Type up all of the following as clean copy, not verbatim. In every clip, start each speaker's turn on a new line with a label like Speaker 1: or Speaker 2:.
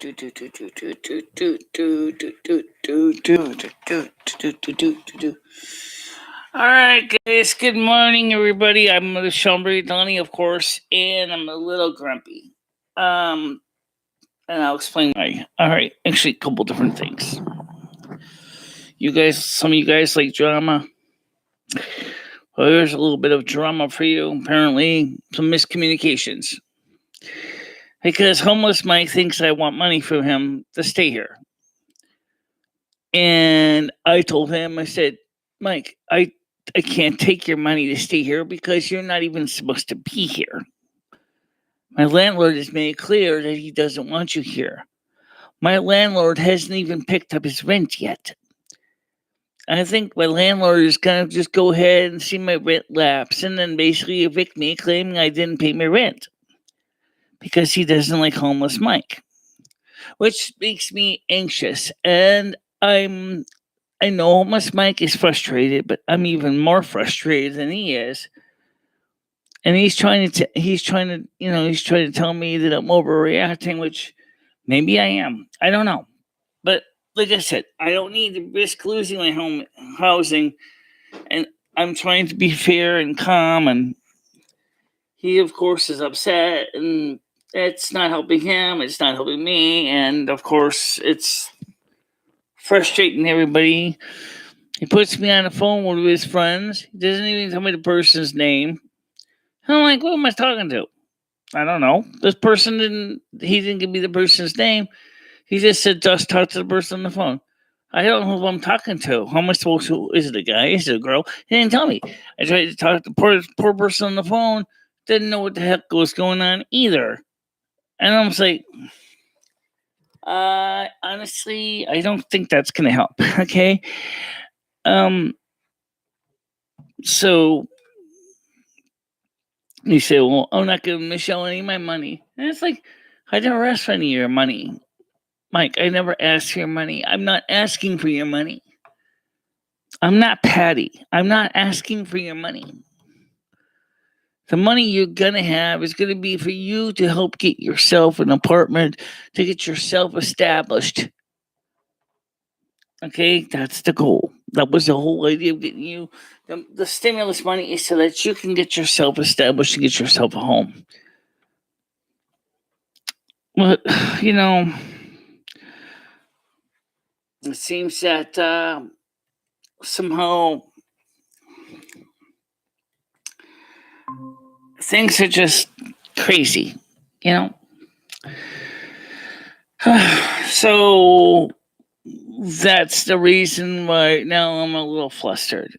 Speaker 1: All right, guys. Good morning, everybody. I'm MicheleMarieDalene, of course, and I'm a little grumpy. And I'll explain why. All right, actually, a couple different things. Some of you guys like drama. Well, there's a little bit of drama for you. Apparently, some miscommunications. Because homeless Mike thinks I want money from him to stay here. And I told him, I said, Mike, I can't take your money to stay here because you're not even supposed to be here. My landlord has made it clear that he doesn't want you here. My landlord hasn't even picked up his rent yet. I think my landlord is going to just go ahead and see my rent lapse and then basically evict me, claiming I didn't pay my rent because he doesn't like homeless Mike, which makes me anxious. And I know homeless Mike is frustrated, but I'm even more frustrated than he is. And he's trying to tell me that I'm overreacting, which maybe I am. I don't know. But like I said, I don't need to risk losing my housing. And I'm trying to be fair and calm. And he, of course, is upset. And it's not helping him. It's not helping me. And, of course, it's frustrating everybody. He puts me on the phone with his friends. He doesn't even tell me the person's name. I'm like, who am I talking to? I don't know. This person he didn't give me the person's name. He just said, just talk to the person on the phone. I don't know who I'm talking to. How am I supposed to? Is it a guy? Is it a girl? He didn't tell me. I tried to talk to the poor person on the phone. Didn't know what the heck was going on either. And I was like, honestly, I don't think that's going to help. Okay. So he said, well, I'm not giving Michelle any of my money. And it's like, I never asked for any of your money. Mike, I never asked for your money. I'm not asking for your money. I'm not Patty. I'm not asking for your money. The money you're going to have is going to be for you to help get yourself an apartment, to get yourself established. Okay, that's the goal. That was the whole idea of getting you. The stimulus money is so that you can get yourself established and get yourself a home. But, it seems that somehow things are just crazy, So that's the reason why now I'm a little flustered.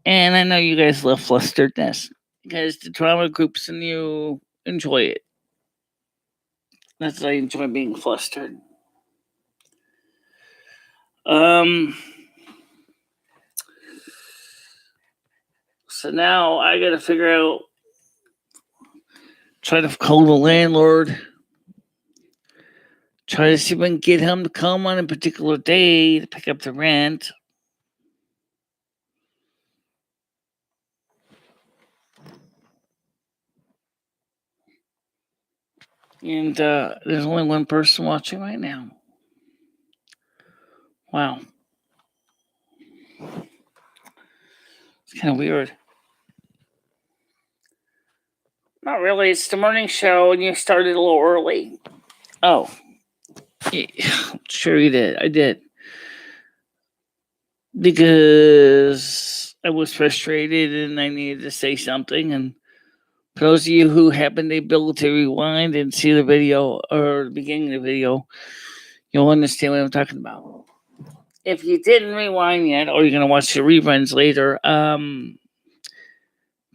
Speaker 1: And I know you guys love flusteredness because the drama groups and you enjoy it. That's why I enjoy being flustered. So now I got to figure out, try to call the landlord, try to see if I can get him to come on a particular day to pick up the rent. And there's only one person watching right now. Wow. It's kind of weird. Not really. It's the morning show and you started a little early. Oh. Yeah, sure you did. I did. Because I was frustrated and I needed to say something. And for those of you who happen to be able to rewind and see the video or the beginning of the video, you'll understand what I'm talking about. If you didn't rewind yet, or you're going to watch the reruns later,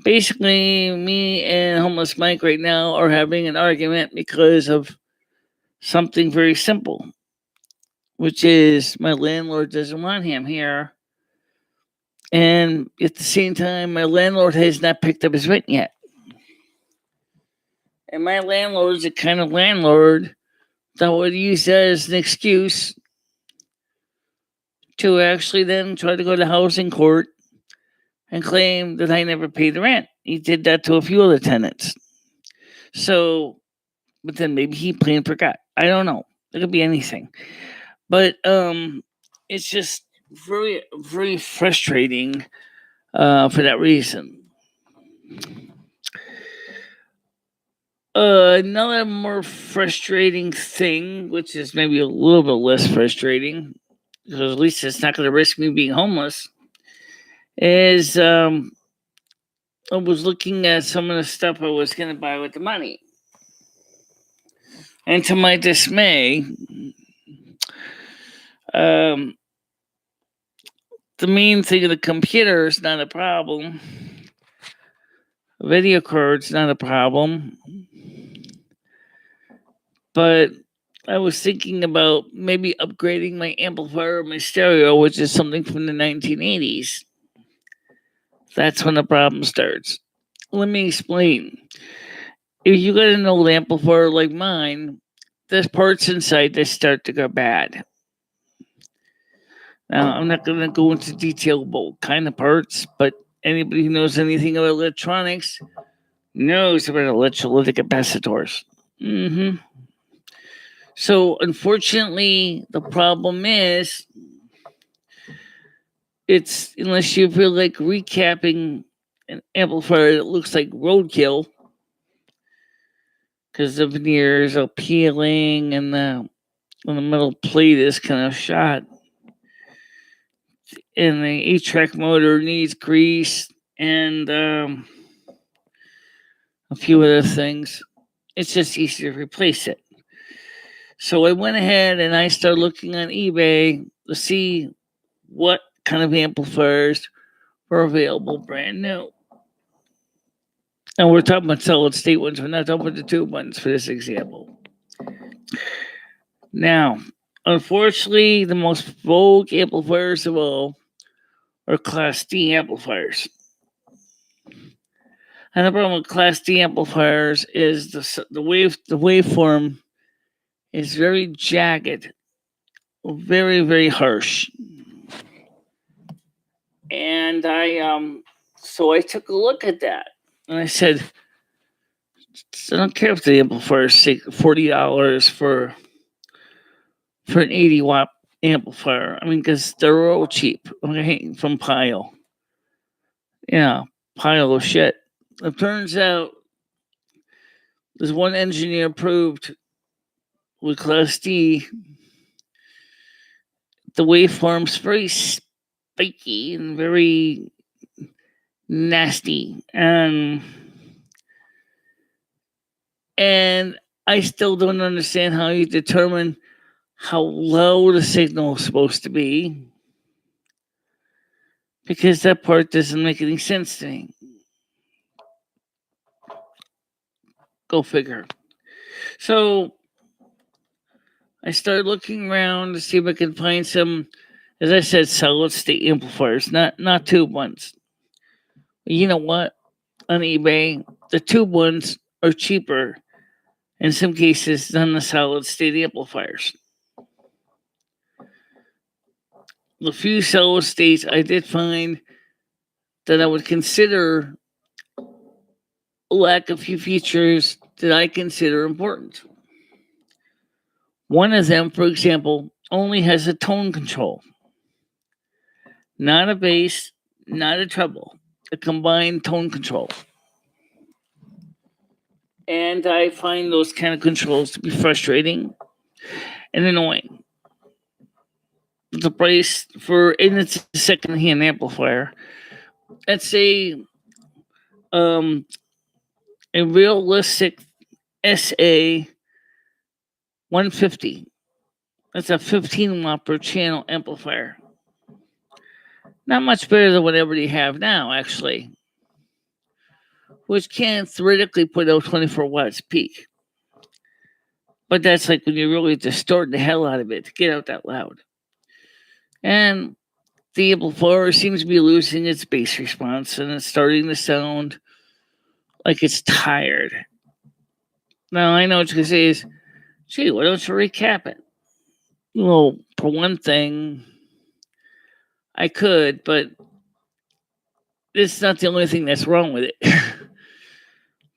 Speaker 1: basically me and homeless Mike right now are having an argument because of something very simple, which is my landlord doesn't want him here. And at the same time, my landlord has not picked up his rent yet. And my landlord is the kind of landlord that would use that as an excuse to actually then try to go to housing court and claim that I never paid the rent. He did that to a few other tenants. So, but then maybe he plain forgot. I don't know. It could be anything. But it's just very, very frustrating for that reason. Another more frustrating thing, which is maybe a little bit less frustrating, because at least it's not going to risk me being homeless, is I was looking at some of the stuff I was going to buy with the money. And to my dismay, the main thing of the computer is not a problem. Video card's not a problem. But I was thinking about maybe upgrading my amplifier or my stereo, which is something from the 1980s. That's when the problem starts. Let me explain. If you got an old amplifier like mine, there's parts inside that start to go bad. Now, I'm not going to go into detail about what kind of parts, but anybody who knows anything about electronics knows about electrolytic capacitors. So, unfortunately, the problem is, it's unless you feel like recapping an amplifier that looks like roadkill, because the veneers are peeling and the metal plate is kind of shot, and the 8-track motor needs grease and a few other things. It's just easier to replace it. So I went ahead and I started looking on eBay to see what kind of amplifiers were available brand new. And we're talking about solid state ones. We're not talking about the tube ones for this example. Now, unfortunately, the most vogue amplifiers of all are Class D amplifiers. And the problem with Class D amplifiers is the waveform is very jagged, very, very harsh. And so I took a look at that, and I said, I don't care if the amplifier is $40 for an 80-watt amplifier. I mean, because they're all cheap. Okay, from Pile. Yeah, pile of shit. It turns out there's one engineer proved with Class D, the waveform's very spiky and very nasty. And I still don't understand how you determine how low the signal is supposed to be, because that part doesn't make any sense to me. Go figure. So I started looking around to see if I could find some, as I said, solid state amplifiers, not tube ones. You know what? On eBay, the tube ones are cheaper in some cases than the solid state amplifiers. The few solid states I did find that I would consider lack a few features that I consider important. One of them, for example, only has a tone control, not a bass, not a treble, a combined tone control. And I find those kind of controls to be frustrating and annoying. The price for, and it's a second-hand amplifier. Let's say a realistic SA 150. That's a 15 watt per channel amplifier. Not much better than whatever you have now, actually, which can theoretically put out 24 watts peak. But that's like when you really distort the hell out of it to get out that loud. And the amplifier seems to be losing its bass response, and it's starting to sound like it's tired. Now, I know what you're going to say is, gee, why don't you recap it? Well, for one thing, I could, but it's not the only thing that's wrong with it.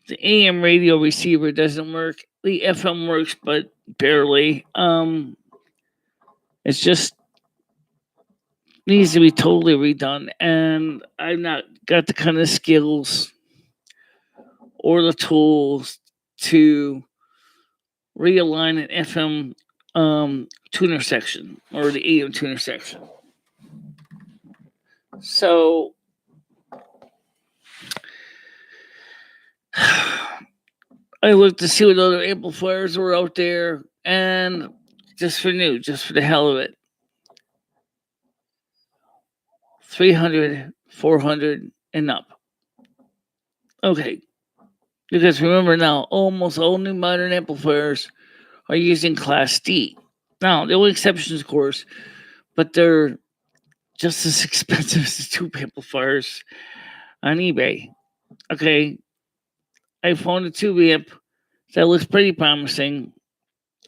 Speaker 1: The AM radio receiver doesn't work the FM works, but barely. It's just needs to be totally redone, and I've not got the kind of skills or the tools to realign an FM tuner section or the AM tuner section. So I looked to see what other amplifiers were out there, and just for the hell of it, 300, 400, and up. Okay, because remember now, almost all new modern amplifiers are using Class D. Now, the only exceptions, of course, but they're just as expensive as the tube amplifiers on eBay. Okay, I found a tube amp that looks pretty promising.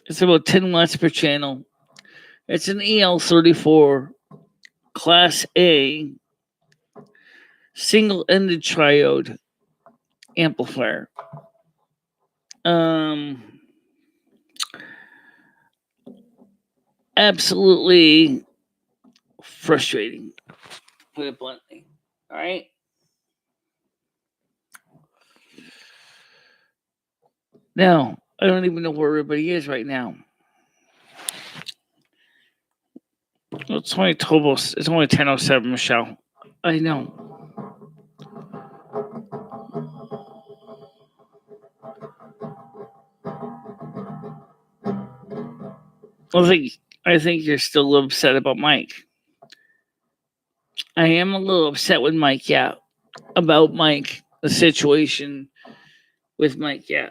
Speaker 1: It's about 10 watts per channel. It's an EL34 Class A single-ended triode amplifier. Absolutely frustrating, put it bluntly. All right. Now, I don't even know where everybody is right now. It's only 12. It's only 10:07, Michelle. I know. I think you're still a little upset about Mike. I am a little upset with Mike, yeah. About Mike, the situation with Mike, yeah.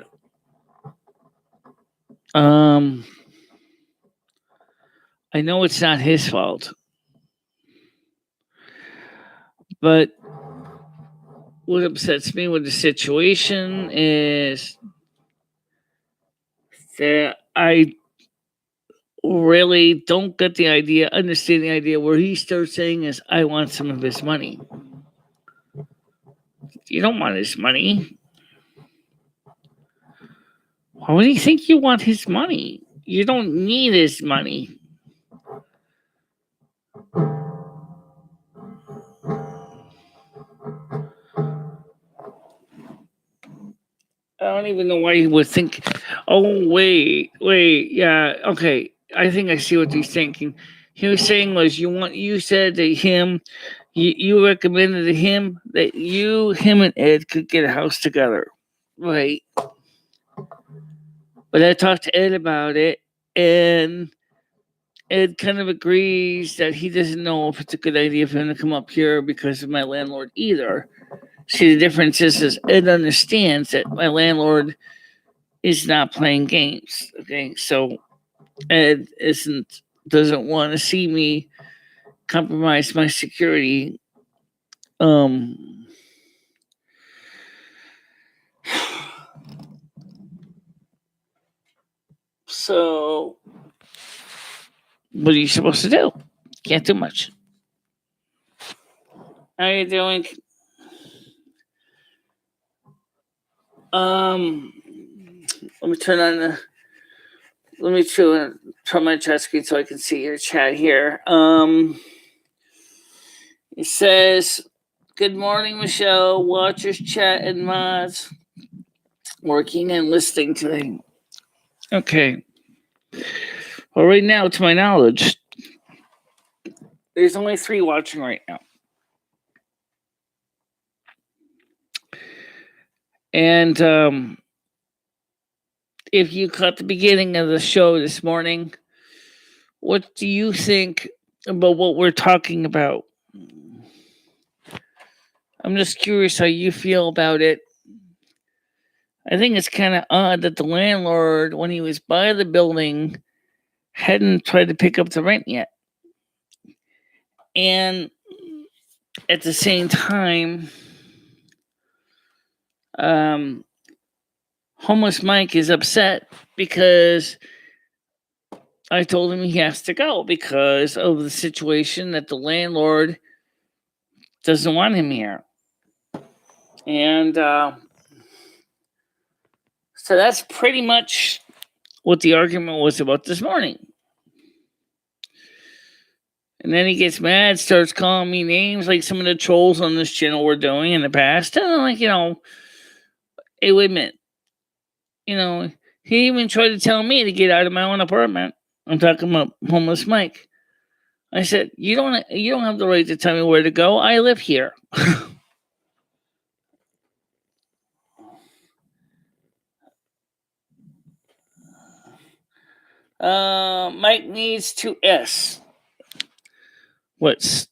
Speaker 1: I know it's not his fault, but what upsets me with the situation is that I really don't understand the idea where he starts saying is, I want some of his money. You don't want his money. Why would he think you want his money? You don't need his money. I don't even know why he would think, oh, wait, yeah, okay. I think I see what he's thinking. He was saying you said to him, you recommended to him that him and Ed could get a house together. Right. But I talked to Ed about it, and Ed kind of agrees that he doesn't know if it's a good idea for him to come up here because of my landlord either. See, the difference is Ed understands that my landlord is not playing games. Okay, so Ed doesn't want to see me compromise my security. So what are you supposed to do? Can't do much. How are you doing? Let me turn my chat screen so I can see your chat here. It says, good morning, Michelle. Watchers, chat, and mods. Working and listening today. Okay. Well, right now, to my knowledge, there's only 3 watching right now. And if you caught the beginning of the show this morning, what do you think about what we're talking about? I'm just curious how you feel about it. I think it's kind of odd that the landlord, when he was by the building, hadn't tried to pick up the rent yet. And at the same time, homeless Mike is upset because I told him he has to go because of the situation that the landlord doesn't want him here. And So that's pretty much what the argument was about this morning. And then he gets mad, starts calling me names like some of the trolls on this channel were doing in the past. And I'm like, hey, wait a minute. He even tried to tell me to get out of my own apartment. I'm talking about homeless Mike. I said, you don't have the right to tell me where to go. I live here. Mike needs to what's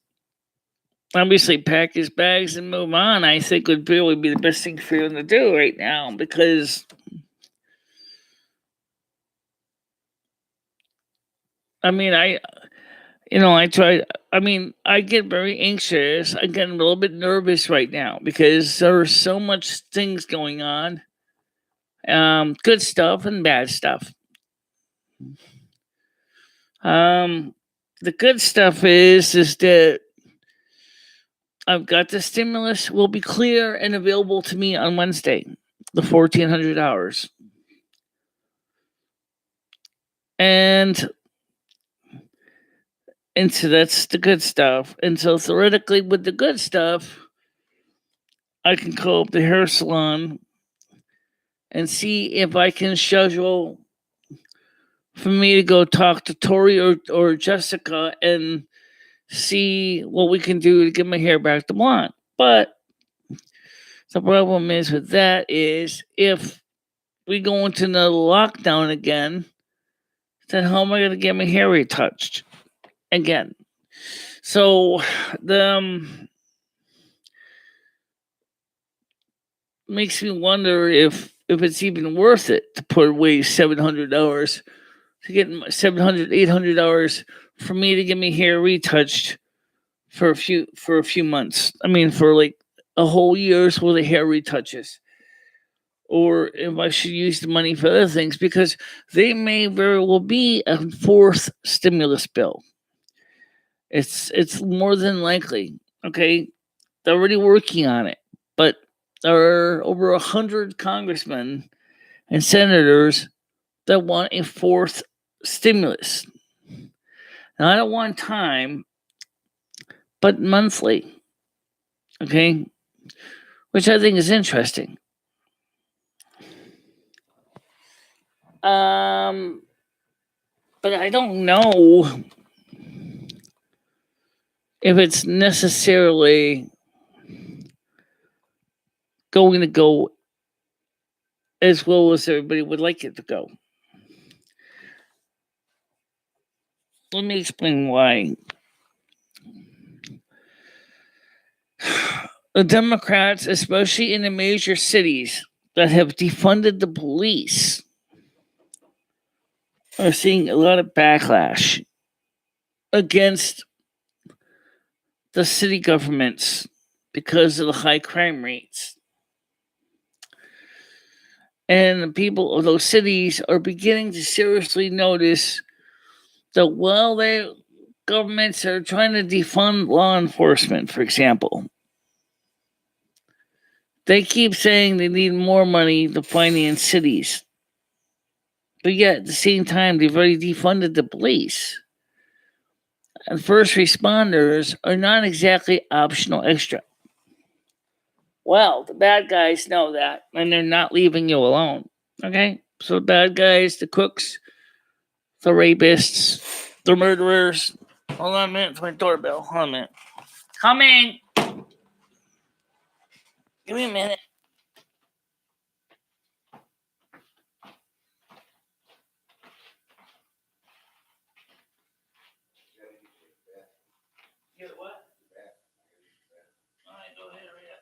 Speaker 1: obviously pack his bags and move on. I think would really be the best thing for him to do right now, because I get very anxious. I get a little bit nervous right now because there are so much things going on. Good stuff and bad stuff. The good stuff is that I've got the stimulus will be clear and available to me on Wednesday, the $1,400. And so that's the good stuff. And so theoretically, with the good stuff, I can call up the hair salon and see if I can schedule for me to go talk to Tori or Jessica and see what we can do to get my hair back to blonde. But the problem is with that is if we go into another lockdown again, then how am I going to get my hair retouched again? So the makes me wonder if it's even worth it to put away $700 to get $700, $800 for me to get my hair retouched for a few months. I mean, for like a whole year's worth of hair retouches, or if I should use the money for other things, because they may very well be a fourth stimulus bill. It's more than likely. Okay, they're already working on it, but there are over 100 congressmen and senators that want a fourth stimulus. Not at one time, but monthly. Okay, which I think is interesting. But I don't know if it's necessarily going to go as well as everybody would like it to go. Let me explain why. The Democrats, especially in the major cities that have defunded the police, are seeing a lot of backlash against the city governments because of the high crime rates. And the people of those cities are beginning to seriously notice that while their governments are trying to defund law enforcement, for example, they keep saying they need more money to finance cities. But yet, at the same time, they've already defunded the police. And first responders are not exactly optional extra. Well, the bad guys know that, and they're not leaving you alone. Okay? So the bad guys, the cooks, the rapists, the murderers. Hold on a minute, it's my doorbell. Hold on a minute. Coming! Give me a minute. Get what? All right, go ahead, hurry up.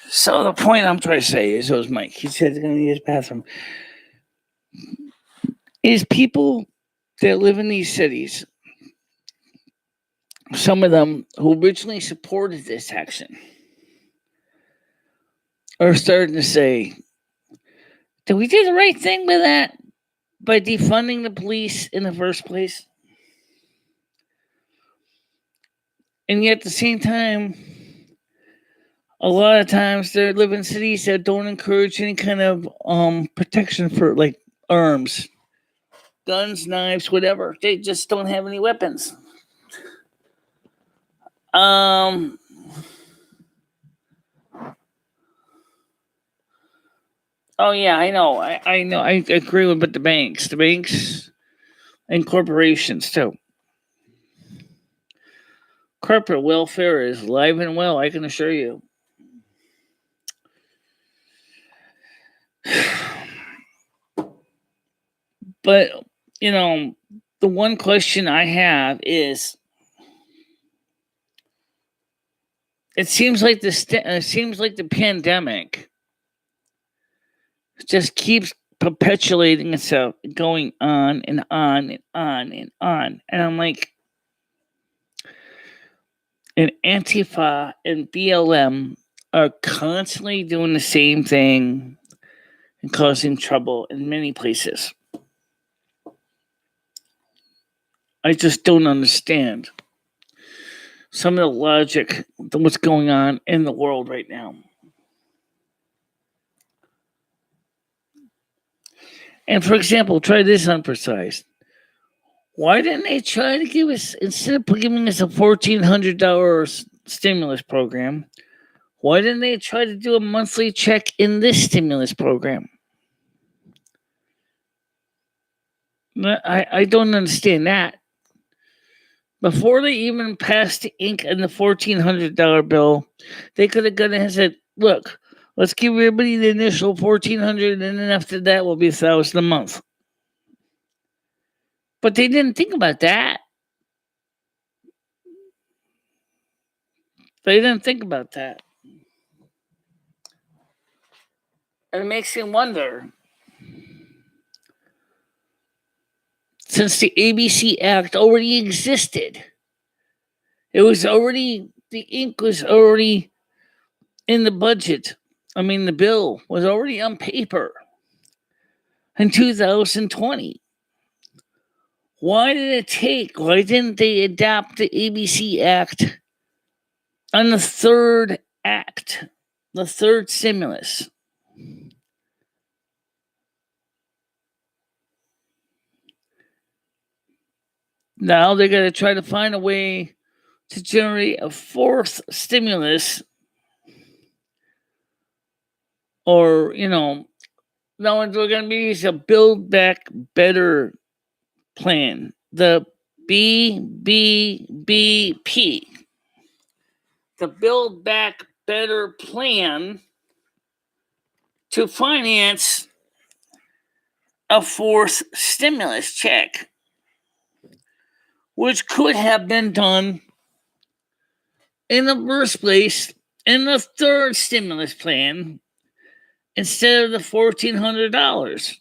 Speaker 1: So the point I'm trying to say is, it was Mike. He said he's going to use the bathroom. Is people that live in these cities, some of them who originally supported this action, are starting to say, did we do the right thing with that by defunding the police in the first place? And yet at the same time, a lot of times they live in cities that don't encourage any kind of protection for like arms, guns, knives, whatever. They just don't have any weapons. Oh yeah, I know. I know. I agree with the banks and corporations too. Corporate welfare is alive and well, I can assure you. But the one question I have is, it seems like the pandemic just keeps perpetuating itself, going on and on and on and on. And I'm like, and Antifa and BLM are constantly doing the same thing and causing trouble in many places. I just don't understand some of the logic of what's going on in the world right now. And for example, try this on Precise. Why didn't they try to give us, instead of giving us a $1,400 stimulus program, why didn't they try to do a monthly check in this stimulus program? I don't understand that. Before they even passed the ink on the $1,400 bill, they could have gone ahead and said, look, let's give everybody the initial $1,400, and then after that will be $1,000 a month. But they didn't think about that. They didn't think about that. And it makes me wonder, since the ABC Act already existed, the ink was already in the budget. I mean, the bill was already on paper in 2020. Why didn't they adopt the ABC Act on the third act, the third stimulus? Now they're going to try to find a way to generate a fourth stimulus, or, now they're going to use a Build Back Better plan, the BBBP, the Build Back Better plan, to finance a fourth stimulus check, which could have been done in the first place in the third stimulus plan instead of the $1,400.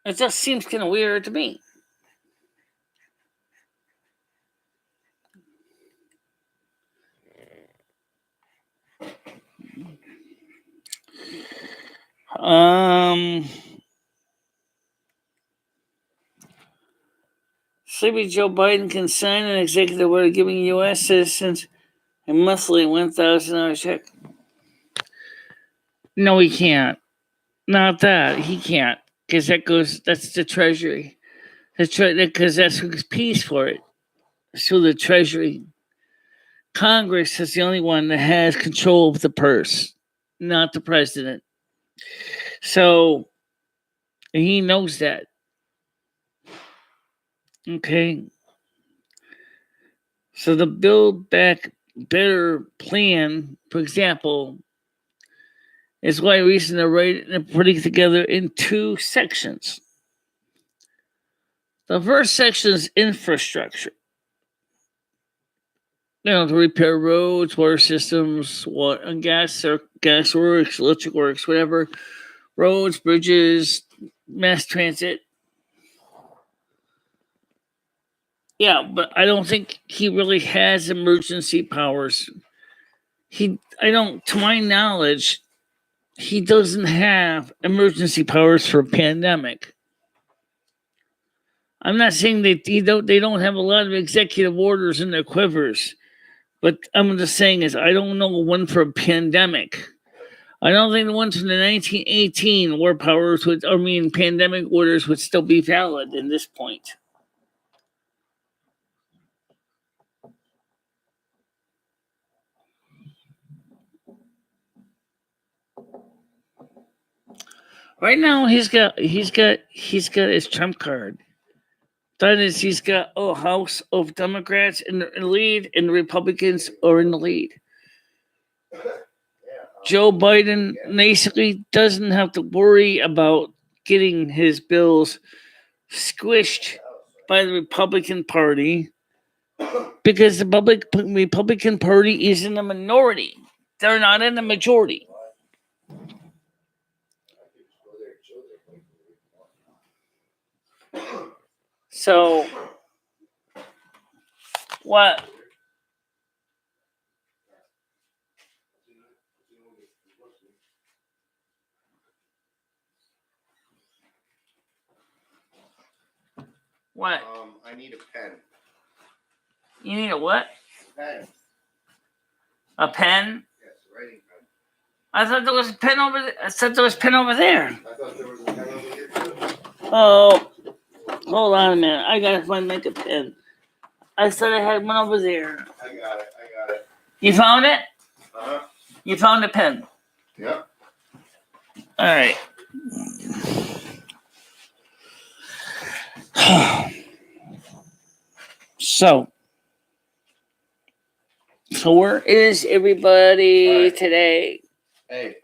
Speaker 1: It just seems kind of weird to me. Sleepy Joe Biden can sign an executive order giving U.S. citizens a monthly $1,000 check. No, he can't. Not that. He can't. Because that's the Treasury. Because that's who pays for it. So the Treasury. Congress is the only one that has control of the purse, not the president. So he knows that. Okay. So the Build Back Better plan, for example, is why reason they're putting together in two sections. The first section is infrastructure. To repair roads, water systems, gas works, electric works, whatever, roads, bridges, mass transit. Yeah, but I don't think he really has emergency powers. To my knowledge, he doesn't have emergency powers for a pandemic. I'm not saying that they don't have a lot of executive orders in their quivers, but I'm just saying is I don't know one for a pandemic. I don't think the ones from the 1918 war powers pandemic orders would still be valid in this point. Right now, he's got his trump card. That is, he's got a House of Democrats in the lead, and the Republicans are in the lead. Joe Biden basically doesn't have to worry about getting his bills squished by the Republican Party because the Republican Party is in the minority. They're not in the majority. So, what? What?
Speaker 2: I need a pen.
Speaker 1: You need a what?
Speaker 2: Pen.
Speaker 1: A pen?
Speaker 2: Yes, a writing pen.
Speaker 1: I thought there was a pen over there. I thought there was a pen over there.
Speaker 2: I thought there was a pen over here too.
Speaker 1: Oh, hold on a minute. I gotta find make a pen. I thought I had one over there.
Speaker 2: I got it.
Speaker 1: You found it?
Speaker 2: Uh-huh.
Speaker 1: You found a pen.
Speaker 2: Yep.
Speaker 1: All right. So where is everybody today?
Speaker 2: Hey.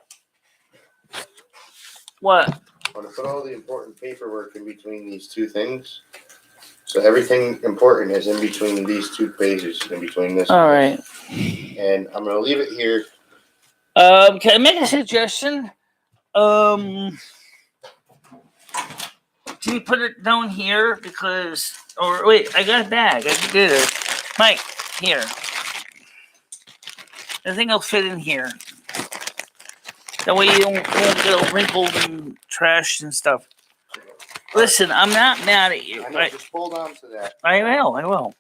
Speaker 1: What?
Speaker 2: I want to put all the important paperwork in between these two things. So everything important is in between these two pages, in between this.
Speaker 1: All right.
Speaker 2: And I'm going to leave it here.
Speaker 1: Can I make a suggestion? Do you put it down here or wait, I got a bag. I can get it. Mike, here. I think I'll fit in here. That way you won't get all wrinkled and trashed and stuff. Listen, I'm not mad at you.
Speaker 2: I know, just hold on to that.
Speaker 1: I will.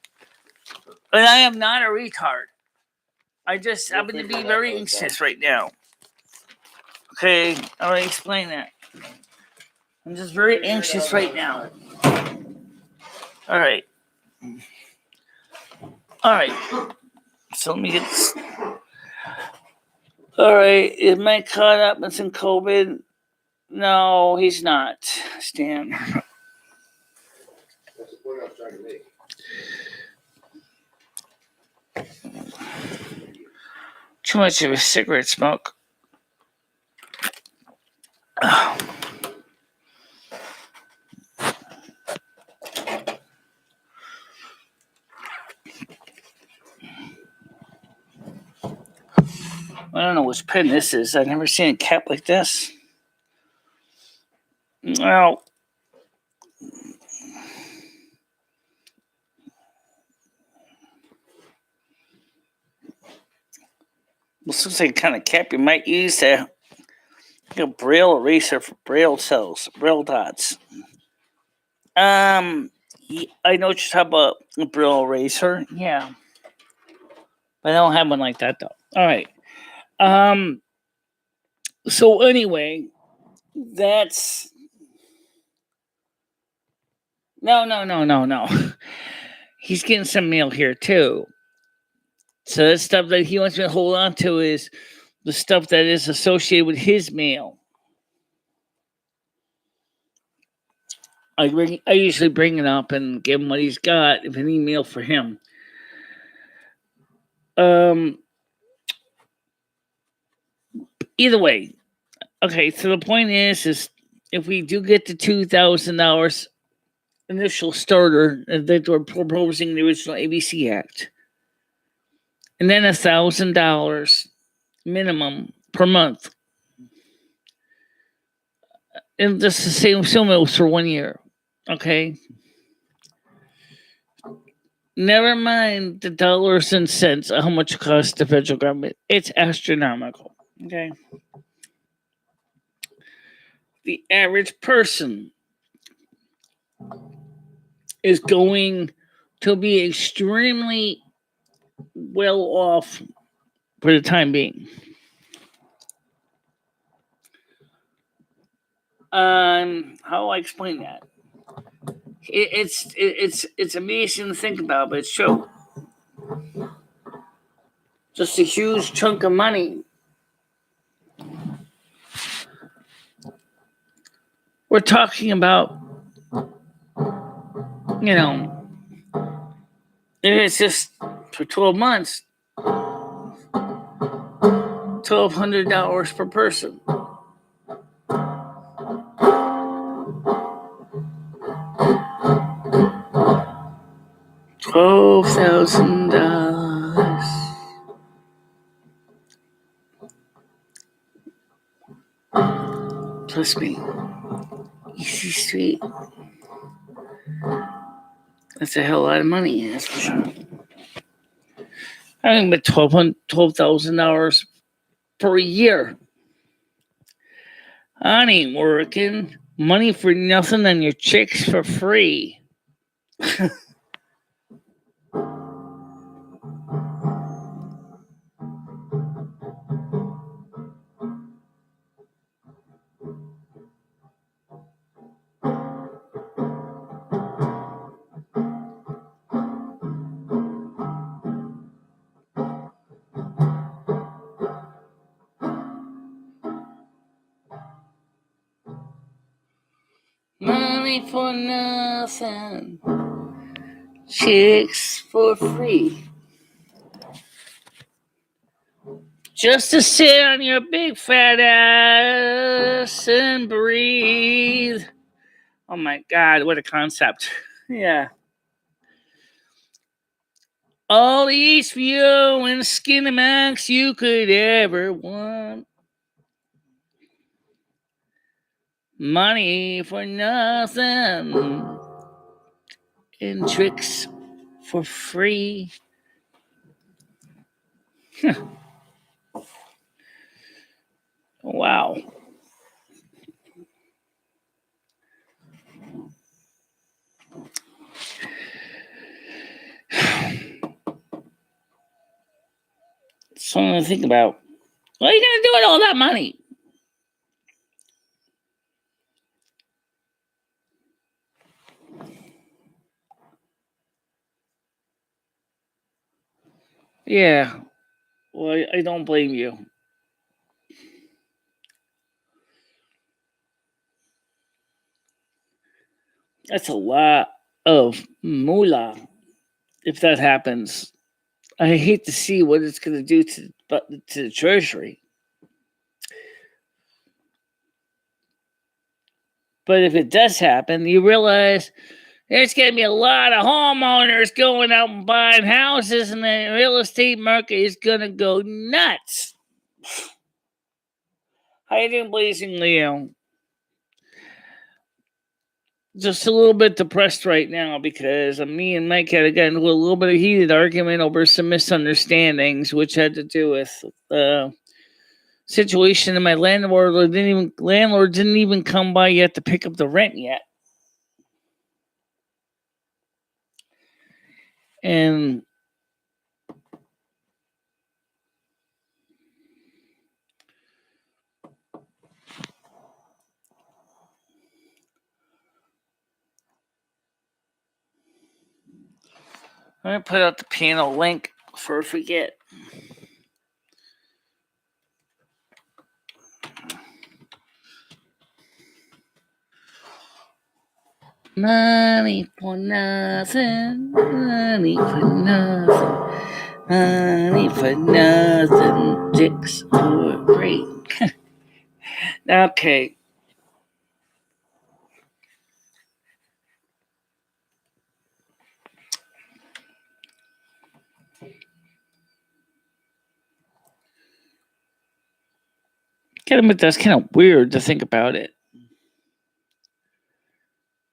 Speaker 1: But I am not a retard. I just happen to be very anxious right now. Okay, I already explained that. I'm just very anxious right now. All right. So let me get this. All right. Is Mike caught up with some COVID? No, he's not, Stan.
Speaker 2: That's the point I was trying to make.
Speaker 1: Too much of a cigarette smoke. Oh. I don't know which pen this is. I've never seen a cap like this. Well, this looks like a kind of cap you might use a braille eraser for braille cells, braille dots. I know what you're talking about, a braille eraser. Yeah. But I don't have one like that, though. All right. So anyway, that's... No. He's getting some mail here, too. So that stuff that he wants me to hold on to is the stuff that is associated with his mail. I usually bring it up and give him what he's got, if an email for him. Either way, okay. So the point is if we do get the $2,000 initial starter that we're proposing the original ABC Act, and then $1,000 minimum per month, and just the same assume it was for 1 year, okay. Never mind the dollars and cents of how much it costs the federal government. It's astronomical. Okay. The average person is going to be extremely well off for the time being. How do I explain that? It's amazing to think about, but it's true. Just a huge chunk of money. We're talking about, you know, if it's just for 12 months, $1,200 per person. $12,000. Plus me. Easy Street. That's a hell of a lot of money, that's for sure. I think about $12,000 per year. I ain't working. Money for nothing and your chicks for free. Money for nothing. Chicks for free. Just to sit on your big fat ass and breathe. Oh my God, what a concept. Yeah. All the HBO and Skinemax you could ever want. Money for nothing. And tricks for free. Wow. Something to think about. What are you going to do with all that money? Yeah. Well, I don't blame you. That's a lot of moolah if that happens. I hate to see what it's going to do to the Treasury. But if it does happen, you realize there's going to be a lot of homeowners going out and buying houses, and the real estate market is going to go nuts. How you doing, Blazing Leo? Just a little bit depressed right now because me and Mike had gotten into a little bit of heated argument over some misunderstandings, which had to do with the situation, and my landlord didn't even come by yet to pick up the rent yet. And I'm going to put out the panel link before I forget. Money for nothing, money for nothing, money for nothing, chicks for free. Okay. Gotta admit, that's kind of weird to think about it.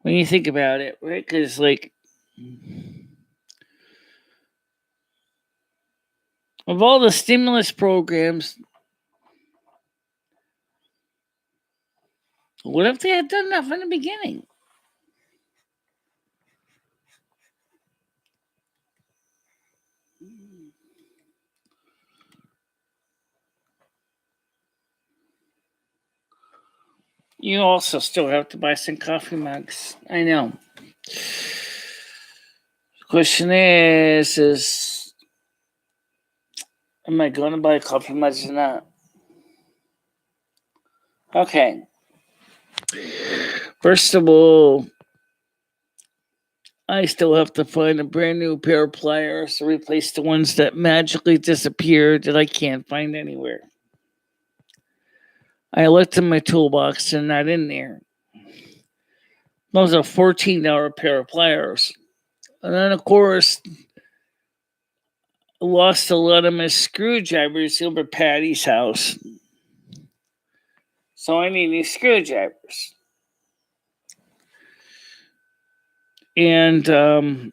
Speaker 1: When you think about it, right? Because, like, Of all the stimulus programs, what if they had done that from the beginning? You also still have to buy some coffee mugs. I know. The question is am I going to buy coffee mugs or not? Okay. First of all, I still have to find a brand new pair of pliers to replace the ones that magically disappeared that I can't find anywhere. I looked in my toolbox, they're not in there. Those are $14 pair of pliers. And then, of course, I lost a lot of my screwdrivers over Patty's house. So I need new screwdrivers. And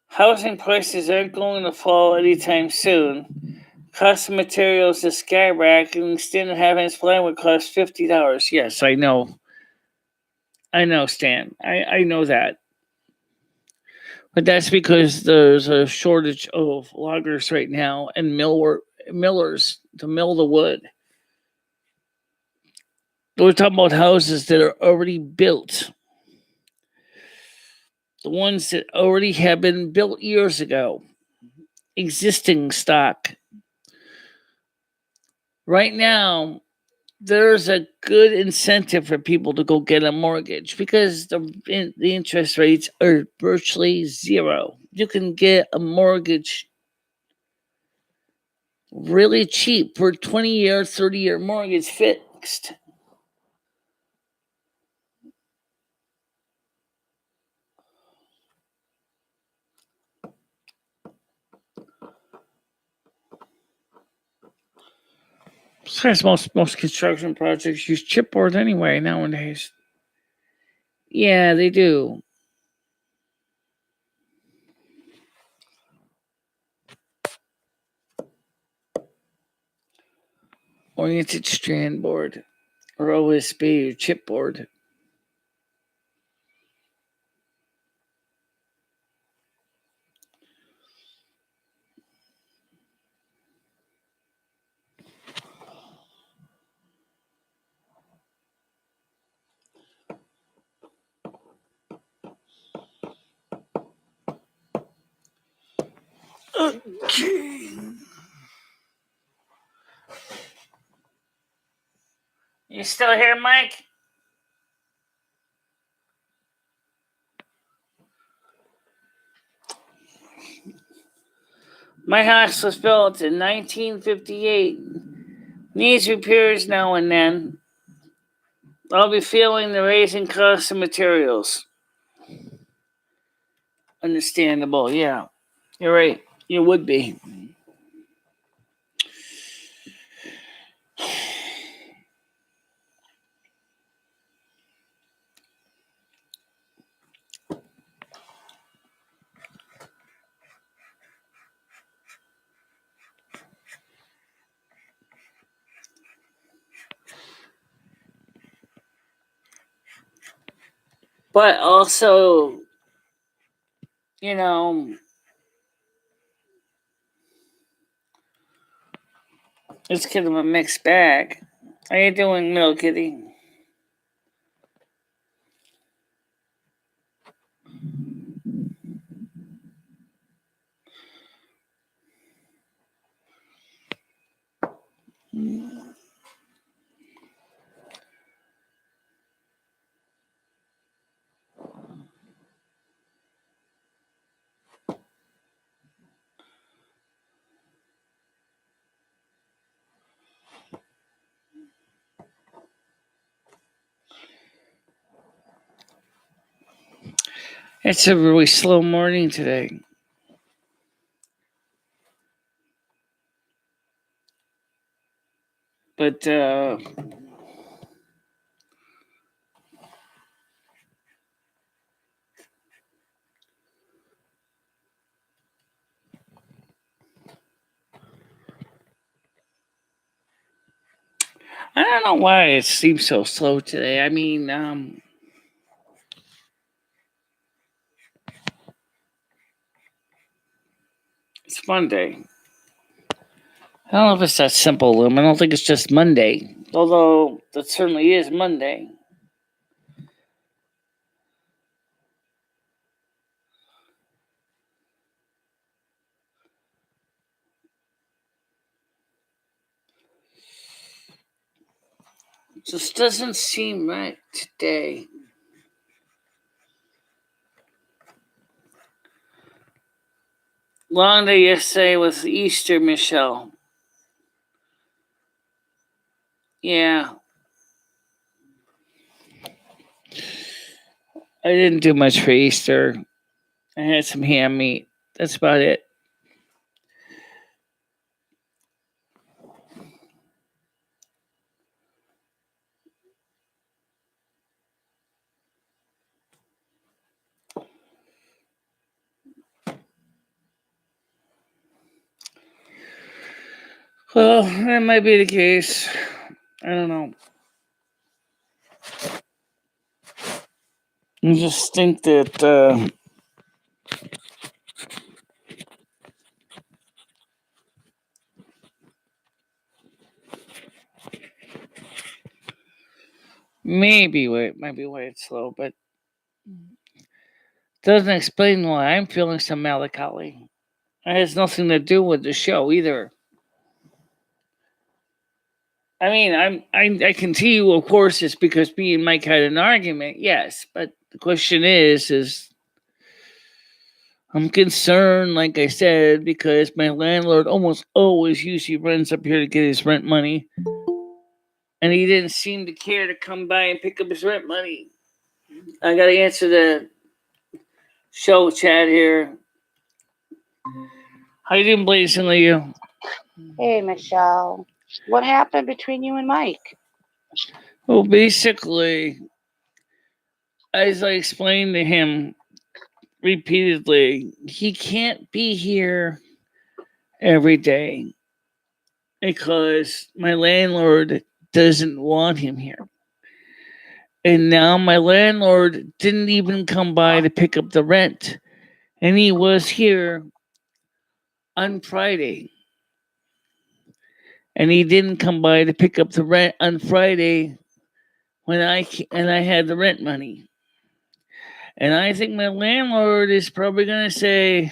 Speaker 1: housing prices aren't going to fall anytime soon. Cost of materials is skyrocketing. Standard half-inch plywood costs $50. Yes, I know. I know, Stan. I know that. But that's because there's a shortage of loggers right now and millers to mill the wood. We're talking about houses that are already built. The ones that already have been built years ago. Existing stock. Right now, there's a good incentive for people to go get a mortgage because the interest rates are virtually zero. You can get a mortgage really cheap for a 20-year, 30-year mortgage fixed. Besides, most construction projects use chipboard anyway nowadays. Yeah, they do. Oriented strand board or OSB or chipboard. Okay. You still here, Mike? My house was built in 1958. Needs repairs now and then. I'll be feeling the raising costs of materials. Understandable, yeah. You're right. You would be. But also, you know, it's kind of a mixed bag. How you doing, Middle Kitty? It's a really slow morning today. But don't know why it seems so slow today. I mean, it's Monday. I don't know if it's that simple, Loom. I don't think it's just Monday. Although, that certainly is Monday. It just doesn't seem right today. Long day yesterday was Easter, Michelle. Yeah. I didn't do much for Easter. I had some ham meat. That's about it. Well, that might be the case. I don't know. I just think that maybe might be why it's slow, but doesn't explain why I'm feeling some melancholy. It has nothing to do with the show either. I mean, I can tell you, of course, it's because me and Mike had an argument. Yes, but the question is I'm concerned, like I said, because my landlord almost always usually runs up here to get his rent money, and he didn't seem to care to come by and pick up his rent money. I got to answer the show chat here. How you doing, Blazing you?
Speaker 3: Hey, Michelle. What happened between you and Mike?
Speaker 1: Well, basically, as I explained to him repeatedly, he can't be here every day because my landlord doesn't want him here. And now my landlord didn't even come by to pick up the rent. And he was here on Friday. And he didn't come by to pick up the rent on Friday when I had the rent money. And I think my landlord is probably going to say,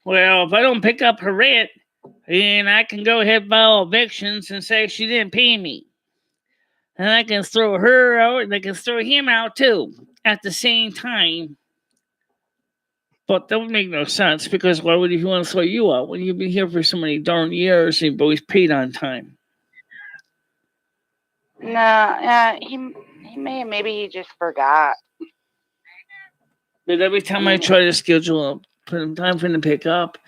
Speaker 1: well, if I don't pick up her rent, then I can go ahead and file evictions and say she didn't pay me. And I can throw her out and I can throw him out too at the same time. But that would make no sense because why would he want to throw you out when you've been here for so many darn years and you've always paid on time?
Speaker 3: Nah, maybe he just forgot.
Speaker 1: But every time I try to schedule a time for him to pick up,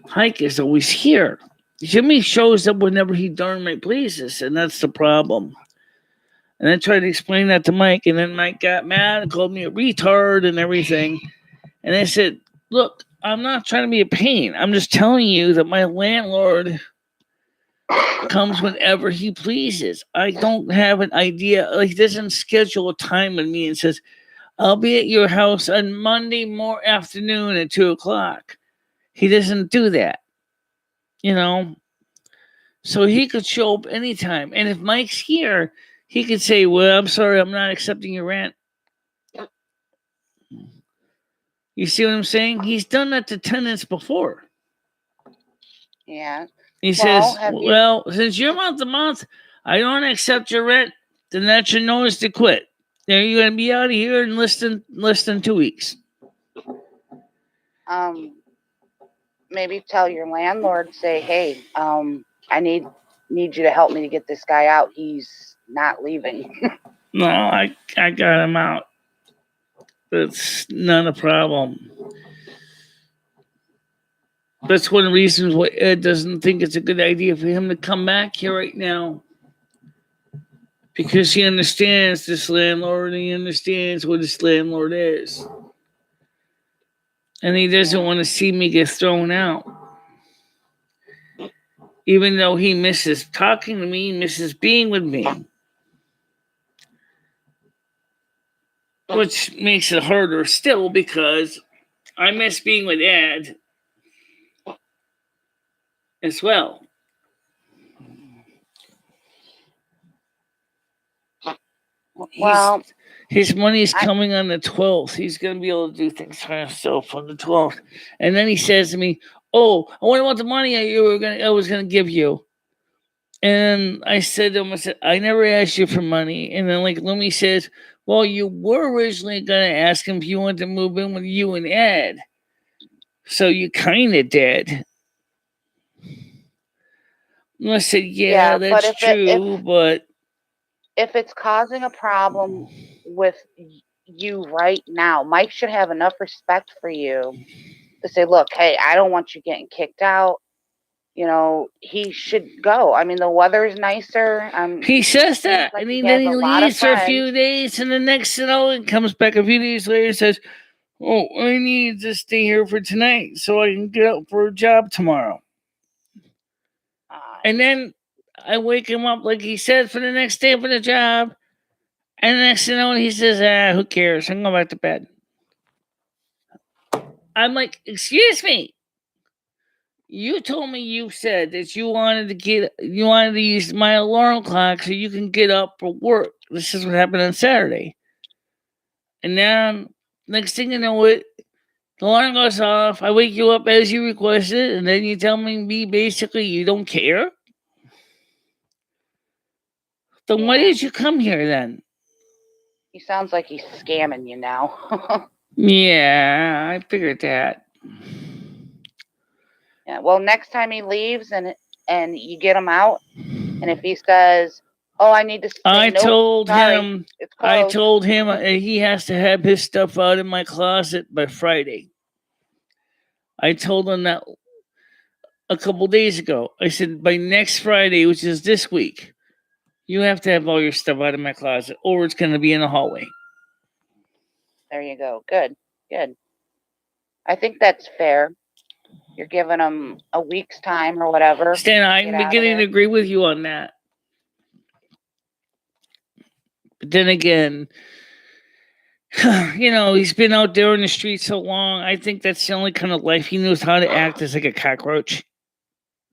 Speaker 1: Hike is always here. Jimmy shows up whenever he darn right pleases, and that's the problem. And I tried to explain that to Mike, and then Mike got mad and called me a retard and everything. And I said, look, I'm not trying to be a pain. I'm just telling you that my landlord comes whenever he pleases. I don't have an idea. Like, he doesn't schedule a time with me and says, I'll be at your house on Monday afternoon at 2:00. He doesn't do that. So he could show up anytime. And if Mike's here, he could say, well, I'm sorry, I'm not accepting your rent. You see what I'm saying? He's done that to tenants before.
Speaker 3: Yeah.
Speaker 1: He says, well, since you're month to month, I don't accept your rent, then that's your notice to quit. Then you're going to be out of here in less than 2 weeks.
Speaker 3: Maybe tell your landlord, say, hey, I need you to help me to get this guy out. He's not leaving.
Speaker 1: No, I got him out. That's not a problem. That's one of the reasons why Ed doesn't think it's a good idea for him to come back here right now. Because he understands this landlord and he understands what this landlord is. And he doesn't want to see me get thrown out. Even though he misses talking to me, misses being with me. which makes it harder still because I miss being with Ed as well.
Speaker 3: Well,
Speaker 1: his money's coming on the 12th. He's going to be able to do things for himself on the 12th. And then he says to me, "Oh, I wonder what the money I was going to give you." And I said to him, "I never asked you for money." And then like Lumi says, "Well, you were originally going to ask him if you wanted to move in with you and Ed. So you kind of did." And I said, "Yeah,
Speaker 3: but
Speaker 1: that's true, but
Speaker 3: if it's causing a problem with you right now, Mike should have enough respect for you to say, look, hey, I don't want you getting kicked out. You know, he should go. I mean, the weather's nicer.
Speaker 1: He says that,
Speaker 3: like
Speaker 1: and
Speaker 3: he
Speaker 1: then
Speaker 3: has
Speaker 1: he
Speaker 3: a lot of
Speaker 1: leaves for a few
Speaker 3: friends.
Speaker 1: days, and the next and comes back a few days later and says, "Oh, I need to stay here for tonight so I can get out for a job tomorrow." And then I wake him up like he said for the next day for the job, and the next thing you know, he says, who cares? I'm going back to bed." I'm like, "Excuse me. You told me you said that you wanted to use my alarm clock so you can get up for work. This is what happened on Saturday." And now, next thing you know, the alarm goes off. I wake you up as you requested, and then you tell me basically you don't care. Then why did you come here then?
Speaker 3: He sounds like he's scamming you now.
Speaker 1: Yeah, I figured that.
Speaker 3: Yeah. Well, next time he leaves and you get him out, and if he says, "Oh, I need to say,"
Speaker 1: I told him
Speaker 3: closed.
Speaker 1: he has to have his stuff out in my closet by Friday. I told him that a couple days ago. I said by next Friday, which is this week, you have to have all your stuff out of my closet, or it's going to be in the hallway.
Speaker 3: There you go. Good. I think that's fair. You're giving him a week's time or whatever.
Speaker 1: Stan, I'm beginning to agree with you on that. But then again, he's been out there in the street so long. I think that's the only kind of life he knows how to act as like a cockroach.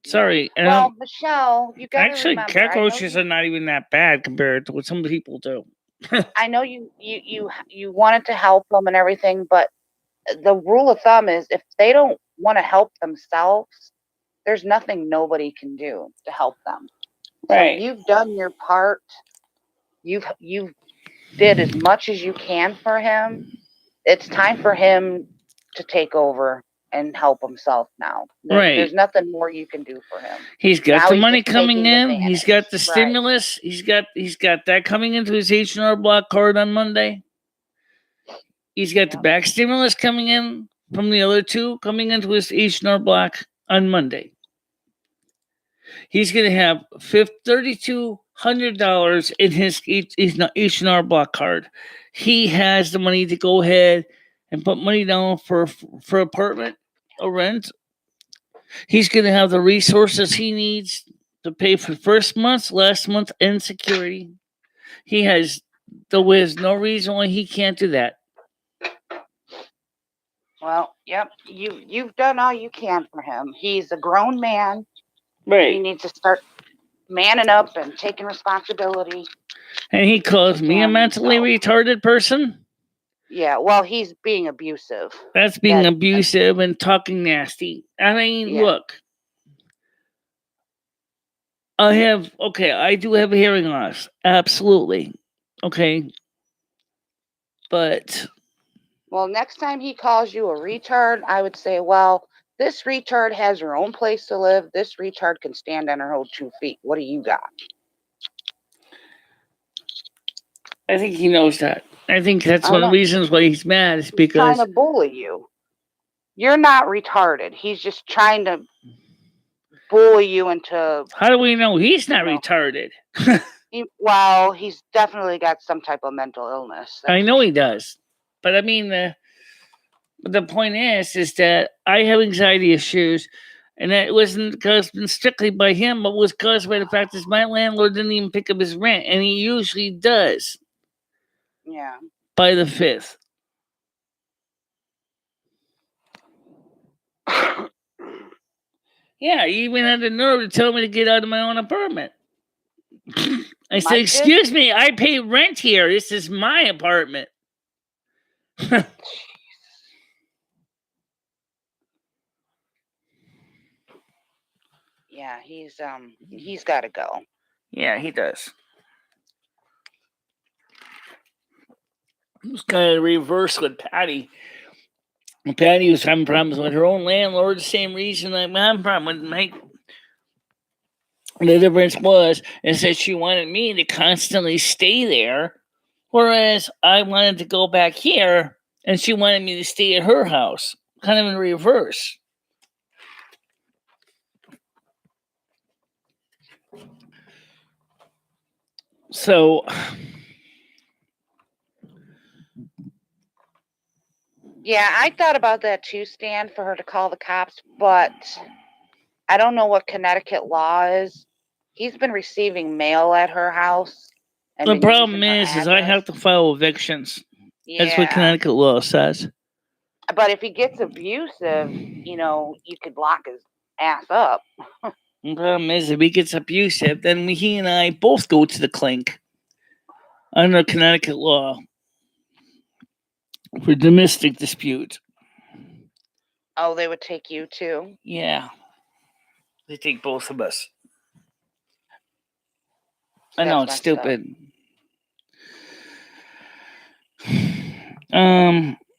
Speaker 1: Sorry.
Speaker 3: Well, Michelle, you got to
Speaker 1: actually,
Speaker 3: remember,
Speaker 1: cockroaches are not even that bad compared to what some people do.
Speaker 3: I know you wanted to help them and everything, but the rule of thumb is if they don't want to help themselves, there's nothing nobody can do to help them.
Speaker 1: Right.
Speaker 3: So you've done your part. You've did as much as you can for him. It's time for him to take over and help himself now.
Speaker 1: Right.
Speaker 3: There's nothing more you can do for him.
Speaker 1: He's got the money coming in. He's got the stimulus. Right. He's got that coming into his H&R Block card on Monday. He's got the back stimulus coming in from the other two coming into his H&R Block on Monday. He's going to have $3,200 in his H&R Block card. He has the money to go ahead and put money down for apartment or rent. He's going to have the resources he needs to pay for first month, last month, and security. There's no reason why he can't do that.
Speaker 3: Well, yep, you've done all you can for him. He's a grown man.
Speaker 1: Right.
Speaker 3: He needs to start manning up and taking responsibility.
Speaker 1: And he calls me a mentally retarded person?
Speaker 3: Yeah, well, he's being abusive.
Speaker 1: That's being abusive and talking nasty. I mean, look. I do have a hearing loss. Absolutely. Okay. But.
Speaker 3: Well, next time he calls you a retard, I would say, well, this retard has her own place to live. This retard can stand on her own 2 feet. What do you got?
Speaker 1: I think he knows that. I think that's one of the reasons why he's mad is because
Speaker 3: he's trying to bully you. You're not retarded. He's just trying to bully you into.
Speaker 1: How do we know he's not retarded?
Speaker 3: He's definitely got some type of mental illness.
Speaker 1: I know he does. But I mean, the point is that I have anxiety issues, and that wasn't caused strictly by him, but was caused by the fact that my landlord didn't even pick up his rent, and he usually does.
Speaker 3: Yeah.
Speaker 1: by the 5th. Yeah, he even had the nerve to tell me to get out of my own apartment. I said, "Excuse me, I pay rent here. This is my apartment."
Speaker 3: Yeah, he's got to go.
Speaker 1: Yeah, he does. It was kind of reverse with Patty. Patty was having problems with her own landlord, the same reason I'm having a problem with Mike. The difference was is that she wanted me to constantly stay there, whereas I wanted to go back here, and she wanted me to stay at her house. Kind of in reverse. So,
Speaker 3: yeah, I thought about that too, Stan, for her to call the cops, but I don't know what Connecticut law is. He's been receiving mail at her house. And
Speaker 1: the problem is I have to file evictions.
Speaker 3: Yeah.
Speaker 1: That's what Connecticut law says.
Speaker 3: But if he gets abusive, you could lock his ass up.
Speaker 1: The problem is if he gets abusive, then he and I both go to the clink under Connecticut law for domestic dispute.
Speaker 3: Oh, they would take you too?
Speaker 1: Yeah. They take both of us. I know, it's stupid.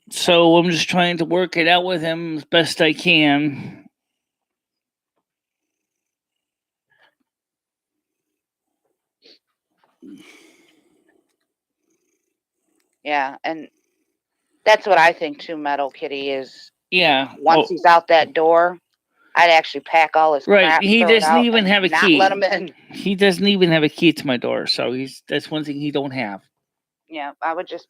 Speaker 1: So I'm just trying to work it out with him as best I can.
Speaker 3: Yeah, and that's what I think too, Metal Kitty, is
Speaker 1: once
Speaker 3: he's out that door, I'd actually pack all his crap.
Speaker 1: Right, he doesn't even have a key.
Speaker 3: Not let him in.
Speaker 1: He doesn't even have a key to my door, so that's one thing he don't have.
Speaker 3: Yeah, I would just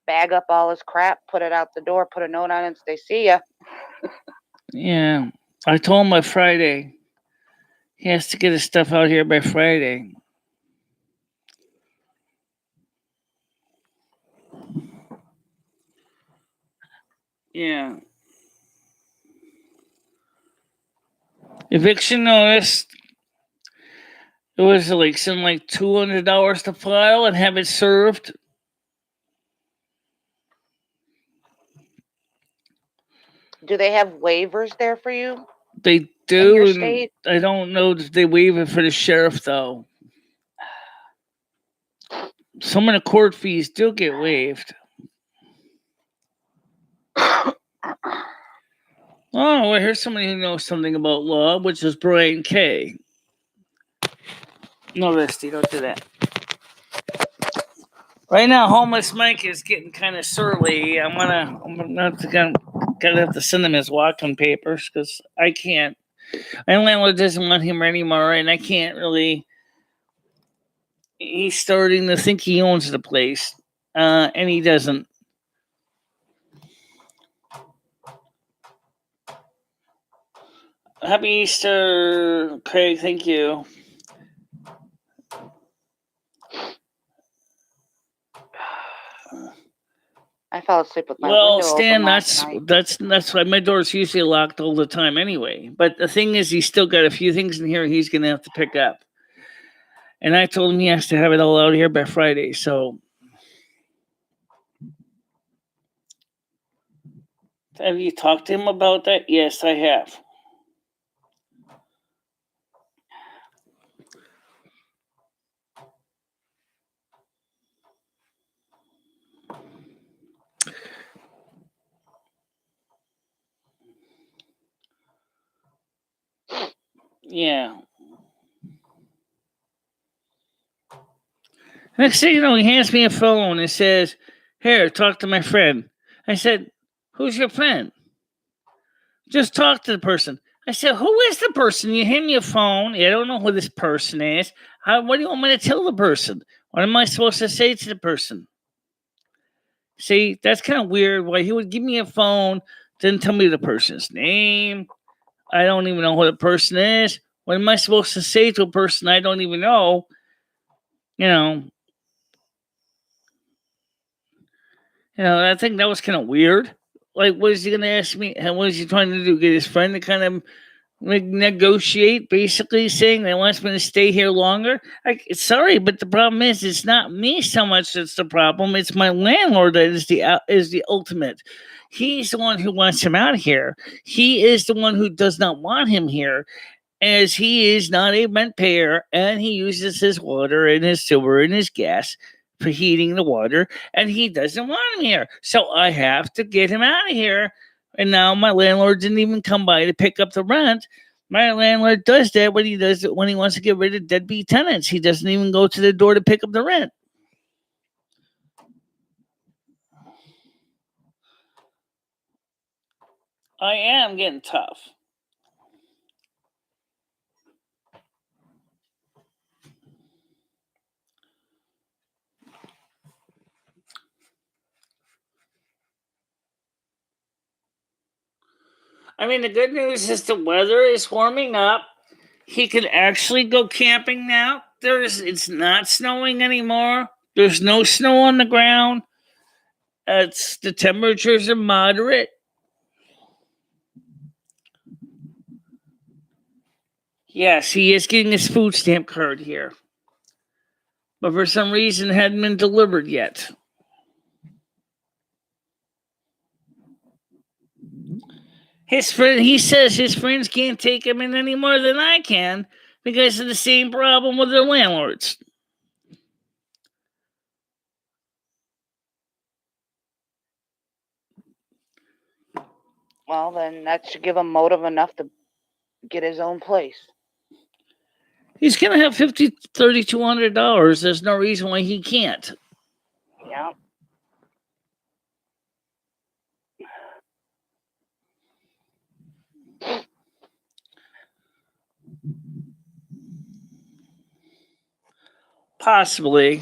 Speaker 3: bag up all his crap, put it out the door, put a note on it, and say, "See ya."
Speaker 1: Yeah, I told him by Friday. He has to get his stuff out here by Friday. Yeah. Eviction notice. It was like something like $200 to file and have it served.
Speaker 3: Do they have waivers there for you?
Speaker 1: They do.
Speaker 3: In your state?
Speaker 1: I don't know if they waive it for the sheriff though. Some of the court fees do get waived. Oh, well, here's somebody who knows something about law, which is Brian K. No, Rusty, don't do that. Right now, homeless Mike is getting kind of surly. I'm gonna have to send him his walking papers because I can't. My landlord doesn't want him anymore, and I can't really. He's starting to think he owns the place, and he doesn't. Happy Easter, Craig. Thank you.
Speaker 3: I fell asleep with my window
Speaker 1: Stan,
Speaker 3: open
Speaker 1: that's why my door's usually locked all the time anyway. But the thing is, he's still got a few things in here he's gonna have to pick up. And I told him he has to have it all out here by Friday. So, have you talked to him about that? Yes, I have. Yeah. Next thing you know, he hands me a phone and says, "Here, talk to my friend." I said, "Who's your friend?" "Just talk to the person." I said, "Who is the person? You hand me a phone. I don't know who this person is. What do you want me to tell the person? What am I supposed to say to the person?" See, that's kind of weird. Why he would give me a phone, didn't tell me the person's name. I don't even know who the person is. What am I supposed to say to a person I don't even know? I think that was kind of weird. Like, what is he going to ask me? What is he trying to do? Get his friend to kind of like negotiate, basically saying that he wants me to stay here longer? Sorry, but the problem is, it's not me so much that's the problem. It's my landlord that is the ultimate. He's the one who wants him out of here. He is the one who does not want him here, as he is not a rent payer and he uses his water and his sewer and his gas for heating the water, and he doesn't want him here. So I have to get him out of here. And now my landlord didn't even come by to pick up the rent. My landlord does that when he wants to get rid of deadbeat tenants. He doesn't even go to the door to pick up the rent. I am getting tough. I mean, the good news is the weather is warming up. He can actually go camping now. It's not snowing anymore. There's no snow on the ground. The temperatures are moderate. Yes, he is getting his food stamp card here, but for some reason it hadn't been delivered yet. He says his friends can't take him in any more than I can because of the same problem with their landlords.
Speaker 3: Well, then that should give him motive enough to get his own place.
Speaker 1: He's going to have $3,200. There's no reason why he can't.
Speaker 3: Yeah.
Speaker 1: Possibly.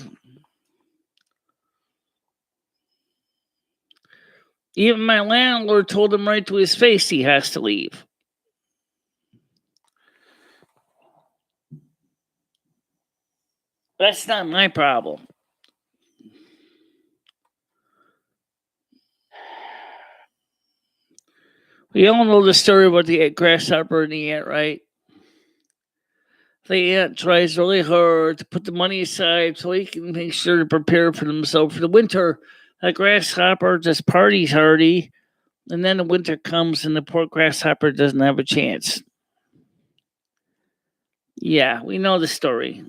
Speaker 1: Even my landlord told him right to his face he has to leave. That's not my problem. We all know the story about the grasshopper and the ant, right? The ant tries really hard to put the money aside so he can make sure to prepare for himself for the winter. The grasshopper just parties hardy, and then the winter comes and the poor grasshopper doesn't have a chance. Yeah, we know the story.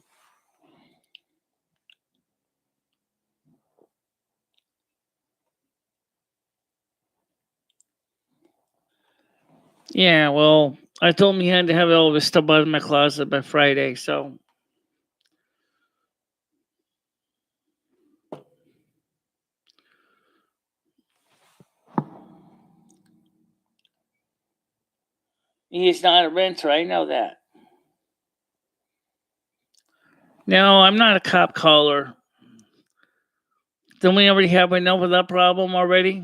Speaker 1: Yeah, well, I told him he had to have all of his stuff out of my closet by Friday, so. He is not a renter, I know that. No, I'm not a cop caller. Don't we already have enough of that problem already?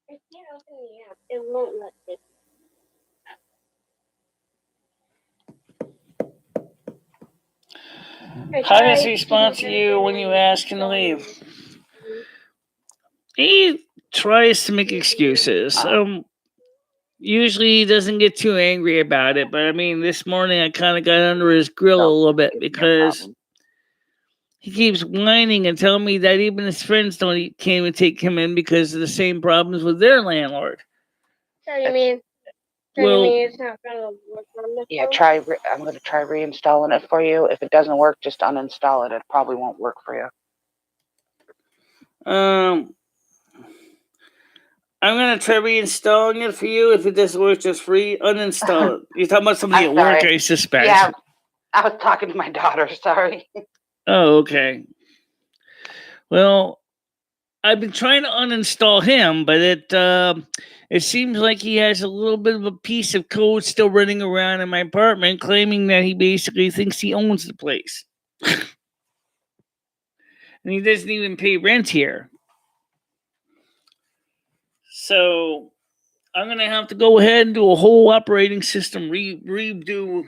Speaker 4: I can't open the app. It won't let me.
Speaker 1: How does he respond to you when you ask him to leave? He tries to make excuses. Usually he doesn't get too angry about it, but I mean, this morning I kind of got under his grill a little bit because he keeps whining and telling me that even his friends can't even take him in because of the same problems with their landlord.
Speaker 4: So you mean it's not gonna work on the
Speaker 3: Yeah,
Speaker 4: phone?
Speaker 3: I'm going to try reinstalling it for you. If it doesn't work, just uninstall it. It probably won't work for you.
Speaker 1: I'm going to try reinstalling it for you. If it doesn't work, just uninstall it. You're talking about somebody
Speaker 3: I'm
Speaker 1: at work,
Speaker 3: sorry.
Speaker 1: I suspect.
Speaker 3: Yeah, I was talking to my daughter. Sorry.
Speaker 1: Oh, okay. Well, I've been trying to uninstall him, but it seems like he has a little bit of a piece of code still running around in my apartment, claiming that he basically thinks he owns the place. And he doesn't even pay rent here. So I'm going to have to go ahead and do a whole operating system redo.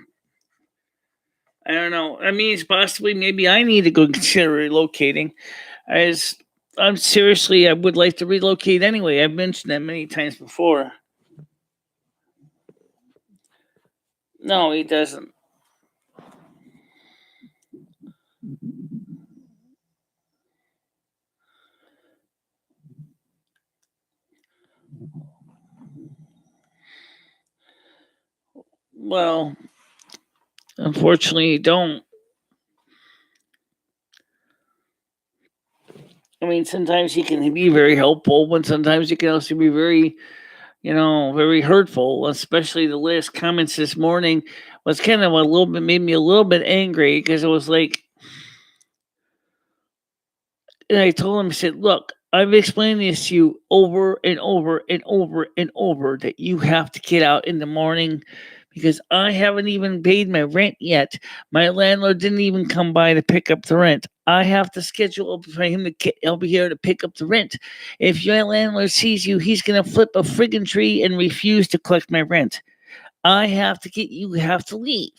Speaker 1: I don't know. I mean, it's possibly maybe I need to go consider relocating. As I would like to relocate anyway. I've mentioned that many times before. No, he doesn't. Well, unfortunately, he don't. I mean, sometimes he can be very helpful, but sometimes he can also be very, very hurtful. Especially the last comments this morning was kind of made me a little bit angry because it was like, and I told him, I said, look, I've explained this to you over and over and over and over that you have to get out in the morning because I haven't even paid my rent yet. My landlord didn't even come by to pick up the rent. I have to schedule for him to get over here to pick up the rent. If your landlord sees you, he's going to flip a friggin' tree and refuse to collect my rent. You have to leave.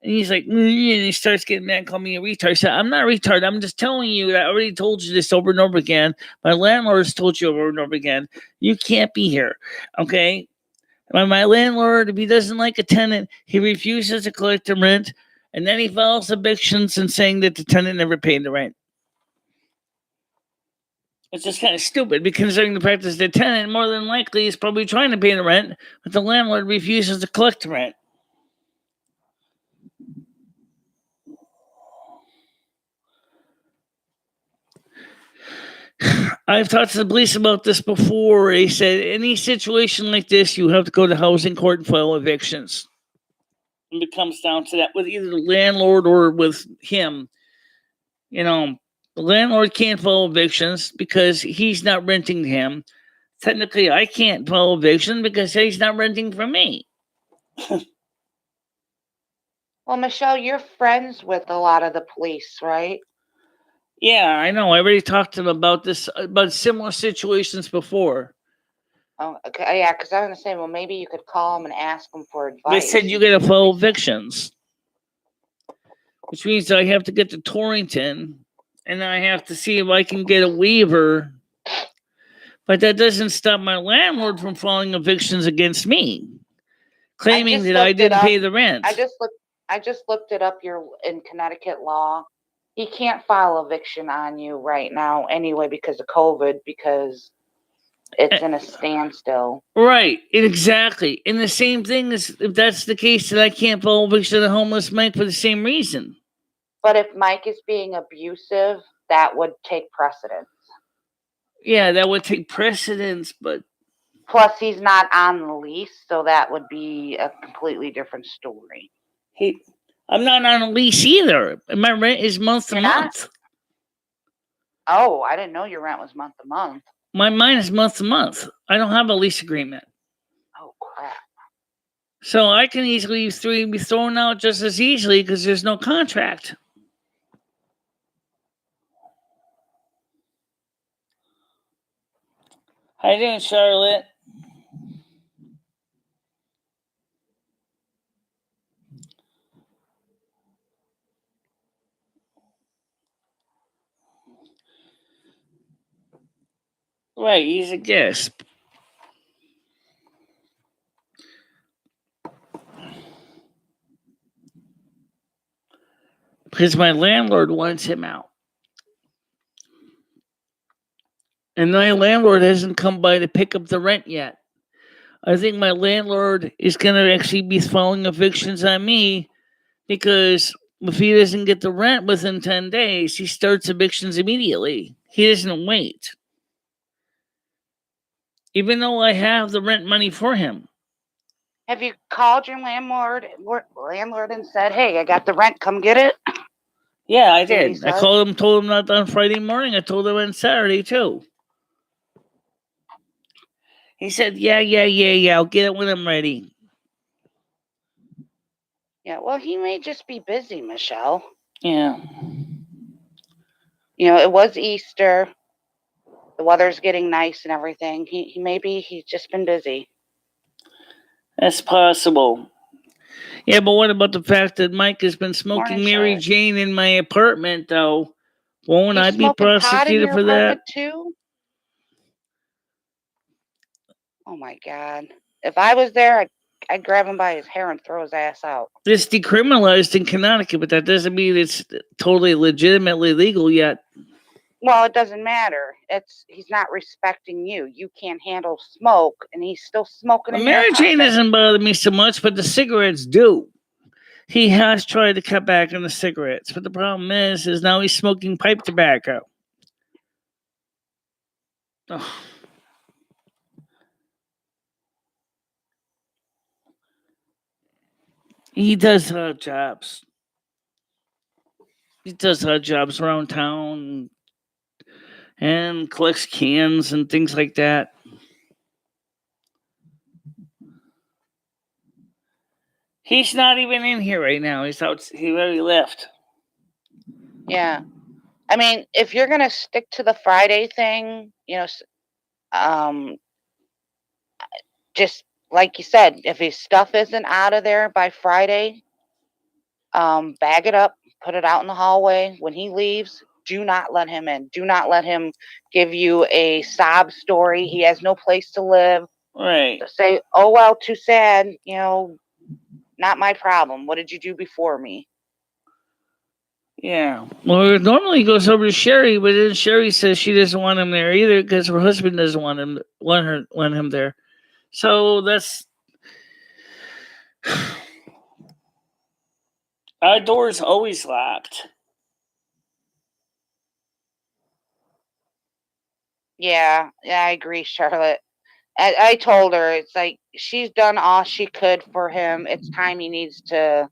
Speaker 1: And he's like, and he starts getting mad and calling me a retard. I said, I'm not a retard. I'm just telling you that I already told you this over and over again. My landlord has told you over and over again. You can't be here. Okay? My landlord, if he doesn't like a tenant, he refuses to collect the rent. And then he files evictions and saying that the tenant never paid the rent. It's just kind of stupid because considering the fact that the tenant more than likely is probably trying to pay the rent, but the landlord refuses to collect the rent. I've talked to the police about this before. They said any situation like this, you have to go to housing court and file evictions. And it comes down to that with either the landlord or with him. The landlord can't file evictions because he's not renting to him. Technically, I can't file eviction because he's not renting from me.
Speaker 3: Well, Michelle, you're friends with a lot of the police, right?
Speaker 1: Yeah, I know. I already talked to them about similar situations before.
Speaker 3: Oh, okay. Yeah, because I was going to say, well, maybe you could call them and ask them for advice.
Speaker 1: They said you got to file evictions, which means I have to get to Torrington, and I have to see if I can get a waiver. But that doesn't stop my landlord from filing evictions against me, claiming that I didn't pay the rent.
Speaker 3: I just looked it up. You're in Connecticut law. He can't file eviction on you right now anyway because of COVID, because it's in a standstill.
Speaker 1: Right, exactly. And the same thing is, if that's the case, that I can't file eviction on homeless Mike for the same reason.
Speaker 3: But if Mike is being abusive, that would take precedence.
Speaker 1: Yeah, that would take precedence, but...
Speaker 3: Plus, he's not on the lease, so that would be a completely different story.
Speaker 1: I'm not on a lease either. My rent is month to month.
Speaker 3: Oh, I didn't know your rent was month to month.
Speaker 1: Mine is month to month. I don't have a lease agreement.
Speaker 3: Oh, crap.
Speaker 1: So I can easily be thrown out just as easily because there's no contract. How you doing, Charlotte? Right, he's a guest. Because my landlord wants him out. And my landlord hasn't come by to pick up the rent yet. I think my landlord is going to actually be filing evictions on me because if he doesn't get the rent within 10 days, he starts evictions immediately. He doesn't wait. Even though I have the rent money for him.
Speaker 3: Have you called your landlord and said, hey, I got the rent, come get it?
Speaker 1: Yeah, I did. I called him, told him that on Friday morning. I told him on Saturday too. He said, yeah, I'll get it when I'm ready.
Speaker 3: Yeah, well, he may just be busy, Michelle.
Speaker 1: Yeah.
Speaker 3: It was Easter. The weather's getting nice and everything. He's just been busy.
Speaker 1: That's possible. Yeah, but what about the fact that Mike has been smoking
Speaker 3: Morning,
Speaker 1: Mary
Speaker 3: Charlotte.
Speaker 1: Jane in my apartment, though? Won't I
Speaker 3: He's
Speaker 1: be
Speaker 3: smoking pot in
Speaker 1: prosecuted
Speaker 3: your
Speaker 1: for that?
Speaker 3: apartment too? Oh my God! If I was there, I'd grab him by his hair and throw his ass out.
Speaker 1: It's decriminalized in Connecticut, but that doesn't mean it's totally legitimately legal yet.
Speaker 3: Well, it doesn't matter. He's not respecting you. You can't handle smoke, and he's still smoking in your
Speaker 1: Mary Jane
Speaker 3: apartment.
Speaker 1: doesn't bother me so much, but the cigarettes do. He has tried to cut back on the cigarettes, but the problem is now he's smoking pipe tobacco. Oh. He does odd jobs. He does odd jobs around town and collects cans and things like that. He's not even in here right now. He's out. He already left.
Speaker 3: Yeah. I mean, if you're gonna stick to the Friday thing, just like you said, if his stuff isn't out of there by Friday, bag it up, put it out in the hallway. When he leaves, do not let him in. Do not let him give you a sob story. He has no place to live.
Speaker 1: Right.
Speaker 3: To say, oh well, too sad. Not my problem. What did you do before me?
Speaker 1: Yeah. Well, normally he goes over to Sherry, but then Sherry says she doesn't want him there either because her husband doesn't want him there. So that's our door's always locked.
Speaker 3: Yeah, I agree, Charlotte. I told her it's like she's done all she could for him. It's time he needs to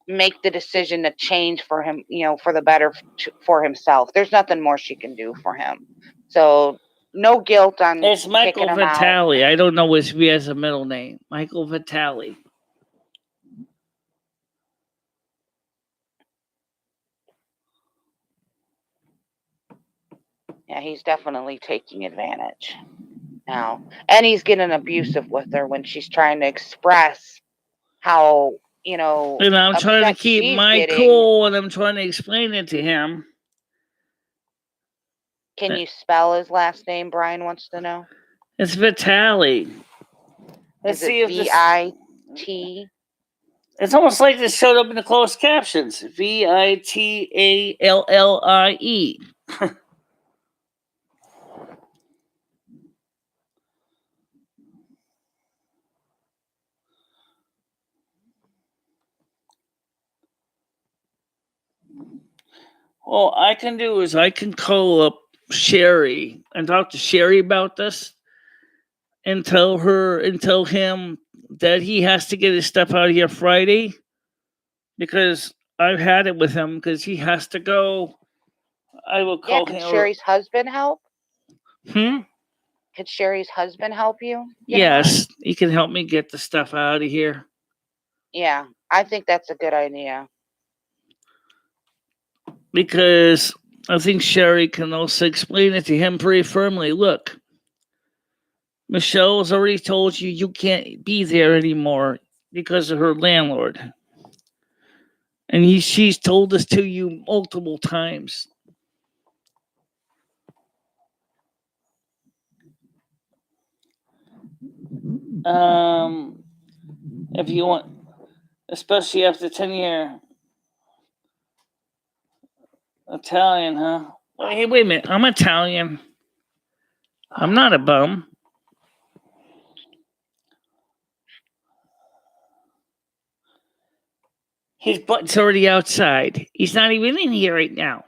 Speaker 3: make the decision to change for him, for the better for himself. There's nothing more she can do for him. So no guilt on
Speaker 1: It's Michael
Speaker 3: kicking him out.
Speaker 1: Vitale. I don't know if he has a middle name. Michael Vitale.
Speaker 3: Yeah, he's definitely taking advantage now. And he's getting abusive with her when she's trying to express how,
Speaker 1: And I'm trying to keep my cool, and I'm trying to explain it to him.
Speaker 3: Can you spell his last name? Brian wants to know.
Speaker 1: It's Vitale. Let's see if
Speaker 3: V-I-T.
Speaker 1: It's almost like this showed up in the closed captions. Vitale. All I can do is I can call up Sherry and talk to Sherry about this and tell him that he has to get his stuff out of here Friday because I've had it with him because he has to go. I will call him.
Speaker 3: Could Sherry's husband help?
Speaker 1: Could
Speaker 3: Sherry's husband help you?
Speaker 1: Yes, he can help me get the stuff out of here.
Speaker 3: Yeah, I think that's a good idea.
Speaker 1: Because I think Sherry can also explain it to him pretty firmly. Look, Michelle has already told you you can't be there anymore because of her landlord. And she's told this to you multiple times. If you want, especially after 10-year Italian, huh? Hey, wait a minute. I'm Italian. I'm not a bum. His butt's already outside. He's not even in here right now.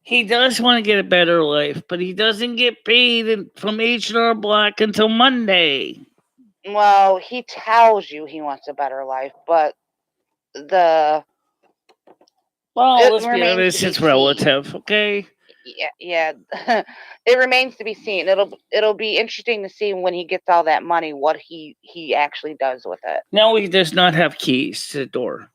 Speaker 1: He does want to get a better life, but he doesn't get paid from H&R Block until Monday.
Speaker 3: Well, he tells you he wants a better life, but let's
Speaker 1: be honest, it's relative, okay?
Speaker 3: Yeah. It remains to be seen. It'll be interesting to see when he gets all that money what he actually does with it.
Speaker 1: No, he does not have keys to the door.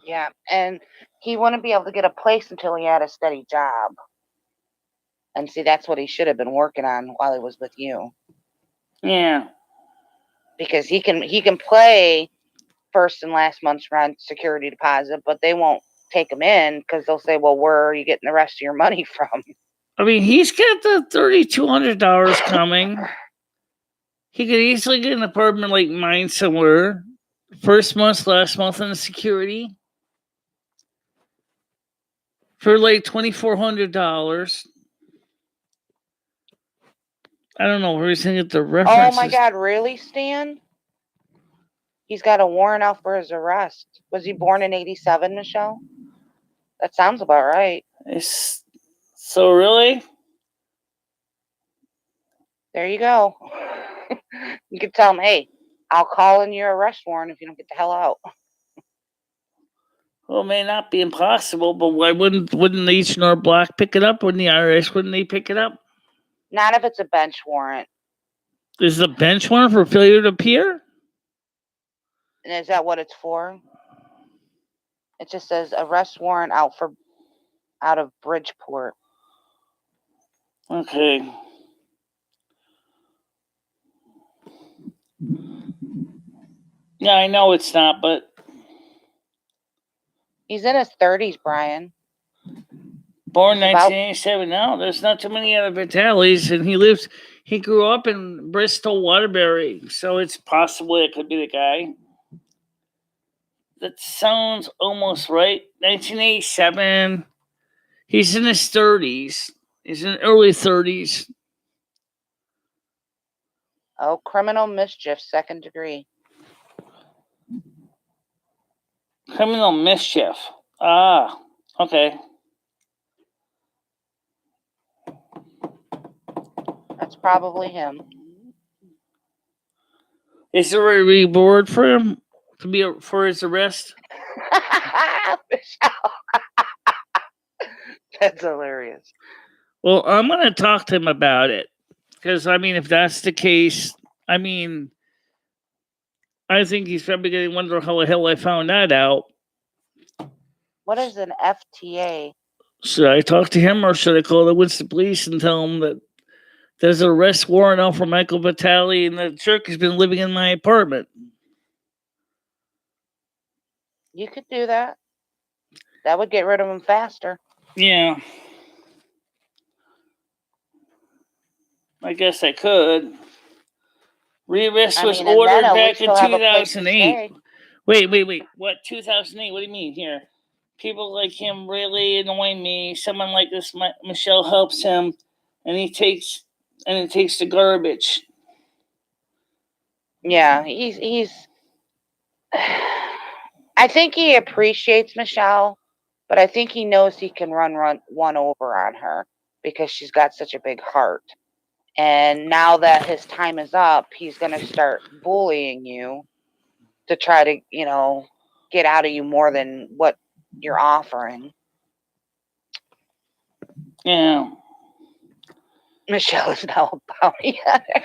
Speaker 3: Yeah, and he wouldn't be able to get a place until he had a steady job. And see, that's what he should have been working on while he was with you.
Speaker 1: Yeah.
Speaker 3: Because he can play first and last month's rent, security deposit, but they won't take him in because they'll say, well, where are you getting the rest of your money from?
Speaker 1: I mean, he's got the $3,200 coming. He could easily get an apartment like mine somewhere. First month, last month in the security. For like $2,400. I don't know where he's gonna get the references.
Speaker 3: Oh my God, really, Stan? He's got a warrant out for his arrest. Was he born in 87, Michelle? That sounds about right.
Speaker 1: So really?
Speaker 3: There you go. You could tell him, hey, I'll call in your arrest warrant if you don't get the hell out.
Speaker 1: Well, it may not be impossible, but why wouldn't the H&R Block pick it up? Wouldn't the IRS, wouldn't they pick it up?
Speaker 3: Not if it's a bench warrant.
Speaker 1: Is the bench warrant for failure to appear?
Speaker 3: And is that what it's for? It just says arrest warrant out of Bridgeport.
Speaker 1: Okay. Yeah, I know it's not, but
Speaker 3: He's in his 30s, Brian.
Speaker 1: born 1987. No, there's not too many other Vitalis, and he grew up in Bristol, Waterbury, so it's possible it could be the guy. That sounds almost right. 1987. He's in his 30s. He's in early 30s.
Speaker 3: Oh, criminal mischief, 2nd degree.
Speaker 1: Criminal mischief. Ah, okay.
Speaker 3: That's probably him.
Speaker 1: Is there a reward for him for his arrest?
Speaker 3: That's hilarious.
Speaker 1: Well, I'm going to talk to him about it. Because, I mean, if that's the case, I mean, I think he's probably going to wonder how the hell I found that out.
Speaker 3: What is an FTA?
Speaker 1: Should I talk to him or should I call the Winston police and tell him that there's an arrest warrant out for Michael Vitale and the jerk has been living in my apartment?
Speaker 3: You could do that. That would get rid of him faster.
Speaker 1: Yeah. I guess I could. Rearrest was ordered back in 2008. Wait. What? 2008? What do you mean here? People like him really annoy me. Someone like this, Michelle, helps him, and it takes the garbage.
Speaker 3: Yeah, he's. I think he appreciates Michelle, but I think he knows he can run one over on her because she's got such a big heart. And now that his time is up, he's going to start bullying you to try to, get out of you more than what you're offering.
Speaker 1: Yeah.
Speaker 3: Michelle is now a bounty hunter.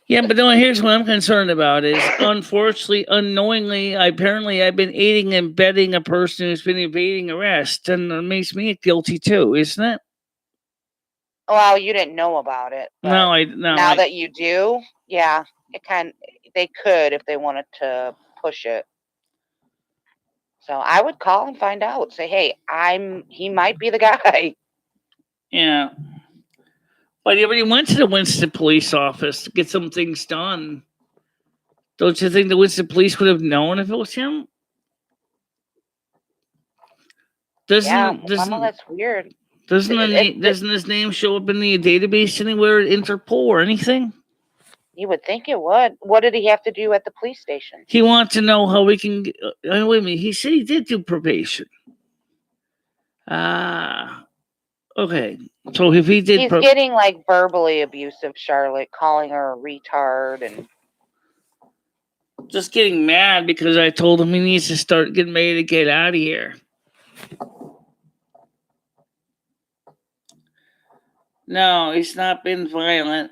Speaker 1: Yeah, but no, here's what I'm concerned about is, unfortunately, unknowingly, apparently I've been aiding and abetting a person who's been evading arrest, and it makes me guilty too, isn't it?
Speaker 3: Well, you didn't know about it.
Speaker 1: Now
Speaker 3: that you do, yeah, they could if they wanted to push it. So I would call and find out. Say, hey, he might be the guy.
Speaker 1: Yeah. But he already went to the Winston police office to get some things done. Don't you think the Winston police would have known if it was him?
Speaker 3: That's weird.
Speaker 1: Doesn't his name show up in the database anywhere at Interpol or anything?
Speaker 3: You would think it would. What did he have to do at the police station?
Speaker 1: He wants to know how we can. Wait a minute. He said he did do probation. Okay. So if he did,
Speaker 3: he's getting like verbally abusive, Charlotte, calling her a retard and
Speaker 1: just getting mad because I told him he needs to start getting ready to get out of here. No, he's not been violent.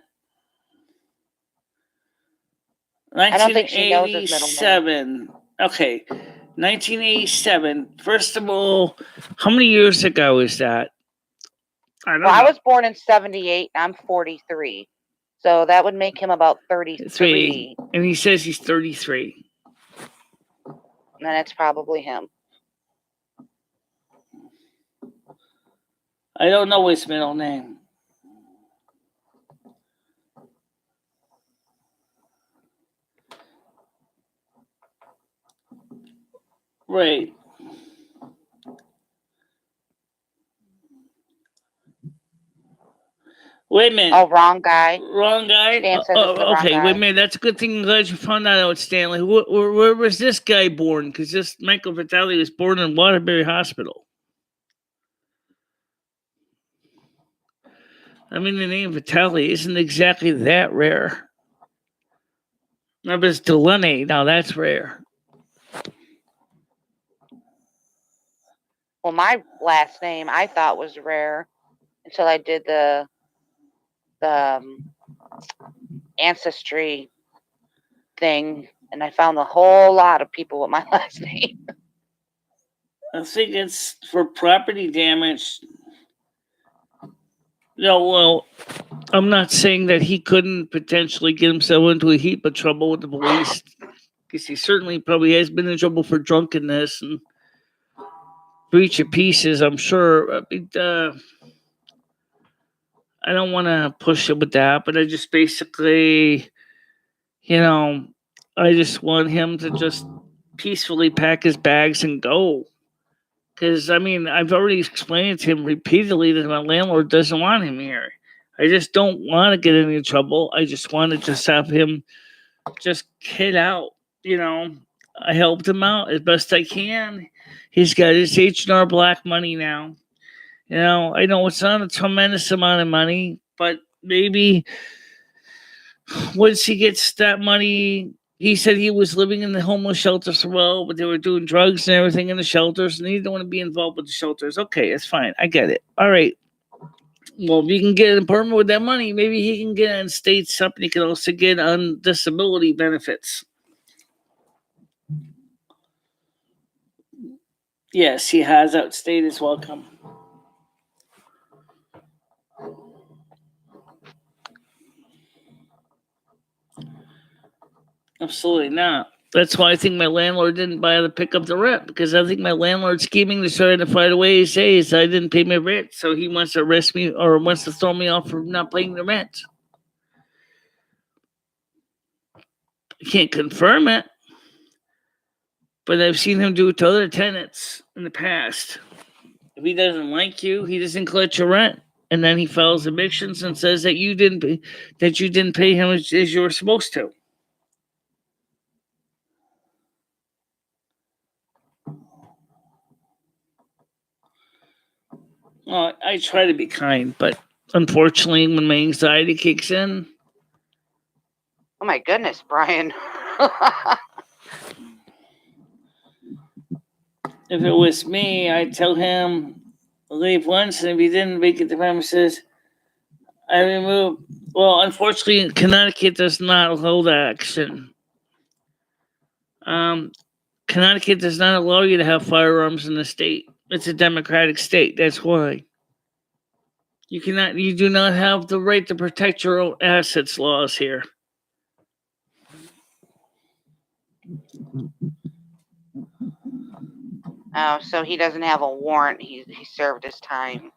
Speaker 3: I don't think she knows his middle name.
Speaker 1: 1987. Okay. 1987. First of all, how many years ago is that? I don't
Speaker 3: Well,
Speaker 1: know.
Speaker 3: I was born in 78. I'm 43. So that would make him about 33.
Speaker 1: And he says he's 33.
Speaker 3: And then it's probably him.
Speaker 1: I don't know his middle name. Right. Wait a minute.
Speaker 3: Oh, wrong guy.
Speaker 1: Wrong guy?
Speaker 3: Stan says it's the wrong
Speaker 1: okay,
Speaker 3: guy.
Speaker 1: wait a minute. That's a good thing. I'm glad you found that out, Stanley. Where was this guy born? Because this Michael Vitale was born in Waterbury Hospital. I mean, the name Vitale isn't exactly that rare. Now, but it's Delaney. Now, that's rare.
Speaker 3: Well, my last name I thought was rare until I did the ancestry thing, and I found a whole lot of people with my last name.
Speaker 1: I think it's for property damage. No, well, I'm not saying that he couldn't potentially get himself into a heap of trouble with the police, because he certainly probably has been in trouble for drunkenness and breach of pieces, I'm sure. I don't want to push it with that, but I just basically, I just want him to just peacefully pack his bags and go. Because, I mean, I've already explained to him repeatedly that my landlord doesn't want him here. I just don't want to get in any trouble. I just want to just have him just get out, I helped him out as best I can. He's got his H&R Black money now. I know it's not a tremendous amount of money, but maybe once he gets that money, he said he was living in the homeless shelters for a while, but they were doing drugs and everything in the shelters, and he didn't want to be involved with the shelters. Okay, that's fine. I get it. All right. Well, if you can get an apartment with that money, maybe he can get on state something. He can also get on disability benefits. Yes, he has outstate his welcome. Absolutely not. That's why I think my landlord didn't buy to pick up the rent, because I think my landlord's scheming to try to find a way to say is I didn't pay my rent, so he wants to arrest me or wants to throw me off for not paying the rent. I can't confirm it, but I've seen him do it to other tenants in the past. If he doesn't like you, he doesn't collect your rent, and then he files evictions and says that you didn't pay him as you were supposed to. Well, I try to be kind, but unfortunately, when my anxiety kicks in.
Speaker 3: Oh my goodness, Brian.
Speaker 1: If it was me, I'd tell him leave once, and if he didn't vacate the premises, I remove. Well, unfortunately, Connecticut does not allow that action. Connecticut does not allow you to have firearms in the state. It's a democratic state. That's why. You do not have the right to protect your own assets laws here.
Speaker 3: Oh, so he doesn't have a warrant. He served his time.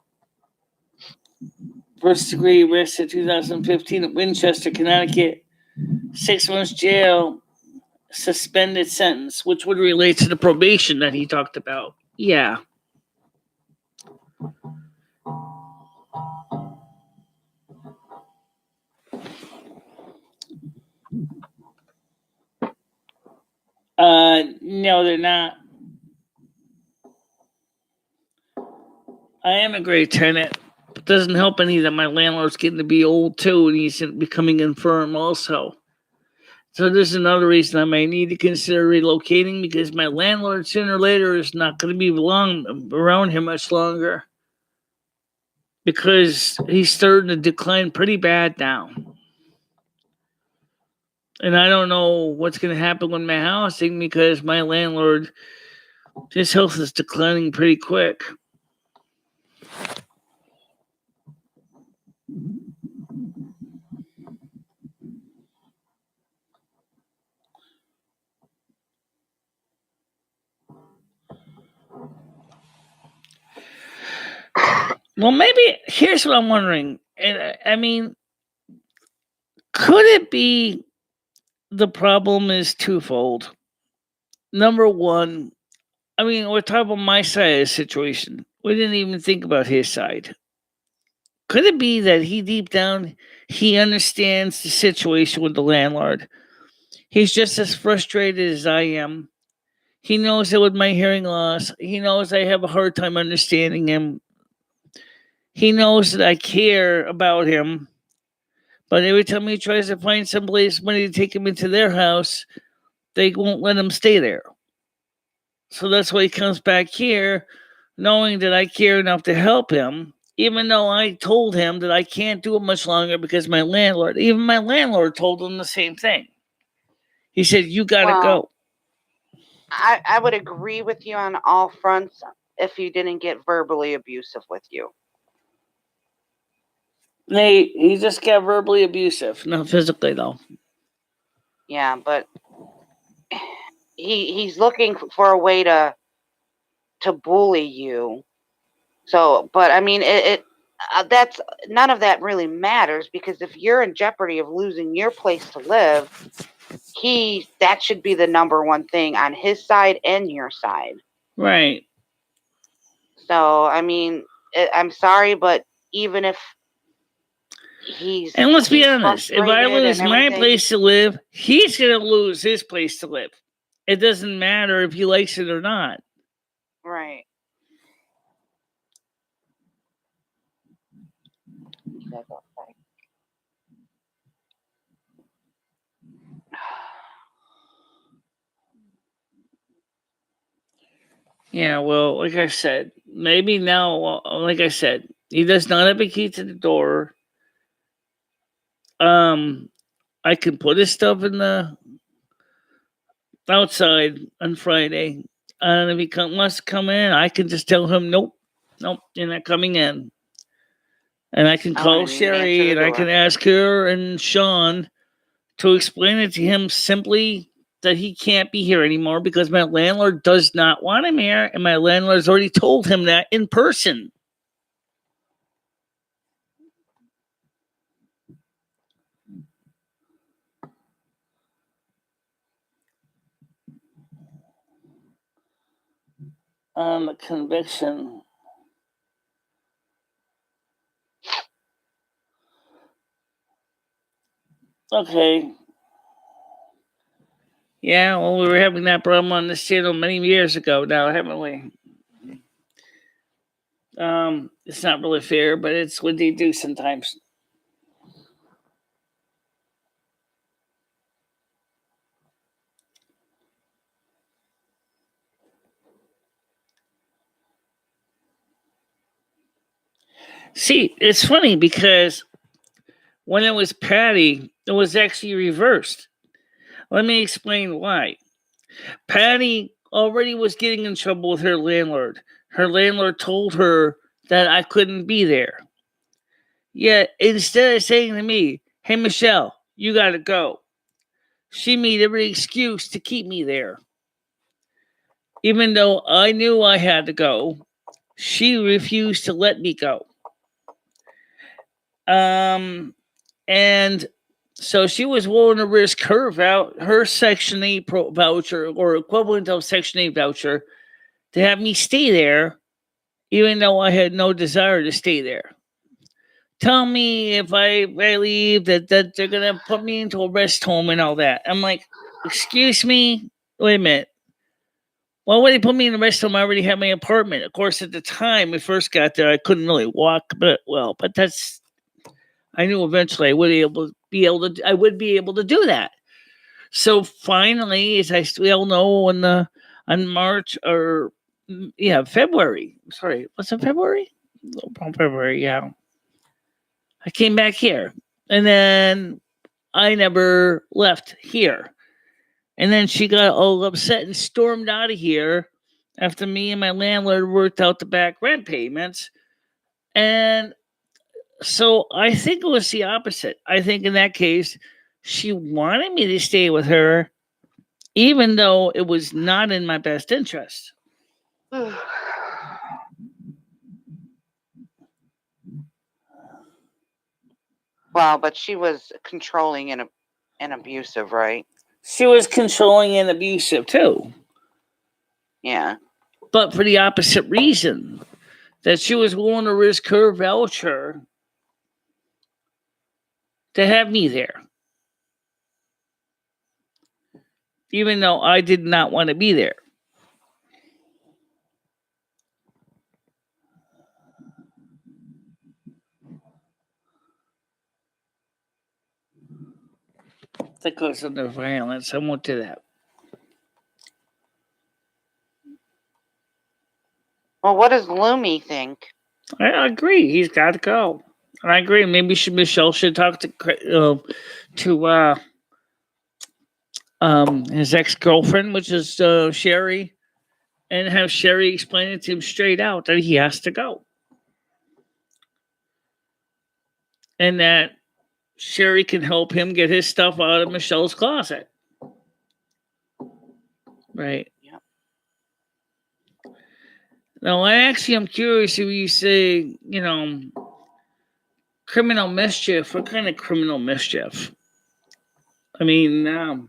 Speaker 1: First degree arrested 2015 at Winchester, Connecticut. 6 months jail, suspended sentence, which would relate to the probation that he talked about. Yeah. No, they're not. I am a great tenant. It doesn't help any that my landlord's getting to be old too, and he's becoming infirm also. So there's another reason I may need to consider relocating, because my landlord sooner or later is not going to be around here much longer, because he's starting to decline pretty bad now. And I don't know what's going to happen with my housing, because my landlord His health is declining pretty quick. Well, maybe here's what I'm wondering. And I mean, could it be the problem is twofold? Number one, I mean, we're talking about my side of the situation. We didn't even think about his side. Could it be that he deep down he understands the situation with the landlord? He's just as frustrated as I am. He knows that with my hearing loss, he knows I have a hard time understanding him. He knows that I care about him. But every time he tries to find someplace money to take him into their house, they won't let him stay there. So that's why he comes back here, knowing that I care enough to help him, even though I told him that I can't do it much longer because even my landlord told him the same thing. He said, you got to go.
Speaker 3: I would agree with you on all fronts if he didn't get verbally abusive with you.
Speaker 1: He just got verbally abusive, not physically though.
Speaker 3: Yeah, but he's looking for a way to bully you. So, but I mean, that's none of that really matters, because if you're in jeopardy of losing your place to live, that should be the number one thing on his side and your side.
Speaker 1: Right.
Speaker 3: So, I mean, I'm sorry, but even if
Speaker 1: and let's be honest, if I lose my place to live, he's going to lose his place to live. It doesn't matter if he likes it or not.
Speaker 3: Right.
Speaker 1: Yeah, well, like I said, maybe now, like I said, he does not have a key to the door. I can put his stuff in the outside on Friday, and if he wants to come in, I can just tell him, nope, you're not coming in. And I can call Sherry and I can ask her and Sean to explain it to him simply that he can't be here anymore because my landlord does not want him here, and my landlord's already told him that in person. On the conviction. Okay. Yeah, well, we were having that problem on this channel many years ago now, haven't we? It's not really fair, but it's what they do sometimes. See, it's funny because when it was Patty, it was actually reversed. Let me explain why. Patty already was getting in trouble with her landlord. Her landlord told her that I couldn't be there. Yet, instead of saying to me, hey, Michelle, you got to go, she made every excuse to keep me there. Even though I knew I had to go, she refused to let me go. And so she was willing to risk her Section 8 voucher or equivalent of Section 8 voucher to have me stay there, even though I had no desire to stay there. Tell me if I leave that they're going to put me into a rest home and all that. I'm like, excuse me? Wait a minute. Why would they put me in the rest home? I already had my apartment. Of course, at the time we first got there, I couldn't really walk, but that's, I knew eventually I would be able to do that. So finally, as we all know, on March or February. Sorry, what's in February? February, yeah. I came back here, and then I never left here. And then she got all upset and stormed out of here after me and my landlord worked out the back rent payments. And so I think it was the opposite. I think in that case, she wanted me to stay with her, even though it was not in my best interest.
Speaker 3: Well, but she was controlling and abusive, right?
Speaker 1: She was controlling and abusive too.
Speaker 3: Yeah.
Speaker 1: But for the opposite reason, that she was willing to risk her voucher to have me there. Even though I did not want to be there. That goes under violence. I won't do that.
Speaker 3: Well, what does Loomy think?
Speaker 1: I agree. He's got to go. And I agree. Maybe Michelle should talk to his ex-girlfriend, which is Sherry, and have Sherry explain it to him straight out that he has to go. And that Sherry can help him get his stuff out of Michelle's closet. Right.
Speaker 3: Yep.
Speaker 1: Now, I'm curious if you say, criminal mischief. What kind of criminal mischief? I mean,
Speaker 3: oh,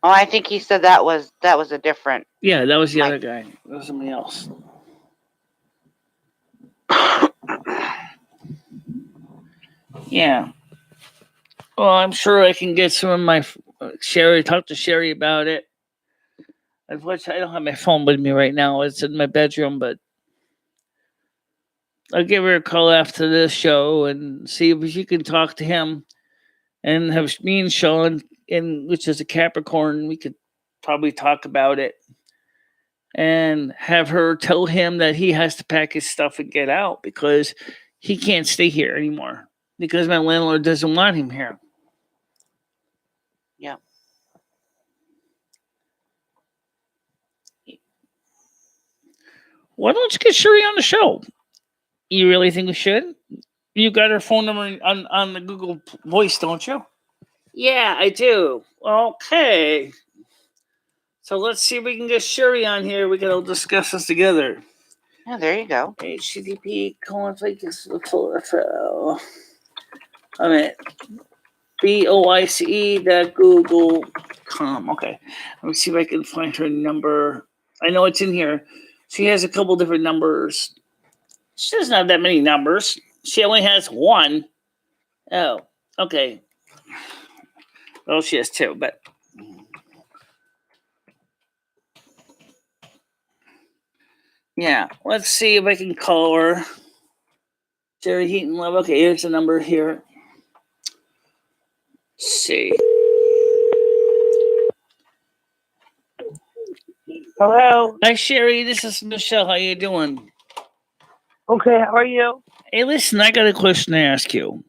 Speaker 3: I think he said that was a different.
Speaker 1: Yeah, that was the other guy. That was somebody else. Yeah. Well, I'm sure I can get some of my talk to Sherry about it. Unfortunately, I don't have my phone with me right now. It's in my bedroom, but I'll give her a call after this show and see if she can talk to him and have me and Sean, which is a Capricorn, we could probably talk about it and have her tell him that he has to pack his stuff and get out because he can't stay here anymore because my landlord doesn't want him here.
Speaker 3: Yeah.
Speaker 1: Why don't you get Sherry on the show? You really think we should? You got her phone number on the Google Voice, don't you? Yeah, I do. Okay. So let's see if we can get Sherry on here. We can all discuss this together.
Speaker 3: Yeah, there you go.
Speaker 1: HTTP I'm at BOICE.google.com. Okay. Let me see if I can find her number. I know it's in here. She has a couple different numbers. She doesn't have that many numbers. She only has one. Oh, okay. Well, she has two, but yeah. Let's see if I can call her. Jerry Heaton Love. Okay, here's the number here. Let's see.
Speaker 5: Hello.
Speaker 1: Hi, Sherry. This is Michelle. How you doing?
Speaker 5: Okay, how are you?
Speaker 1: Hey, listen, I got a question to ask you.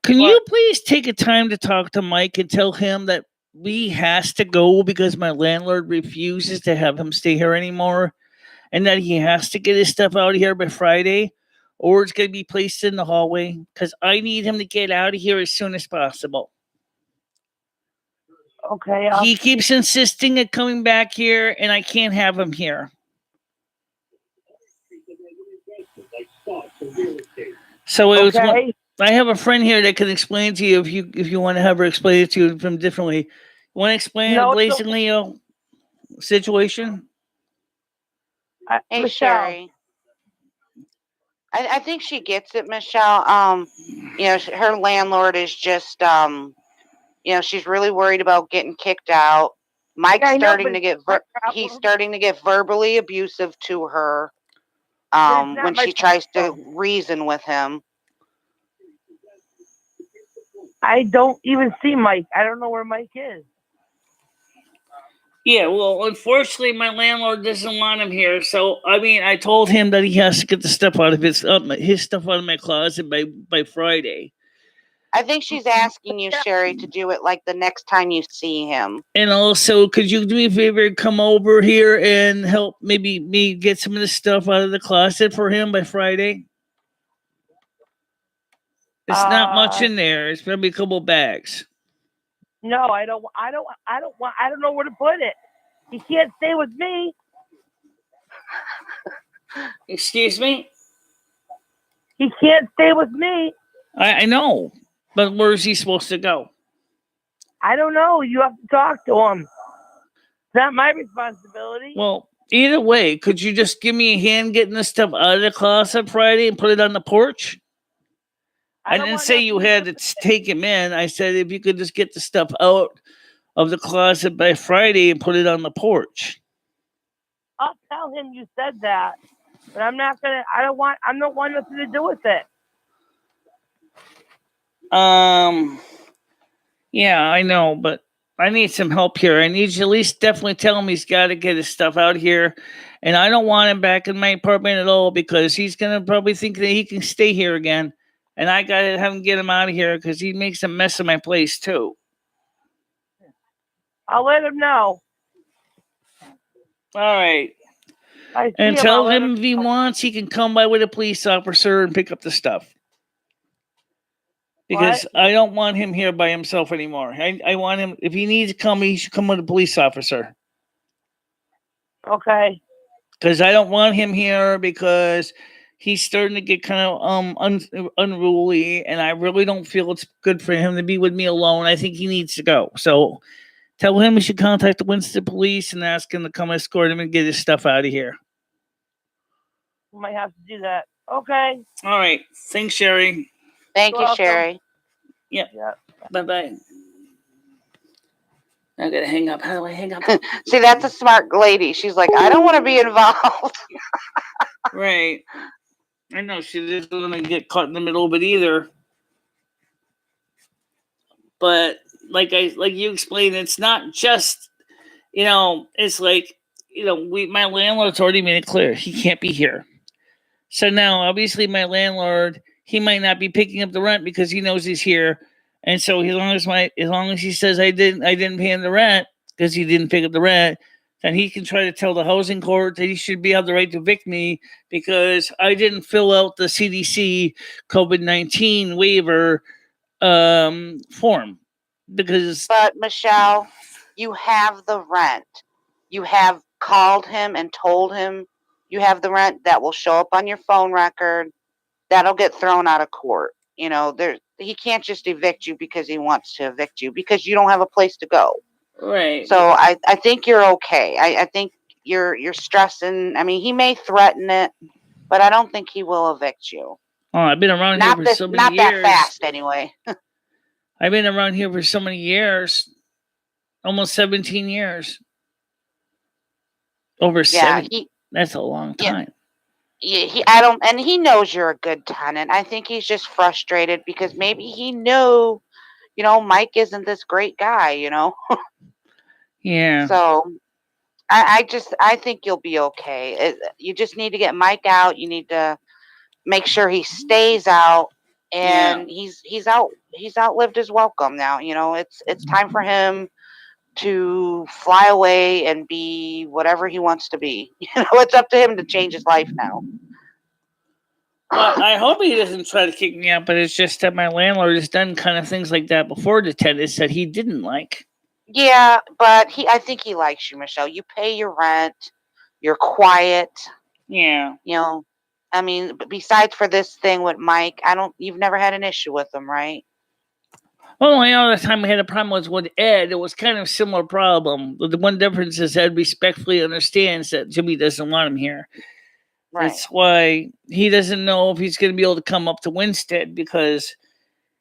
Speaker 1: Can you please take a time to talk to Mike and tell him that he has to go because my landlord refuses to have him stay here anymore and that he has to get his stuff out of here by Friday or it's going to be placed in the hallway because I need him to get out of here as soon as possible.
Speaker 5: Okay.
Speaker 1: He keeps insisting at coming back here and I can't have him here. So it was I have a friend here that can explain to you if you want to have her explain it to you from differently. You want to explain blatantly situation?
Speaker 3: Hey,
Speaker 5: Michelle.
Speaker 3: Sherry. I think she gets it, Michelle. Her landlord is just she's really worried about getting kicked out. Mike's starting to get verbally abusive to her when she tries to reason with him.
Speaker 5: I don't even see Mike. I don't know where Mike is.
Speaker 1: Yeah, well, unfortunately, my landlord doesn't want him here. So, I mean, I told him that he has to get the stuff out of his stuff out of my closet by Friday.
Speaker 3: I think she's asking you, Sherry, to do it like the next time you see him.
Speaker 1: And also, could you do me a favor and come over here and help maybe me get some of the stuff out of the closet for him by Friday? It's not much in there. It's probably a couple bags.
Speaker 5: No, I don't know where to put it. He can't stay with me.
Speaker 1: Excuse me?
Speaker 5: He can't stay with me.
Speaker 1: I know, but where is he supposed to go?
Speaker 5: I don't know. You have to talk to him. It's not my responsibility.
Speaker 1: Well, either way, could you just give me a hand getting this stuff out of the closet Friday and put it on the porch? I didn't say you had to take him in. I said if you could just get the stuff out of the closet by Friday and put it on the porch.
Speaker 5: I'll tell him you said that, but I'm not gonna. I'm not want nothing to do with it.
Speaker 1: Yeah, I know, but I need some help here. I need you to at least definitely tell him he's got to get his stuff out here. And I don't want him back in my apartment at all because he's going to probably think that he can stay here again. And I got to have him get him out of here because he makes a mess of my place too.
Speaker 5: I'll let him know.
Speaker 1: All right. And tell him if he wants, he can come by with a police officer and pick up the stuff. Because I don't want him here by himself anymore. I want him, if he needs to come, he should come with a police officer.
Speaker 5: Okay.
Speaker 1: Because I don't want him here because he's starting to get kind of unruly, and I really don't feel it's good for him to be with me alone. I think he needs to go. So tell him he should contact the Winston police and ask him to come escort him and get his stuff out of here.
Speaker 5: We might have to do that. Okay.
Speaker 1: All right. Thanks, Sherry.
Speaker 3: Thank you, Sherry.
Speaker 1: Yep. Bye-bye. I gotta hang up. How do I hang up?
Speaker 3: See, that's a smart lady. She's like, I don't want to be involved.
Speaker 1: Right. I know she doesn't want to get caught in the middle of it either. But like you explained, it's not just, it's like, my landlord's already made it clear he can't be here. So now, obviously, my landlord, he might not be picking up the rent because he knows he's here, and so as long as he says I didn't pay him the rent because he didn't pick up the rent, then he can try to tell the housing court that he should have the right to evict me because I didn't fill out the CDC COVID-19 waiver form.
Speaker 3: But Michelle, you have the rent. You have called him and told him you have the rent. That will show up on your phone record. That'll get thrown out of court. He can't just evict you because he wants to evict you because you don't have a place to go.
Speaker 1: Right.
Speaker 3: So I think you're okay. I think you're stressing. I mean, he may threaten it, but I don't think he will evict you.
Speaker 1: Oh, I've been around here for so many years.
Speaker 3: Not that fast, anyway.
Speaker 1: I've been around here for so many years, almost 17 years. Over 7. That's a long time.
Speaker 3: And he knows you're a good tenant. I think he's just frustrated because maybe he knew, Mike isn't this great guy,
Speaker 1: Yeah.
Speaker 3: So I think you'll be okay. You just need to get Mike out. You need to make sure he stays out, and he's outlived his welcome now. It's time for him to fly away and be whatever he wants to be. It's up to him to change his life now.
Speaker 1: Well, I hope he doesn't try to kick me out, but it's just that my landlord has done kind of things like that before to tenants that he didn't like.
Speaker 3: Yeah, but I think he likes you, Michelle. You pay your rent. You're quiet.
Speaker 1: Yeah.
Speaker 3: I mean, besides for this thing with Mike, you've never had an issue with him, right?
Speaker 1: Well, the other time we had a problem was with Ed. It was kind of a similar problem. But the one difference is Ed respectfully understands that Jimmy doesn't want him here. Right. That's why he doesn't know if he's going to be able to come up to Winstead because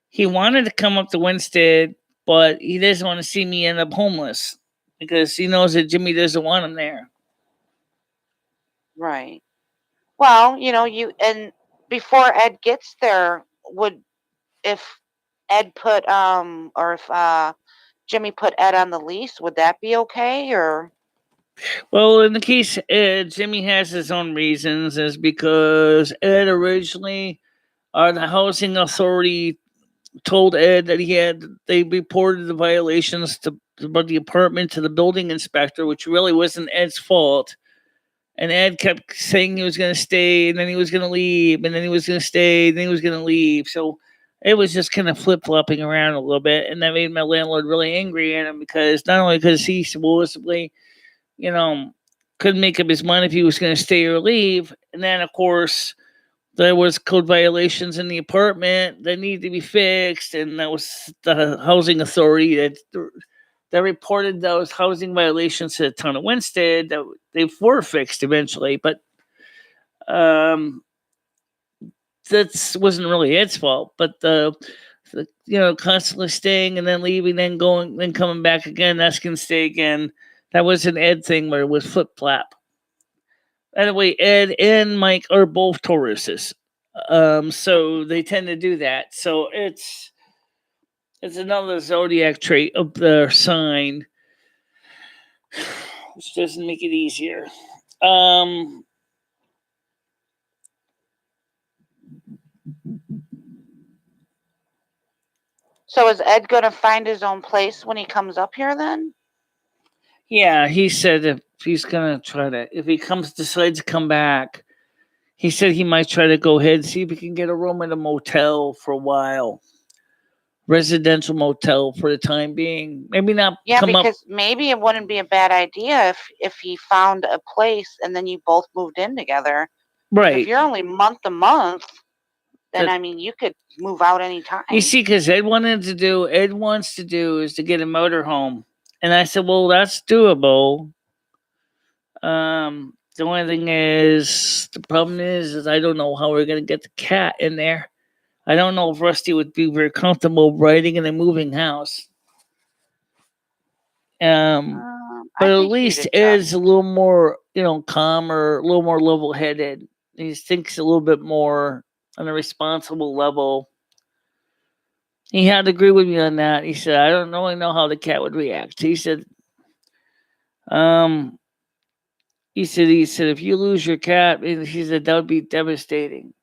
Speaker 1: he wanted to come up to Winstead, but he doesn't want to see me end up homeless because he knows that Jimmy doesn't want him there.
Speaker 3: Right. Well, and before Ed gets there, if Ed put or if Jimmy put Ed on the lease, would that be okay? Or
Speaker 1: well, in the case of Ed, Jimmy has his own reasons, is because Ed originally, the housing authority told Ed that they reported the violations about the apartment to the building inspector, which really wasn't Ed's fault. And Ed kept saying he was going to stay, and then he was going to leave, and then he was going to stay, and then he was going to leave. So it was just kind of flip flopping around a little bit, and that made my landlord really angry at him because not only because he supposedly, couldn't make up his mind if he was going to stay or leave, and then of course there was code violations in the apartment that needed to be fixed, and that was the housing authority that reported those housing violations to the town of Winston. That they were fixed eventually, but that wasn't really its fault. But the constantly staying and then leaving, then going, then coming back again, asking to stay again. That was an Ed thing where it was flip flop. By the way, Ed and Mike are both Tauruses. So they tend to do that. So it's another zodiac trait of their sign, which doesn't make it easier.
Speaker 3: So is Ed going to find his own place when he comes up here then?
Speaker 1: Yeah, he said if he's gonna try to, if he decides to come back, he said he might try to go ahead and see if he can get a room at a motel for a while. Residential motel for the time being. Maybe not.
Speaker 3: Yeah, because maybe it wouldn't be a bad idea if he found a place and then you both moved in together.
Speaker 1: Right.
Speaker 3: If you're only month to month, then I mean you could move out anytime.
Speaker 1: You see, because Ed wants to do is to get a motorhome, and I said, well, that's doable. The only thing is, the problem is I don't know how we're gonna get the cat in there. I don't know if Rusty would be very comfortable riding in a moving house. But at least Ed's a little more, calmer, a little more level-headed. He thinks a little bit more on a responsible level. He had to agree with me on that. He said, I don't really know how the cat would react. He said, he said, if you lose your cat, he said, that would be devastating.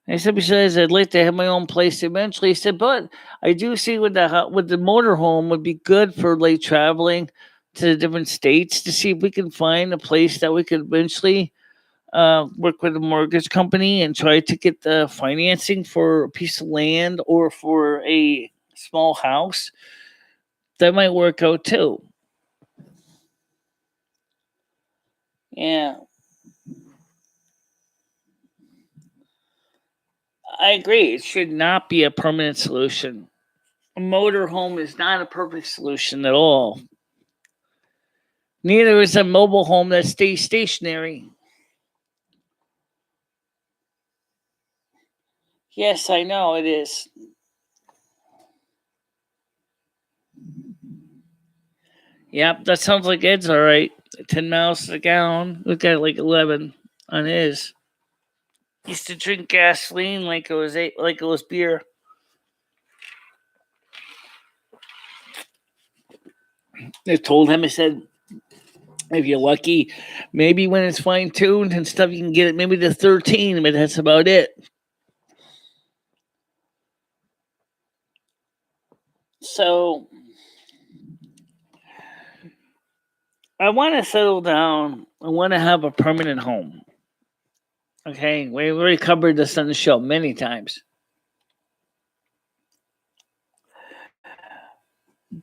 Speaker 1: And I said, besides, I'd like to have my own place eventually. He said, but I do see with the motorhome would be good for like traveling to the different states to see if we can find a place that we could eventually work with a mortgage company and try to get the financing for a piece of land or for a small house. That might work out too. Yeah. I agree. It should not be a permanent solution. A motorhome is not a perfect solution at all. Neither is a mobile home that stays stationary. Yes, I know it is. Yep, that sounds like Ed's all right. 10 miles a gallon. We've got like 11 on his. He used to drink gasoline like it was beer. I told him, I said, if you're lucky, maybe when it's fine tuned and stuff, you can get it maybe to 13, but that's about it. So I want to settle down. I want to have a permanent home. Okay, we've already covered this on the show many times.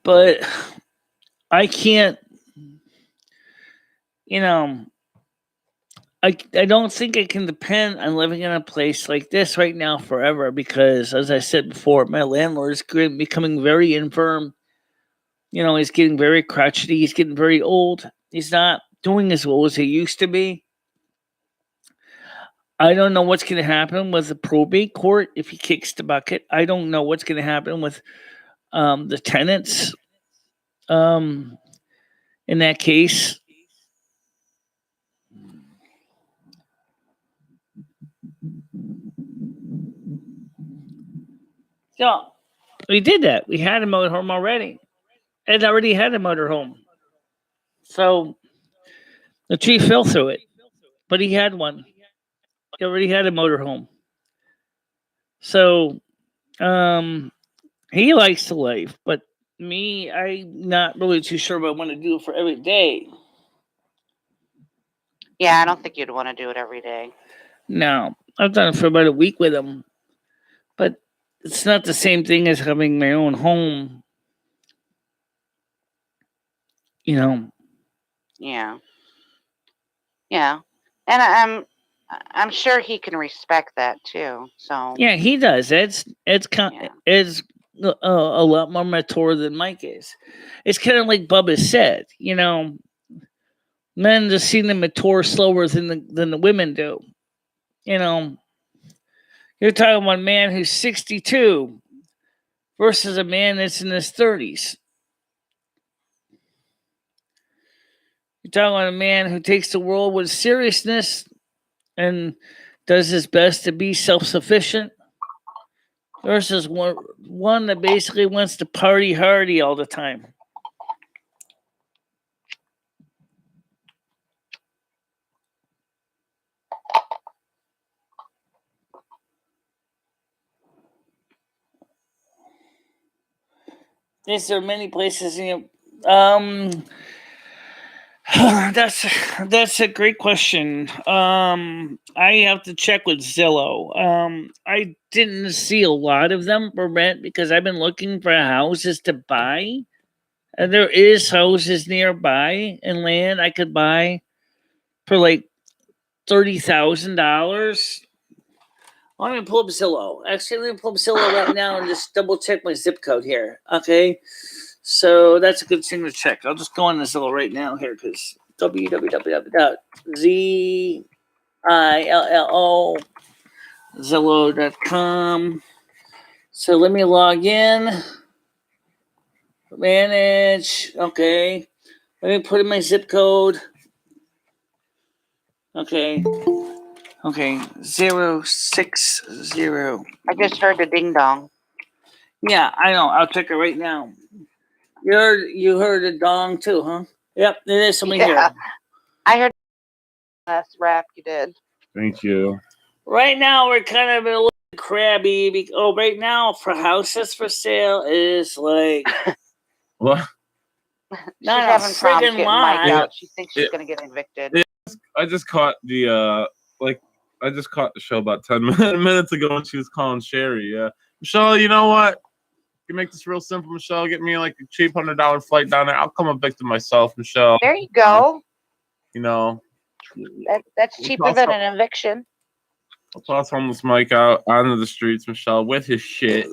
Speaker 1: But I can't, I don't think I can depend on living in a place like this right now forever because, as I said before, my landlord is becoming very infirm. He's getting very crotchety. He's getting very old. He's not doing as well as he used to be. I don't know what's going to happen with the probate court if he kicks the bucket. I don't know what's going to happen with the tenants in that case. So we did that. We had a motorhome already. Ed already had a motorhome. So the tree fell through it. But he had one. He already had a motorhome. So He likes the life, but me, I'm not really too sure what I want to do for every day.
Speaker 3: Yeah, I don't think you'd want to do it every day.
Speaker 1: No, I've done it for about a week with him, but it's not the same thing as having my own home. You know.
Speaker 3: Yeah. Yeah. And I'm sure he can respect that too. So
Speaker 1: Yeah, he does. It's
Speaker 3: yeah.
Speaker 1: a lot more mature than Mike is. It's kind of like Bubba said. Men just seem to mature slower than the women do. You're talking about a man who's 62 versus a man that's in his 30s. You're talking about a man who takes the world with seriousness and does his best to be self-sufficient versus one that basically wants to party hardy all the time. Yes, there are many places. That's a great question. I have to check with Zillow. I didn't see a lot of them for rent because I've been looking for houses to buy, and there is houses nearby and land I could buy for like $30,000. I'm gonna pull up Zillow. Actually, let me pull up Zillow right now and just double check my zip code here. Okay, so that's a good thing to check. I'll just go on to Zillow right now here because Zillow.com. So let me log in. Manage. Okay. Let me put in my zip code. Okay. 060.
Speaker 3: I just heard the ding dong.
Speaker 1: Yeah, I know. I'll check it right now. You heard a dong too, huh? Yep, there is somebody here.
Speaker 3: I heard last rap you did.
Speaker 6: Thank you.
Speaker 1: Right now we're kind of a little crabby. Right now for houses for sale is like
Speaker 6: What?
Speaker 3: She's having problems getting Mike out. She thinks she's gonna get evicted.
Speaker 6: Yeah, I just caught the show about 10 minutes ago when she was calling Sherry. Yeah, Michelle, you know what? You can make this real simple, Michelle. Get me like a cheap $100 flight down there. I'll come evict myself, Michelle.
Speaker 3: There you go. That's cheaper than an eviction.
Speaker 6: I'll toss homeless Mike out onto the streets, Michelle, with his shit.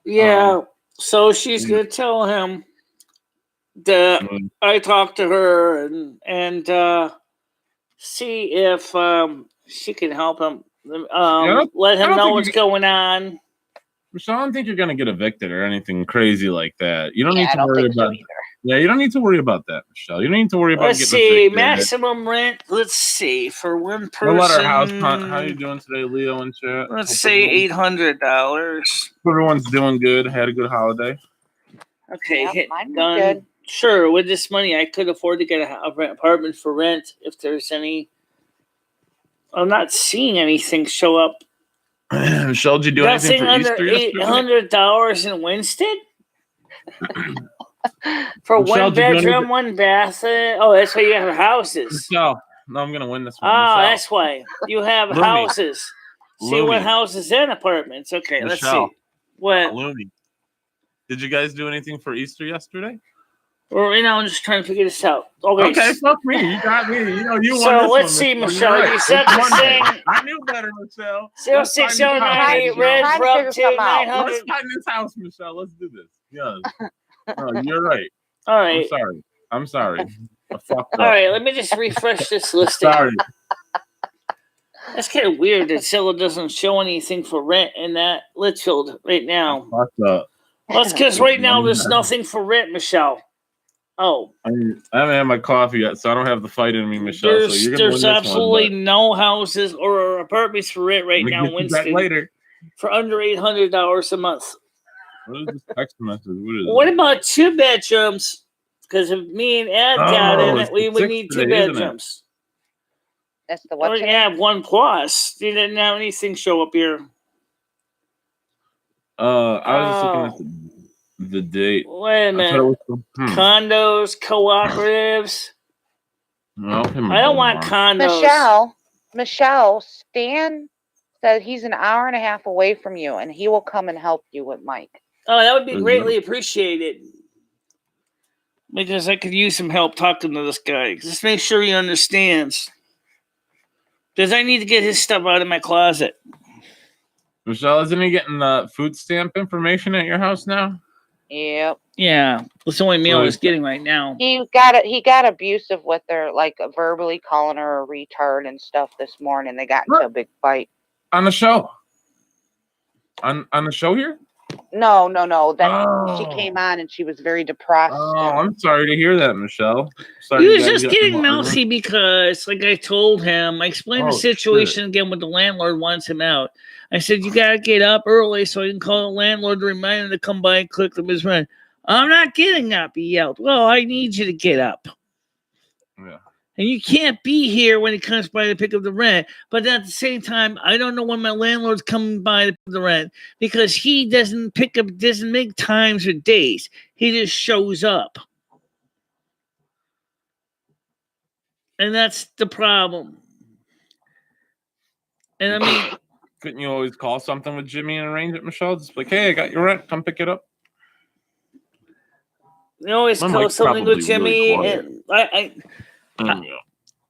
Speaker 1: Yeah. So she's gonna tell him that I talked to her and see if she can help him. Let him know what's going on.
Speaker 6: Michelle, I don't think you're gonna get evicted or anything crazy like that. You don't need to worry about either. Yeah, you don't need to worry about that, Michelle. You don't need to worry about.
Speaker 1: Let's see, maximum rent. Let's see for one person.
Speaker 6: We'll let our house hunt. How you doing today, Leo and chat?
Speaker 1: Let's say $800.
Speaker 6: Everyone's doing good. Had a good holiday.
Speaker 1: Okay, hit done. Good. Sure, with this money, I could afford to get an apartment for rent if there's any. I'm not seeing anything show up.
Speaker 6: Michelle, did you do anything for Easter yesterday?
Speaker 1: $800 in Winston? For Michelle, one bedroom, one bath. That's why you have houses.
Speaker 6: Michelle, no, I'm gonna win this one.
Speaker 1: Oh,
Speaker 6: Michelle.
Speaker 1: That's why you have houses. See what houses and apartments. Okay,
Speaker 6: Michelle,
Speaker 1: let's see. What?
Speaker 6: Looney. Did you guys do anything for Easter yesterday?
Speaker 1: Well, right now I'm just trying to figure this out. Okay,
Speaker 6: fuck me. You got me. You won this
Speaker 1: So let's see, Michelle.
Speaker 6: Right.
Speaker 1: You said the thing.
Speaker 6: I knew better, Michelle.
Speaker 1: 06098 red rub to 900.
Speaker 6: Let's find this house, Michelle. Let's do this. Yeah. No, you're right.
Speaker 1: All right.
Speaker 6: I'm sorry. I fucked up.
Speaker 1: All right, let me just refresh this listing.
Speaker 6: Sorry.
Speaker 1: That's kind of weird that Zillow doesn't show anything for rent in that Litchfield right now.
Speaker 6: I fucked up.
Speaker 1: That's because right now there's nothing for rent, Michelle. Oh.
Speaker 6: I haven't had my coffee yet, so I don't have the fight in me, Michelle.
Speaker 1: There's absolutely no houses or apartments for rent right now in Winston.
Speaker 6: Later.
Speaker 1: For under $800 a month.
Speaker 6: What is this text message?
Speaker 1: What about 2 bedrooms? Because if me and Ed got in it, we would need 2 bedrooms.
Speaker 3: That's the what?
Speaker 1: We have 1 plus. You didn't have anything show up here.
Speaker 6: I was just looking at the date.
Speaker 1: Wait a
Speaker 6: I thought
Speaker 1: minute.
Speaker 6: it was
Speaker 1: Condos, cooperatives.
Speaker 6: Well,
Speaker 1: I don't want condos.
Speaker 3: Michelle, Stan said he's an hour and a half away from you, and he will come and help you with Mike.
Speaker 1: Oh, that would be greatly appreciated. Because I could use some help talking to this guy. Just make sure he understands. Because I need to get his stuff out of my closet.
Speaker 6: Michelle, isn't he getting food stamp information at your house now?
Speaker 3: Yep.
Speaker 1: Yeah, that's the only meal he's getting right now.
Speaker 3: He got abusive with her, like verbally calling her a retard and stuff this morning. They got into a big fight.
Speaker 6: On the show? On the show here?
Speaker 3: No. She came on and she was very depressed.
Speaker 6: Oh, I'm sorry to hear that, Michelle. Sorry
Speaker 1: He was just getting mousy because, like I told him, I explained the situation again when the landlord wants him out. I said, you got to get up early so I can call the landlord to remind him to come by and collect his rent. I'm not getting up, he yelled. Well, I need you to get up.
Speaker 6: Yeah.
Speaker 1: And you can't be here when he comes by to pick up the rent. But at the same time, I don't know when my landlord's coming by to pick up the rent because he doesn't make times or days. He just shows up. And that's the problem. And I mean,
Speaker 6: couldn't you always call something with Jimmy and arrange it, Michelle? Just like, hey, I got your rent. Come pick it up.
Speaker 1: You always call something with Jimmy. Really and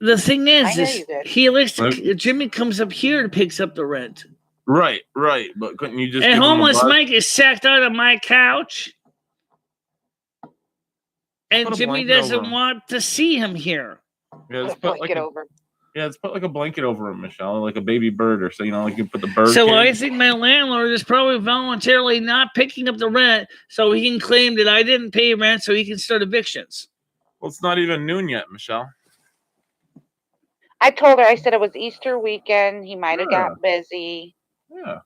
Speaker 1: the thing is he likes to, Jimmy comes up here and picks up the rent.
Speaker 6: Right. But couldn't you just?
Speaker 1: And homeless Mike is sacked out of my couch. And Jimmy doesn't want to see him here.
Speaker 6: Yeah, let's put like a blanket over him, Michelle, like a baby bird or so, like you put the bird.
Speaker 1: So I think my landlord is probably voluntarily not picking up the rent so he can claim that I didn't pay rent so he can start evictions.
Speaker 6: Well, it's not even noon yet, Michelle.
Speaker 3: I told her, I said it was Easter weekend. He might have got busy.
Speaker 6: Yeah.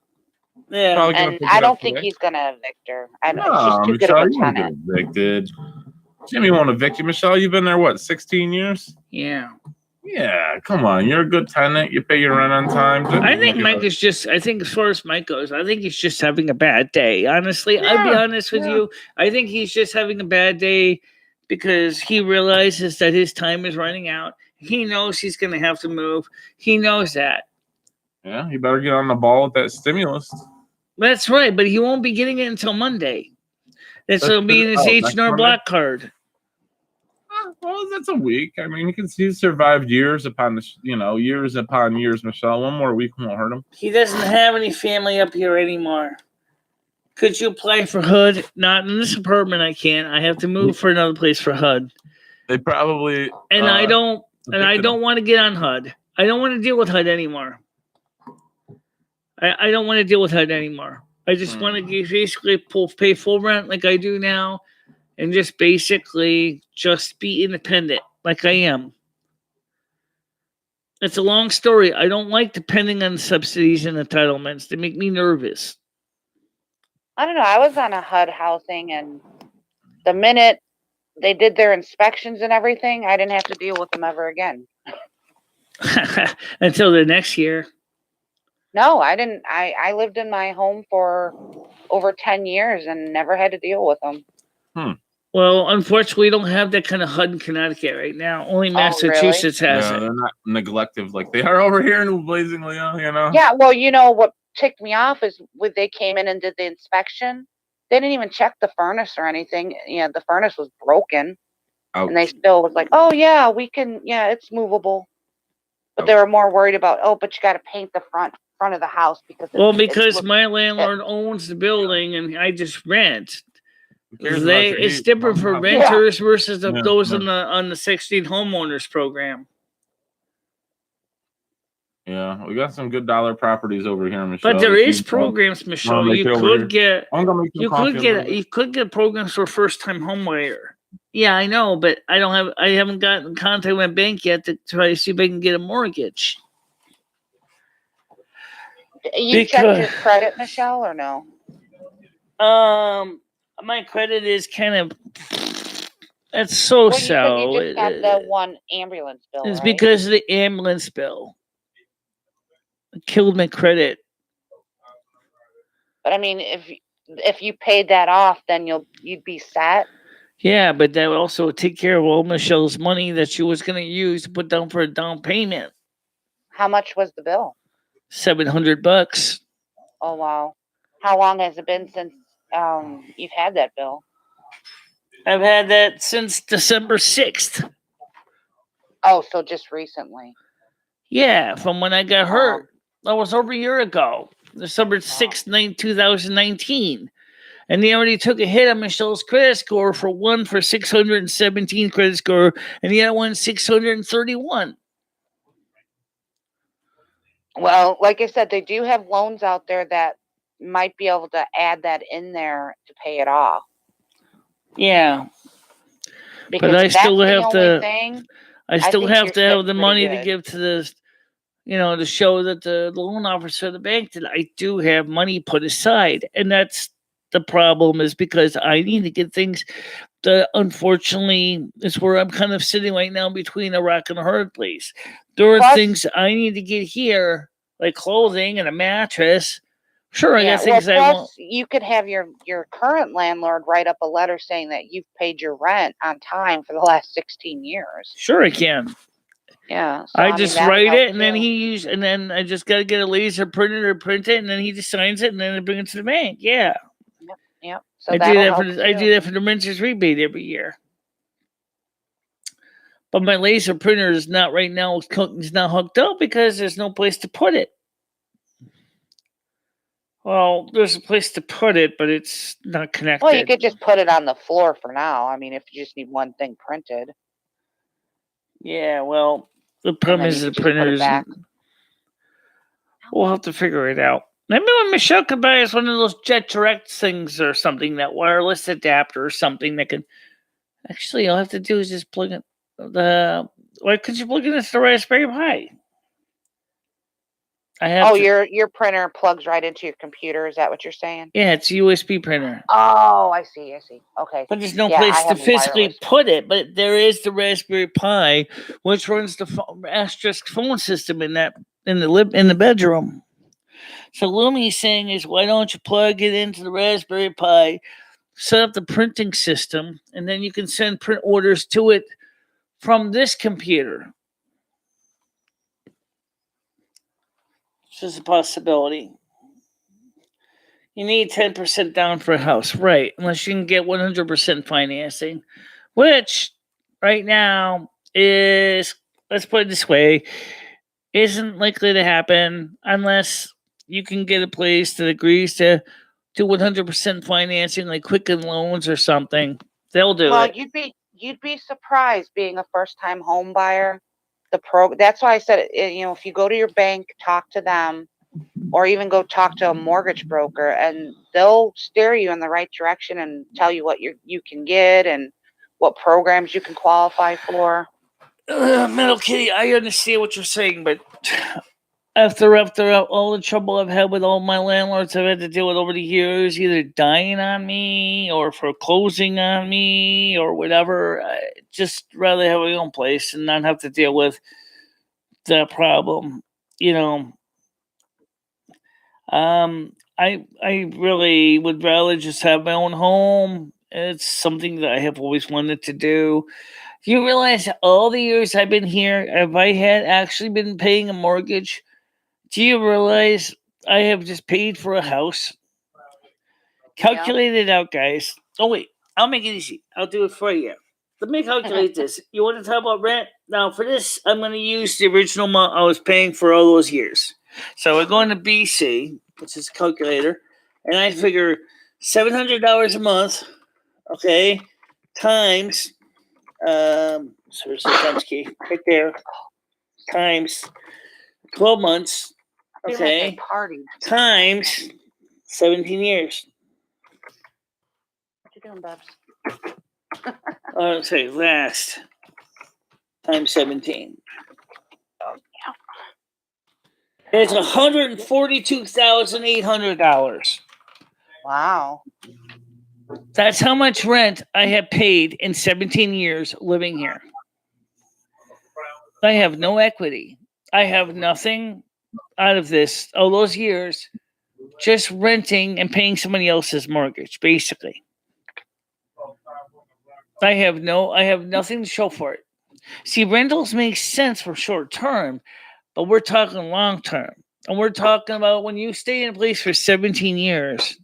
Speaker 3: And I don't think he's going to evict her. She's too good of a tenant.
Speaker 6: Evicted. Jimmy won't evict you, Michelle. You've been there, what, 16 years?
Speaker 1: Yeah.
Speaker 6: Yeah, come on. You're a good tenant. You pay your rent on time.
Speaker 1: I think Mike is just, I think as far as Mike goes, I think he's just having a bad day. Honestly, I'll be honest with you. I think he's just having a bad day because he realizes that his time is running out. He knows he's going to have to move. He knows that.
Speaker 6: Yeah, you better get on the ball with that stimulus.
Speaker 1: That's right, but he won't be getting it until Monday. That'll be in his H&R Black card.
Speaker 6: Well, that's a week. I mean, he's survived years upon years upon years, Michelle. One more week won't hurt him.
Speaker 1: He doesn't have any family up here anymore. Could you apply for HUD? Not in this apartment. I can't. I have to move for another place for HUD.
Speaker 6: They probably.
Speaker 1: And I don't want to get on HUD. I don't want to deal with HUD anymore. I don't want to deal with HUD anymore. I just want to basically pay full rent like I do now. And just basically just be independent like I am. It's a long story. I don't like depending on subsidies and entitlements. They make me nervous.
Speaker 3: I don't know. I was on a HUD housing, and the minute they did their inspections and everything, I didn't have to deal with them ever again.
Speaker 1: Until the next year.
Speaker 3: No, I didn't. I lived in my home for over 10 years and never had to deal with them.
Speaker 1: Well, unfortunately, we don't have that kind of HUD in Connecticut right now. Only Massachusetts has it.
Speaker 6: They're not neglective like they are over here in New Blazingly,
Speaker 3: Yeah, well, what ticked me off is when they came in and did the inspection, they didn't even check the furnace or anything. Yeah, the furnace was broken. Ouch. And they still was like, oh, yeah, it's movable. But they were more worried about, but you got to paint the front of the house. Because
Speaker 1: my landlord owns the building and I just rent. It's different for renters versus those on the 16 homeowners program.
Speaker 6: Yeah, we got some good dollar properties over here, Michelle.
Speaker 1: But there is programs, Michelle. You could get programs for first time homebuyer. Yeah, I know, but I haven't gotten in contact with my bank yet to try to see if I can get a mortgage.
Speaker 3: You checked your credit, Michelle, or no?
Speaker 1: My credit is kind of. That's so so.
Speaker 3: You just got the one ambulance bill.
Speaker 1: It's because of the ambulance bill. It killed my credit.
Speaker 3: But I mean, if you paid that off, then you'd be set.
Speaker 1: Yeah, but that would also take care of all Michelle's money that she was going to use to put down for a down payment.
Speaker 3: How much was the bill?
Speaker 1: $700.
Speaker 3: Oh wow. How long has it been since you've had that bill?
Speaker 1: I've had that since December 6th.
Speaker 3: Oh, so just recently.
Speaker 1: Yeah, from when I got hurt. That was over a year ago. December 6th, 2019. And they already took a hit on Michelle's credit score for 617 credit score, and the other one 631.
Speaker 3: Well, like I said, they do have loans out there that might be able to add that in there to pay it off.
Speaker 1: Yeah.
Speaker 3: Because
Speaker 1: But I still
Speaker 3: that's
Speaker 1: have
Speaker 3: the only
Speaker 1: to.
Speaker 3: thing.
Speaker 1: I still
Speaker 3: think
Speaker 1: have
Speaker 3: you're
Speaker 1: to have
Speaker 3: sitting
Speaker 1: the
Speaker 3: pretty
Speaker 1: money to
Speaker 3: good.
Speaker 1: give to the, to show that the loan officer of the bank that I do have money put aside, and that's the problem, is because I need to get things. Unfortunately, is where I'm kind of sitting right now between a rock and a hard place. There are
Speaker 3: Plus-
Speaker 1: things I need to get here, like clothing and a mattress. Sure, I
Speaker 3: Yeah,
Speaker 1: got things I want.
Speaker 3: plus you could have your current landlord write up a letter saying that you've paid your rent on time for the last 16 years.
Speaker 1: Sure, I can.
Speaker 3: Yeah. So,
Speaker 1: I
Speaker 3: mean,
Speaker 1: just
Speaker 3: that would
Speaker 1: write
Speaker 3: help
Speaker 1: it, and then
Speaker 3: too.
Speaker 1: and then I just got to get a laser printer to print it, and then he just signs it, and then I bring it to the bank. Yeah,
Speaker 3: Yep. So
Speaker 1: I do
Speaker 3: that'll
Speaker 1: that for
Speaker 3: help
Speaker 1: I do
Speaker 3: too.
Speaker 1: that for the renters rebate every year. But my laser printer is not right now. It's not hooked up because there's no place to put it. Well, there's a place to put it, but it's not connected.
Speaker 3: Well, you could just put it on the floor for now. I mean, if you just need one thing printed.
Speaker 1: Yeah, well, the problem
Speaker 3: then
Speaker 1: is
Speaker 3: you
Speaker 1: the
Speaker 3: could just put
Speaker 1: printer
Speaker 3: it
Speaker 1: is.
Speaker 3: back.
Speaker 1: We'll have to figure it out. Maybe when Michelle could buy us one of those Jet Direct things or something, that wireless adapter or something that can. Actually, all I have to do is just plug it. Why could you plug it into the Raspberry Pi?
Speaker 3: Your printer plugs right into your computer. Is that what you're saying?
Speaker 1: Yeah, it's a USB printer.
Speaker 3: Oh, I see. Okay.
Speaker 1: But there's no place to physically put it. But there is the Raspberry Pi, which runs the asterisk phone system in the bedroom. So Lumi's saying is, why don't you plug it into the Raspberry Pi, set up the printing system, and then you can send print orders to it from this computer. This is a possibility. You need 10% down for a house, right? Unless you can get 100% financing, which right now is, let's put it this way, isn't likely to happen unless you can get a place that agrees to do 100% financing, like Quicken Loans or something. They'll do it.
Speaker 3: Well, you'd be surprised being a first-time home buyer. That's why I said, if you go to your bank, talk to them, or even go talk to a mortgage broker, and they'll steer you in the right direction and tell you what you can get and what programs you can qualify for.
Speaker 1: Metal Kitty, I understand what you're saying, but after all the trouble I've had with all my landlords I've had to deal with over the years, either dying on me or foreclosing on me or whatever, I just rather have my own place and not have to deal with that problem. I really would rather just have my own home. It's something that I have always wanted to do. Do you realize all the years I've been here, if I had actually been paying a mortgage, do you realize I have just paid for a house? Calculate it out, guys. Oh, wait. I'll make it easy. I'll do it for you. Let me calculate this. You want to talk about rent? Now, for this, I'm going to use the original amount I was paying for all those years. So we're going to BC, which is a calculator, and I figure $700 a month, okay, times, so there's the times key right there, times 12 months, okay, times 17 years.
Speaker 3: What you doing, Babs?
Speaker 1: Sorry, last times 17. It's $142,800.
Speaker 3: Wow.
Speaker 1: That's how much rent I have paid in 17 years living here. I have no equity. I have nothing out of this, all those years, just renting and paying somebody else's mortgage, basically. I have nothing to show for it. See, rentals make sense for short term, but we're talking long term. And we're talking about when you stay in a place for 17 years.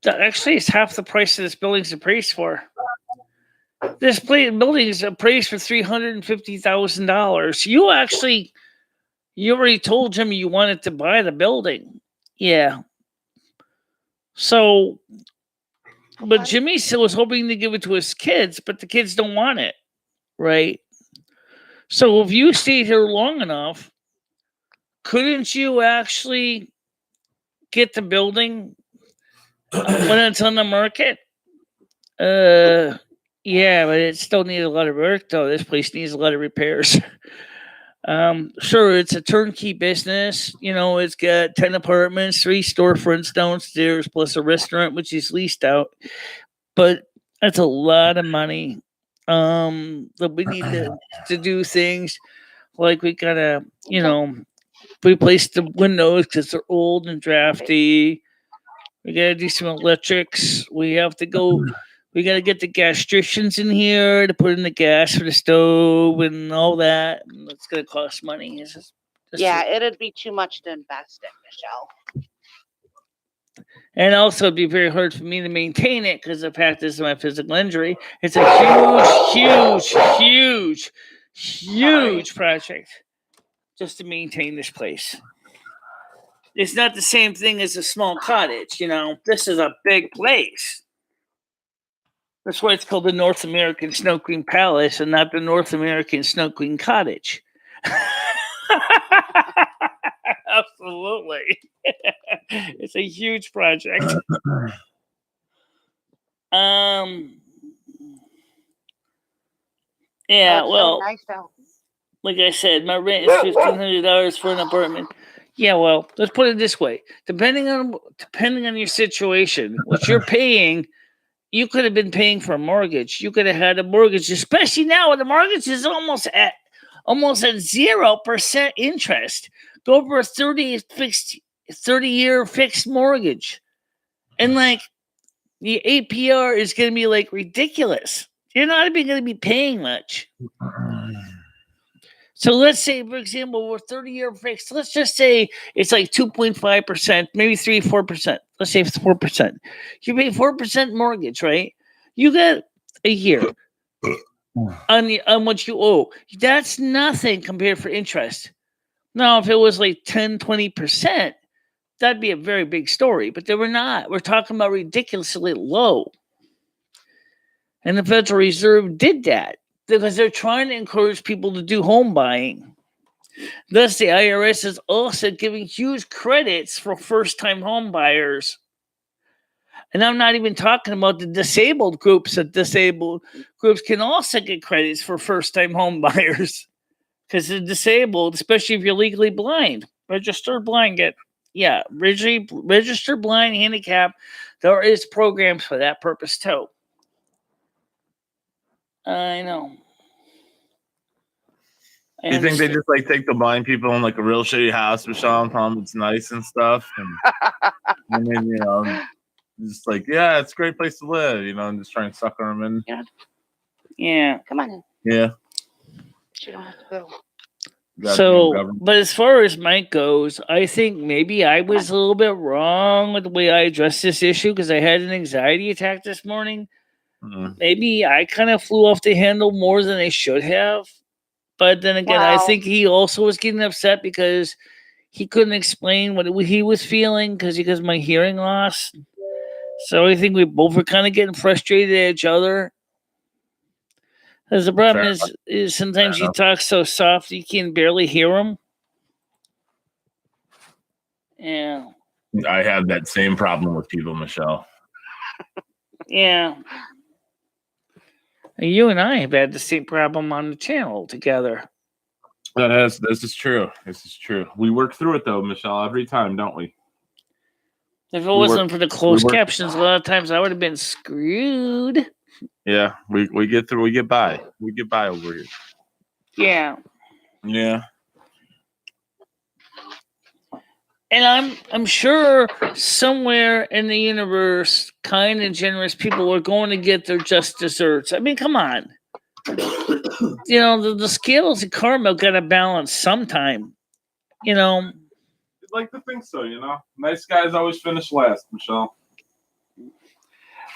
Speaker 1: That actually is half the price of this building's appraised for. This building is appraised for $350,000. You already told Jimmy you wanted to buy the building. Yeah. So, but Jimmy still was hoping to give it to his kids, but the kids don't want it, right? So if you stayed here long enough, couldn't you actually get the building when it's on the market? Yeah, but it still needs a lot of work, though. This place needs a lot of repairs. Sure, it's a turnkey business. You know, it's got 10 apartments, 3 storefronts downstairs, plus a restaurant, which is leased out. But that's a lot of money. That we need to do things like we gotta, replace the windows because they're old and drafty. We gotta do some electrics. We have to go. We gotta get the gastricians in here to put in the gas for the stove and all that. And it's gonna cost money.
Speaker 3: It'd be too much to invest in, Michelle.
Speaker 1: And also, it'd be very hard for me to maintain it because the fact is my physical injury. It's a huge project just to maintain this place. It's not the same thing as a small cottage, This is a big place. That's why it's called the North American Snow Queen Palace and not the North American Snow Queen Cottage. Absolutely. It's a huge project. Yeah, well,
Speaker 3: so nice out.
Speaker 1: Like I said, my rent is $1,500 for an apartment. Yeah, well, let's put it this way: depending on your situation, what you're paying, you could have been paying for a mortgage. You could have had a mortgage, especially now when the mortgage is almost at 0% interest. Go for a 30-year fixed mortgage, and like the APR is going to be like ridiculous. You're not even going to be paying much. So let's say, for example, we're 30-year fixed. Let's just say it's like 2.5%, maybe 3-4%. Let's say it's 4%. You pay 4% mortgage, right? You get a year on what you owe. That's nothing compared for interest. Now, if it was like 10-20%, that'd be a very big story. But we're not. We're talking about ridiculously low. And the Federal Reserve did that because they're trying to encourage people to do home buying. Thus, the IRS is also giving huge credits for first-time home buyers. And I'm not even talking about the disabled groups. The disabled groups can also get credits for first-time home buyers because they're disabled, especially if you're legally blind. Registered blind registered blind, handicap. There is programs for that purpose too. I know.
Speaker 6: You think they just like take the blind people in like a real shitty house, Michelle, and tell them it's nice and stuff, and then just like it's a great place to live, and just try and sucker them in.
Speaker 1: Yeah.
Speaker 3: Come on in.
Speaker 6: Yeah.
Speaker 3: You don't have to go.
Speaker 1: So, but as far as Mike goes, I think maybe I was a little bit wrong with the way I addressed this issue because I had an anxiety attack this morning. Mm-hmm. Maybe I kind of flew off the handle more than I should have. But then again, I think he also was getting upset because he couldn't explain what he was feeling because of my hearing loss. So I think we both were kind of getting frustrated at each other. Because the problem is sometimes he talks so soft you can barely hear him. Yeah.
Speaker 6: I have that same problem with people, Michelle.
Speaker 1: Yeah. You and I have had the same problem on the channel together.
Speaker 6: This is true. This is true. We work through it though, Michelle, every time, don't we?
Speaker 1: If it wasn't for the closed captions, a lot of times I would have been screwed.
Speaker 6: Yeah, we get through. We get by. We get by over here.
Speaker 1: Yeah.
Speaker 6: Yeah.
Speaker 1: And I'm sure somewhere in the universe, kind and generous people are going to get their just desserts. I mean, come on. You know, the scales of karma got to balance sometime. You know,
Speaker 6: I'd like to think so, you know. Nice guys always finish last, Michelle.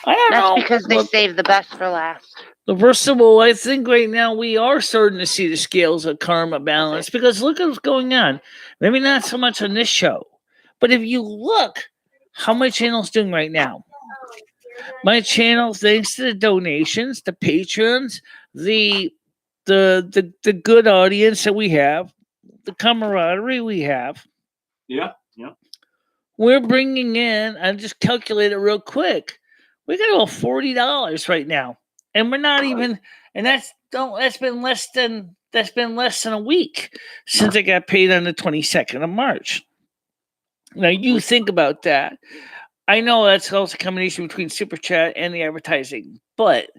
Speaker 1: I don't
Speaker 3: That's
Speaker 1: know.
Speaker 3: because they
Speaker 1: Look,
Speaker 3: save the best for last.
Speaker 1: first of all, I think right now we are starting to see the scales of karma balance because look at what's going on. Maybe not so much on this show, but if you look how my channel's doing right now, my channel, thanks to the donations, the patrons, the good audience that we have, the camaraderie we have,
Speaker 6: Yeah.
Speaker 1: we're bringing in. I just calculated real quick. We got about $40 right now, and we're not even. And that's been less than a week since I got paid on the 22nd of March. Now you think about that. I know that's also a combination between super chat and the advertising, but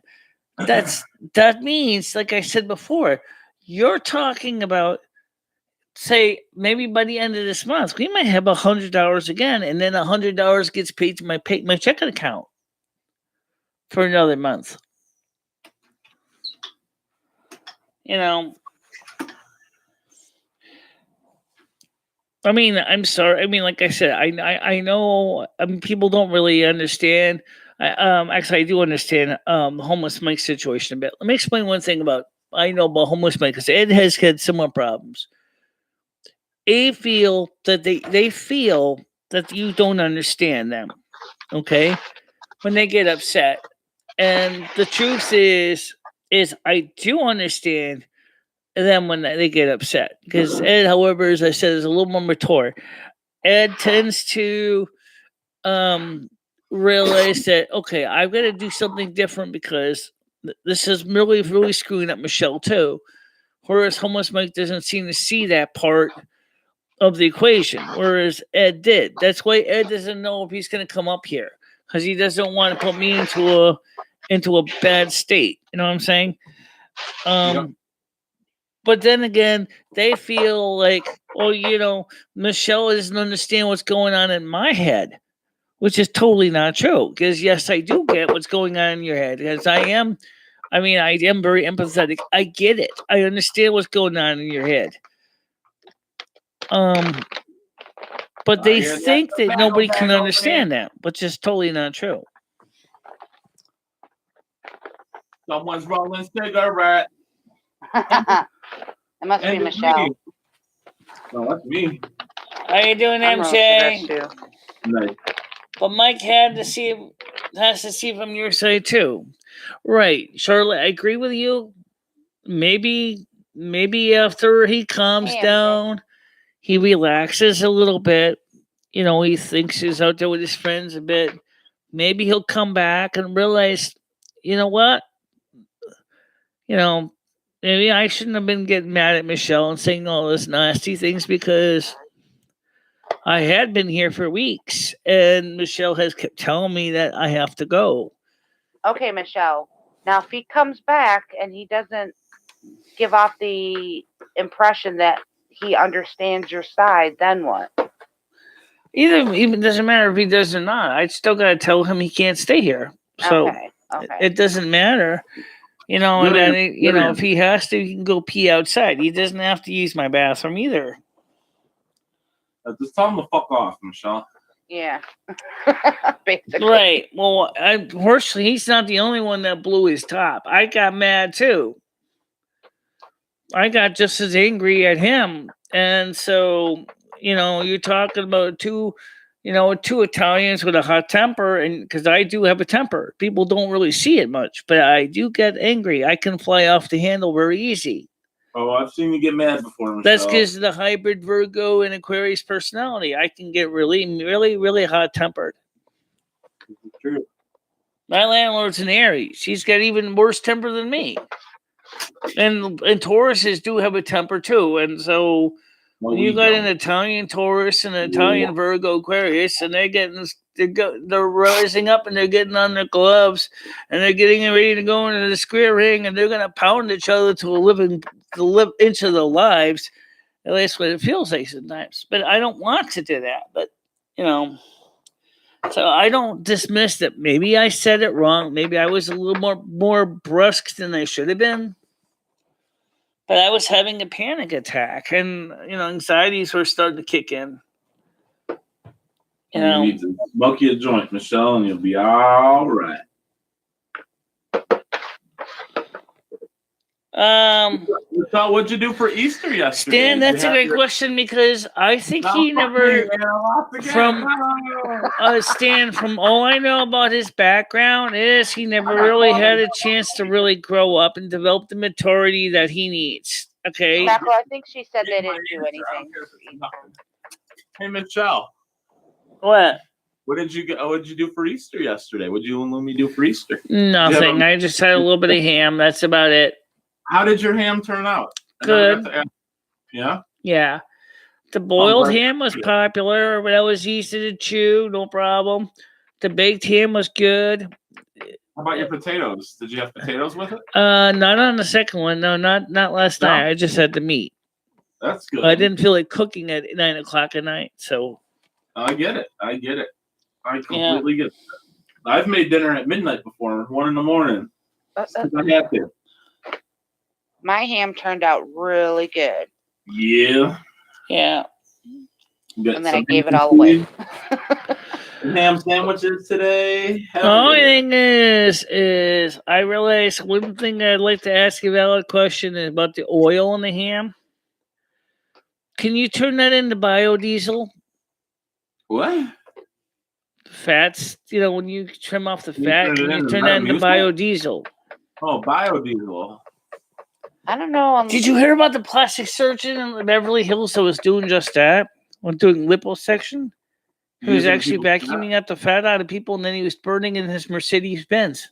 Speaker 1: that means, like I said before, you're talking about, say, maybe by the end of this month, we might have $100 again, and then $100 gets paid to my checking account for another month. You know, I mean, I'm sorry. I mean, like I said, I know people don't really understand. Actually, I do understand homeless Mike's situation a bit. Let me explain one thing I know about homeless Mike because Ed has had similar problems. They feel that you don't understand them. Okay, when they get upset, and the truth is I do understand them when they get upset because Ed, however, as I said, is a little more mature. Ed tends to realize that okay, I've got to do something different because this is really screwing up Michelle too. Whereas homeless Mike doesn't seem to see that part of the equation, whereas Ed did. That's why Ed doesn't know if he's going to come up here because he doesn't want to put me into a bad state. You know what I'm saying?
Speaker 6: Yep.
Speaker 1: But then again, they feel like, oh, you know, Michelle doesn't understand what's going on in my head, which is totally not true. Because yes, I do get what's going on in your head. Because I am very empathetic. I get it. I understand what's going on in your head. But they think that nobody can understand that, which is totally not true.
Speaker 6: Someone's rolling cigarette.
Speaker 3: It must be Michelle.
Speaker 6: Me. No, that's me.
Speaker 1: How you doing,
Speaker 3: I'm
Speaker 1: MJ?
Speaker 6: Nice.
Speaker 1: But Mike has to see from your side too. Right, Charlotte, I agree with you. Maybe after he calms down, he relaxes a little bit. You know, he thinks he's out there with his friends a bit. Maybe he'll come back and realize, you know what? You know, maybe I shouldn't have been getting mad at Michelle and saying all those nasty things because I had been here for weeks and Michelle has kept telling me that I have to go.
Speaker 3: Okay, Michelle. Now, if he comes back and he doesn't give off the impression that he understands your side, then what?
Speaker 1: Even doesn't matter if he does or not. I still got to tell him he can't stay here. So
Speaker 3: Okay.
Speaker 1: it doesn't matter. You know, and then if he has to, he can go pee outside. He doesn't have to use my bathroom either.
Speaker 6: Just tell him to fuck off, Michelle.
Speaker 3: Yeah. Basically.
Speaker 1: Right. Well, unfortunately, he's not the only one that blew his top. I got mad too. I got just as angry at him. And so, you know, you're talking about two Italians with a hot temper, and because I do have a temper. People don't really see it much, but I do get angry. I can fly off the handle very easy.
Speaker 6: Oh, I've seen you get mad before, Michelle.
Speaker 1: That's because of the hybrid Virgo and Aquarius personality. I can get really, really, really hot tempered.
Speaker 6: True.
Speaker 1: My landlord's an Aries. He's got even worse temper than me. And Tauruses do have a temper too. And so when you got an Italian Taurus and an Italian Virgo Aquarius, and they're rising up and they're getting on their gloves and they're getting ready to go into the square ring and they're going to pound each other to live into their lives. At least what it feels like sometimes. But I don't want to do that. But, you know, so I don't dismiss that. Maybe I said it wrong. Maybe I was a little more brusque than I should have been. But I was having a panic attack, and anxieties were starting to kick in.
Speaker 6: You need to smoke your joint, Michelle, and you'll be all right. Michelle, what'd you do for Easter yesterday?
Speaker 1: Stan, that's a great question because I think he never. Stan, from all I know about his background is he never really had a chance to really grow up and develop the maturity that he needs. Okay.
Speaker 3: Michael, I think she said they didn't do anything.
Speaker 6: Hey, Michelle.
Speaker 1: What?
Speaker 6: What did you do for Easter yesterday? What did you and Lumi do for Easter?
Speaker 1: Nothing. I just had a little bit of ham. That's about it.
Speaker 6: How did your ham turn out?
Speaker 1: Good.
Speaker 6: Yeah?
Speaker 1: Yeah. The boiled ham was popular. That was easy to chew. No problem. The baked ham was good.
Speaker 6: How about your potatoes? Did you have potatoes with it?
Speaker 1: Not on the second one. No, not last night. I just had the meat.
Speaker 6: That's good.
Speaker 1: I didn't feel like cooking at 9 o'clock at night. So.
Speaker 6: I get it. I completely get it. I've made dinner at midnight before, 1 a.m. I have to.
Speaker 3: My ham turned out really good.
Speaker 6: Yeah.
Speaker 1: Yeah.
Speaker 3: And then I gave it all away.
Speaker 6: Ham sandwiches today.
Speaker 1: The only thing is I realized one thing I'd like to ask you a valid question is about the oil in the ham. Can you turn that into biodiesel?
Speaker 6: What?
Speaker 1: Fats, when you trim off the fat, can you turn that into biodiesel?
Speaker 6: Oh, biodiesel.
Speaker 3: I don't know.
Speaker 1: Did you hear about the plastic surgeon in Beverly Hills that was doing just that? Doing liposuction? He was actually vacuuming out the fat out of people, and then he was burning in his Mercedes Benz.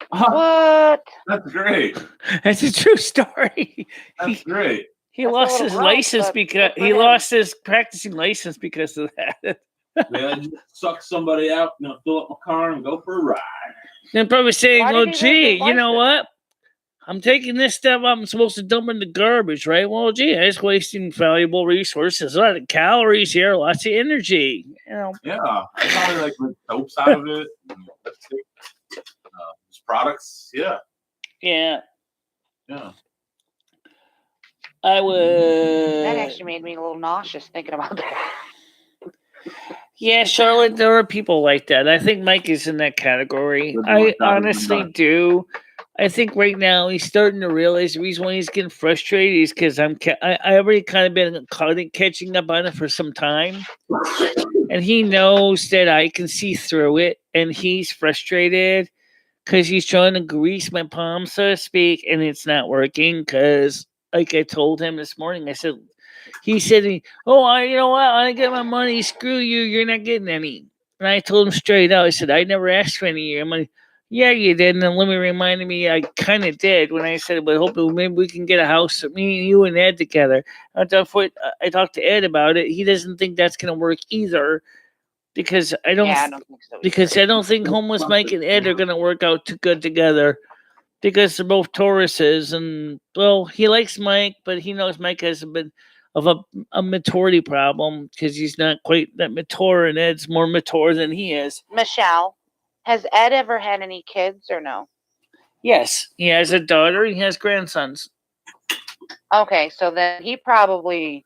Speaker 3: What?
Speaker 6: That's great.
Speaker 1: That's a true story.
Speaker 6: That's great.
Speaker 1: He lost his license because he lost his practicing license because of that.
Speaker 6: Yeah, just suck somebody out, fill up my car and go for a ride.
Speaker 1: And probably saying, "Well, gee, you know what? I'm taking this stuff I'm supposed to dump in the garbage, right? Well, gee, it's wasting valuable resources. A lot of calories here, lots of energy.
Speaker 6: Yeah, I probably like soaps out of it. Products, yeah.
Speaker 1: I would.
Speaker 3: That actually made me a little nauseous thinking about that.
Speaker 1: Yeah, Charlotte, there are people like that. I think Mike is in that category. I honestly do. I think right now he's starting to realize the reason why he's getting frustrated is because I already kind of been catching up on it for some time. And he knows that I can see through it. And he's frustrated because he's trying to grease my palms, so to speak. And it's not working because, like I told him this morning, he said, you know what? I get my money. Screw you. You're not getting any. And I told him straight out. I said, I never asked for any of your money. Yeah, you did. And then Lemmy reminded me I kind of did when I said, but hopefully maybe we can get a house, me and you and Ed together. I talked to Ed about it. He doesn't think that's going to work either because I don't think so. Because I don't think homeless Mike and Ed are going to work out too good together because they're both Tauruses. And, well, he likes Mike, but he knows Mike has a bit of a maturity problem because he's not quite that mature, and Ed's more mature than he is.
Speaker 3: Michelle, has Ed ever had any kids or no?
Speaker 1: Yes, he has a daughter. He has grandsons.
Speaker 3: Okay, so then he probably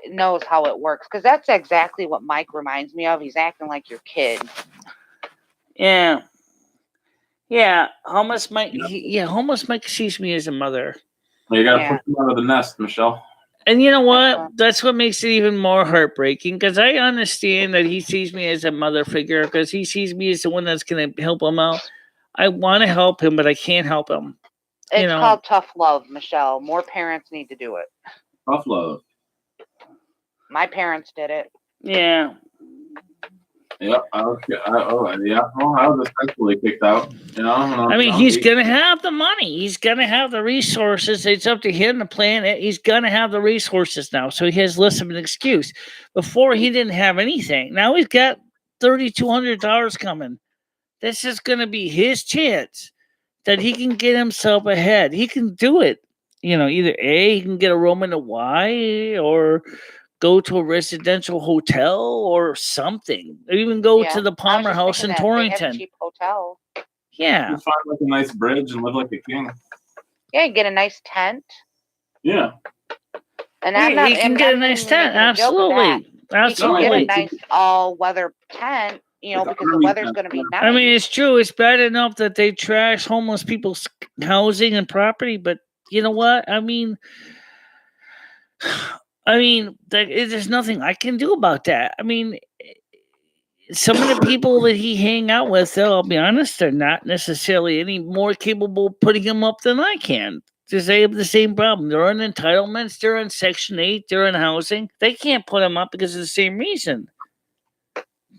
Speaker 3: knows how it works because that's exactly what Mike reminds me of. He's acting like your kid.
Speaker 1: Yeah, homeless Mike. Homeless Mike sees me as a mother.
Speaker 6: Well, you gotta push him out of the nest, Michelle.
Speaker 1: And you know what? That's what makes it even more heartbreaking because I understand that he sees me as a mother figure because he sees me as the one that's going to help him out. I want to help him, but I can't help him.
Speaker 3: It's called tough love, Michelle. More parents need to do it.
Speaker 6: Tough love.
Speaker 3: My parents did it.
Speaker 1: Yeah.
Speaker 6: Yep. I was essentially kicked out.
Speaker 1: I mean, he's going to have the money. He's going to have the resources. It's up to him to plan it. He's going to have the resources now, so he has less of an excuse. Before, he didn't have anything. Now he's got $3,200 coming. This is going to be his chance that he can get himself ahead. He can do it. either A, he can get a room in a Y, or go to a residential hotel or something. Or even go
Speaker 3: Yeah.
Speaker 1: to the
Speaker 3: I was
Speaker 1: Palmer
Speaker 3: just
Speaker 1: House
Speaker 3: thinking
Speaker 1: in
Speaker 3: that they have
Speaker 1: Torrington.
Speaker 3: cheap hotels.
Speaker 1: Yeah.
Speaker 6: You find like a nice bridge and live like a king.
Speaker 3: Yeah, get a nice tent.
Speaker 6: Yeah.
Speaker 3: And
Speaker 1: Yeah,
Speaker 3: I'm not.
Speaker 1: he can
Speaker 3: I'm
Speaker 1: get a
Speaker 3: not
Speaker 1: nice
Speaker 3: even
Speaker 1: tent.
Speaker 3: making a joke of that.
Speaker 1: Absolutely.
Speaker 3: He can get a
Speaker 1: Absolutely.
Speaker 3: nice all-weather tent,
Speaker 6: Like a
Speaker 3: because the
Speaker 6: army
Speaker 3: weather's
Speaker 6: tent.
Speaker 3: going to be nice.
Speaker 1: I mean, it's true. It's bad enough that they trash homeless people's housing and property, but you know what? I mean, there's nothing I can do about that. I mean, some of the people that he hang out with, though, I'll be honest, they're not necessarily any more capable of putting him up than I can. Because they have the same problem. They're on entitlements. They're on Section 8. They're in housing. They can't put him up because of the same reason.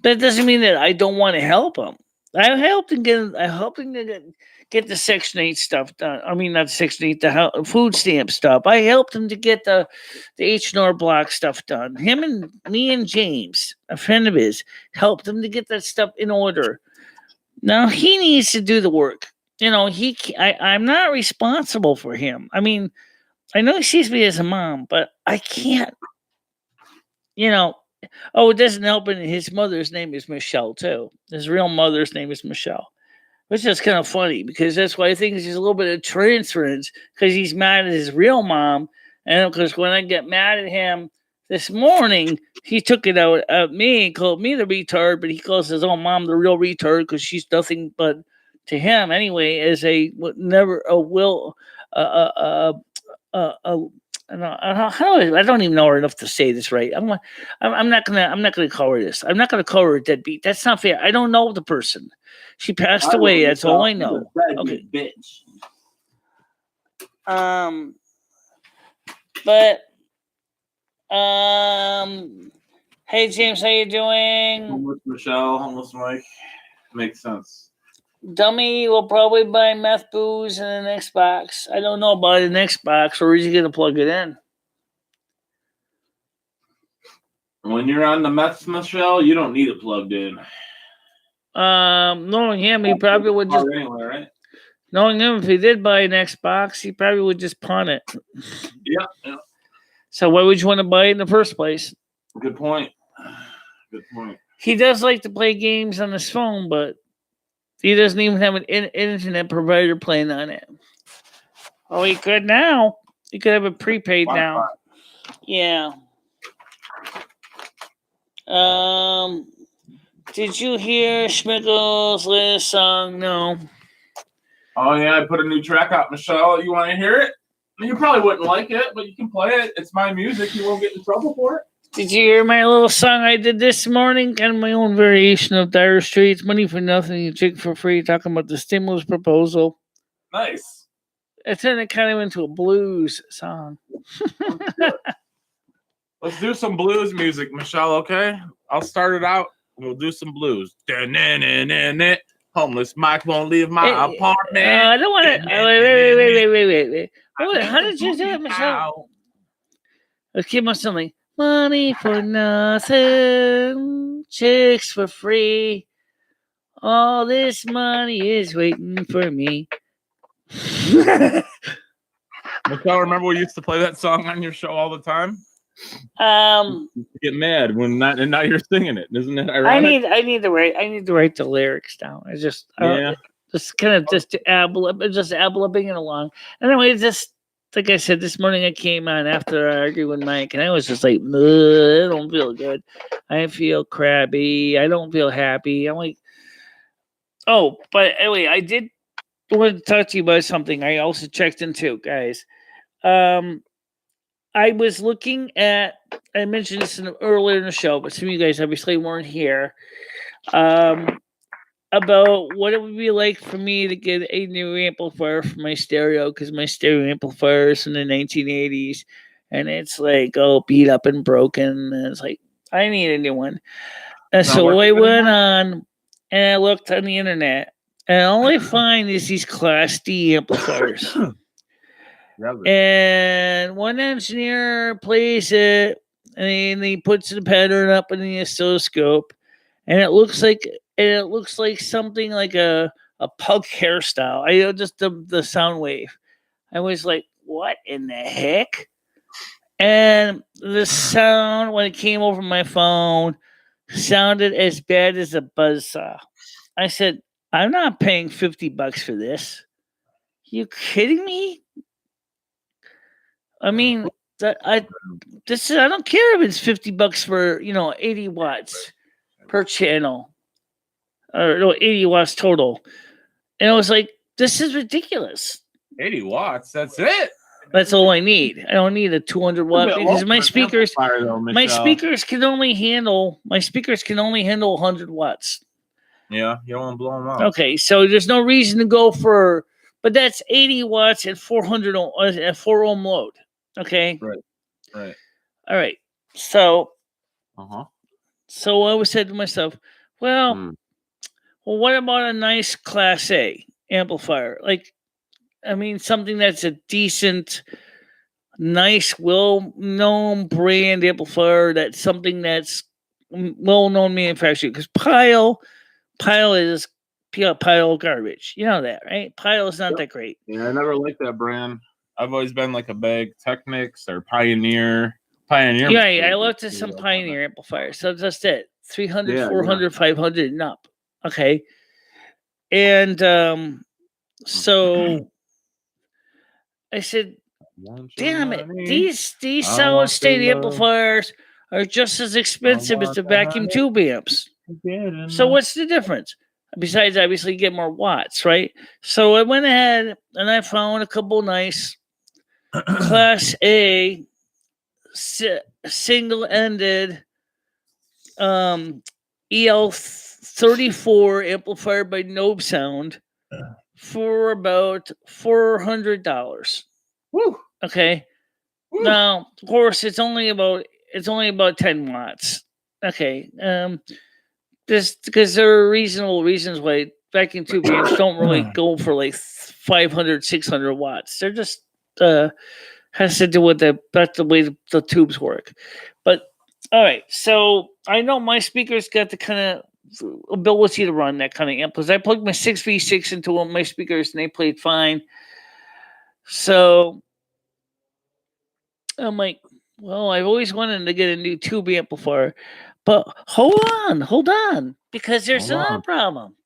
Speaker 1: But it doesn't mean that I don't want to help them. I helped him get the Section 8 stuff done. I mean, not Section 8, the food stamp stuff. I helped him to get the H&R Block stuff done. Me and James, a friend of his, helped him to get that stuff in order. Now he needs to do the work. I'm not responsible for him. I mean, I know he sees me as a mom, but I can't. Oh, it doesn't help. And his mother's name is Michelle too. His real mother's name is Michelle, which is kind of funny because that's why I think there's a little bit of transference because he's mad at his real mom, and because when I get mad at him this morning, he took it out at me and called me the retard, but he calls his own mom the real retard because she's nothing but to him anyway as a never a will I don't even know her enough to say this right. I'm not gonna call her this. I'm not gonna call her a deadbeat. That's not fair. I don't know the person. She passed away. That's all I know. Okay.
Speaker 6: Bitch.
Speaker 1: But hey James, how you doing?
Speaker 6: Homeless Michelle, homeless Mike. Makes sense.
Speaker 1: Dummy will probably buy meth booze and an Xbox. I don't know about an Xbox. Or is he gonna plug it in?
Speaker 6: When you're on the meth, Michelle, you don't need it plugged in.
Speaker 1: Knowing him, he probably would just.
Speaker 6: Anyway, right?
Speaker 1: Knowing him, if he did buy an Xbox, he probably would just pawn it.
Speaker 6: Yeah.
Speaker 1: So why would you want to buy it in the first place?
Speaker 6: Good point. Good point.
Speaker 1: He does like to play games on his phone, but he doesn't even have an internet provider playing on it. Oh, he could now. He could have it prepaid now. Yeah. Did you hear Schmickel's latest song? No.
Speaker 6: Oh yeah, I put a new track out, Michelle. You want to hear it? You probably wouldn't like it, but you can play it. It's my music. You won't get in trouble for it.
Speaker 1: Did you hear my little song I did this morning? Kind of my own variation of Dire Straits, Money for Nothing, You Take for Free, talking about the stimulus proposal.
Speaker 6: Nice.
Speaker 1: It turned kind of into a blues song.
Speaker 6: Let's do some blues music, Michelle, okay? I'll start it out. We'll do some blues. Homeless Mike won't leave my apartment.
Speaker 1: I don't want to. Wait. How did you do it, Michelle? Let's keep on something. Money for nothing, chicks for free. All this money is waiting for me.
Speaker 6: Michelle, remember we used to play that song on your show all the time? You get mad when not, and now you're singing it. Isn't it ironic?
Speaker 1: I need to write the lyrics down. I just kind of just ab-libbing it along. Anyway, just like I said this morning, I came on after I argued with Mike, and I was just like, I don't feel good. I feel crabby. I don't feel happy. I'm like, oh, but anyway, I did want to talk to you about something. I also checked into, guys. I was looking at. I mentioned this earlier in the show, but some of you guys obviously weren't here. About what it would be like for me to get a new amplifier for my stereo, because my stereo amplifier is from the 1980s, and it's like beat up and broken, and it's like I need a new one. And so I went on and I looked on the internet, and all I find is these Class D amplifiers. And one engineer plays it, and he puts the pattern up in the oscilloscope, and it looks like something like a pug hairstyle. I know just the sound wave. I was like, what in the heck? And the sound, when it came over my phone, sounded as bad as a buzzsaw. I said, I'm not paying $50 for this. You kidding me? I mean, I don't care if it's $50 for 80 watts per channel, or no, 80 watts total. And I was like, this is ridiculous.
Speaker 6: 80 watts. That's it.
Speaker 1: That's all I need. I don't need a 200 watt because my speakers can only handle 100 watts.
Speaker 6: Yeah, you don't want to blow them out.
Speaker 1: Okay, so there's no reason to go for, but that's 80 watts at 400 at 4 ohm load. Okay.
Speaker 6: Right.
Speaker 1: All right. So.
Speaker 6: So
Speaker 1: I was said to myself, well, what about a nice Class A amplifier? Like, I mean, something that's a decent, nice, well-known brand amplifier. That's something that's well-known manufacturer. Because Pile is Pile garbage. You know that, right? Pile is not that great.
Speaker 6: Yeah, I never liked that brand. I've always been like a big Technics or Pioneer. Yeah,
Speaker 1: I looked at some Pioneer amplifiers. So that's it. 300, 400, 500 and up. Okay. And so I said, damn it, these solid state amplifiers are just as expensive as the vacuum tube amps. So what's the difference? Besides, obviously, you get more watts, right? So I went ahead and I found a couple nice Class A single-ended EL34 amplifier by Nobe Sound for about $400.
Speaker 6: Woo.
Speaker 1: Okay. Woo. Now, of course, it's only about 10 watts. Okay. Just because there are reasonable reasons why vacuum tube amps don't really go for like 500, 600 watts. They're just has to do with that's the way the tubes work. But all right, so I know my speakers got the kind of ability to run that kind of amp. Because I plugged my 6V6 into one of my speakers and they played fine. So I'm like, well, I've always wanted to get a new tube amplifier. But hold on, because there's another problem.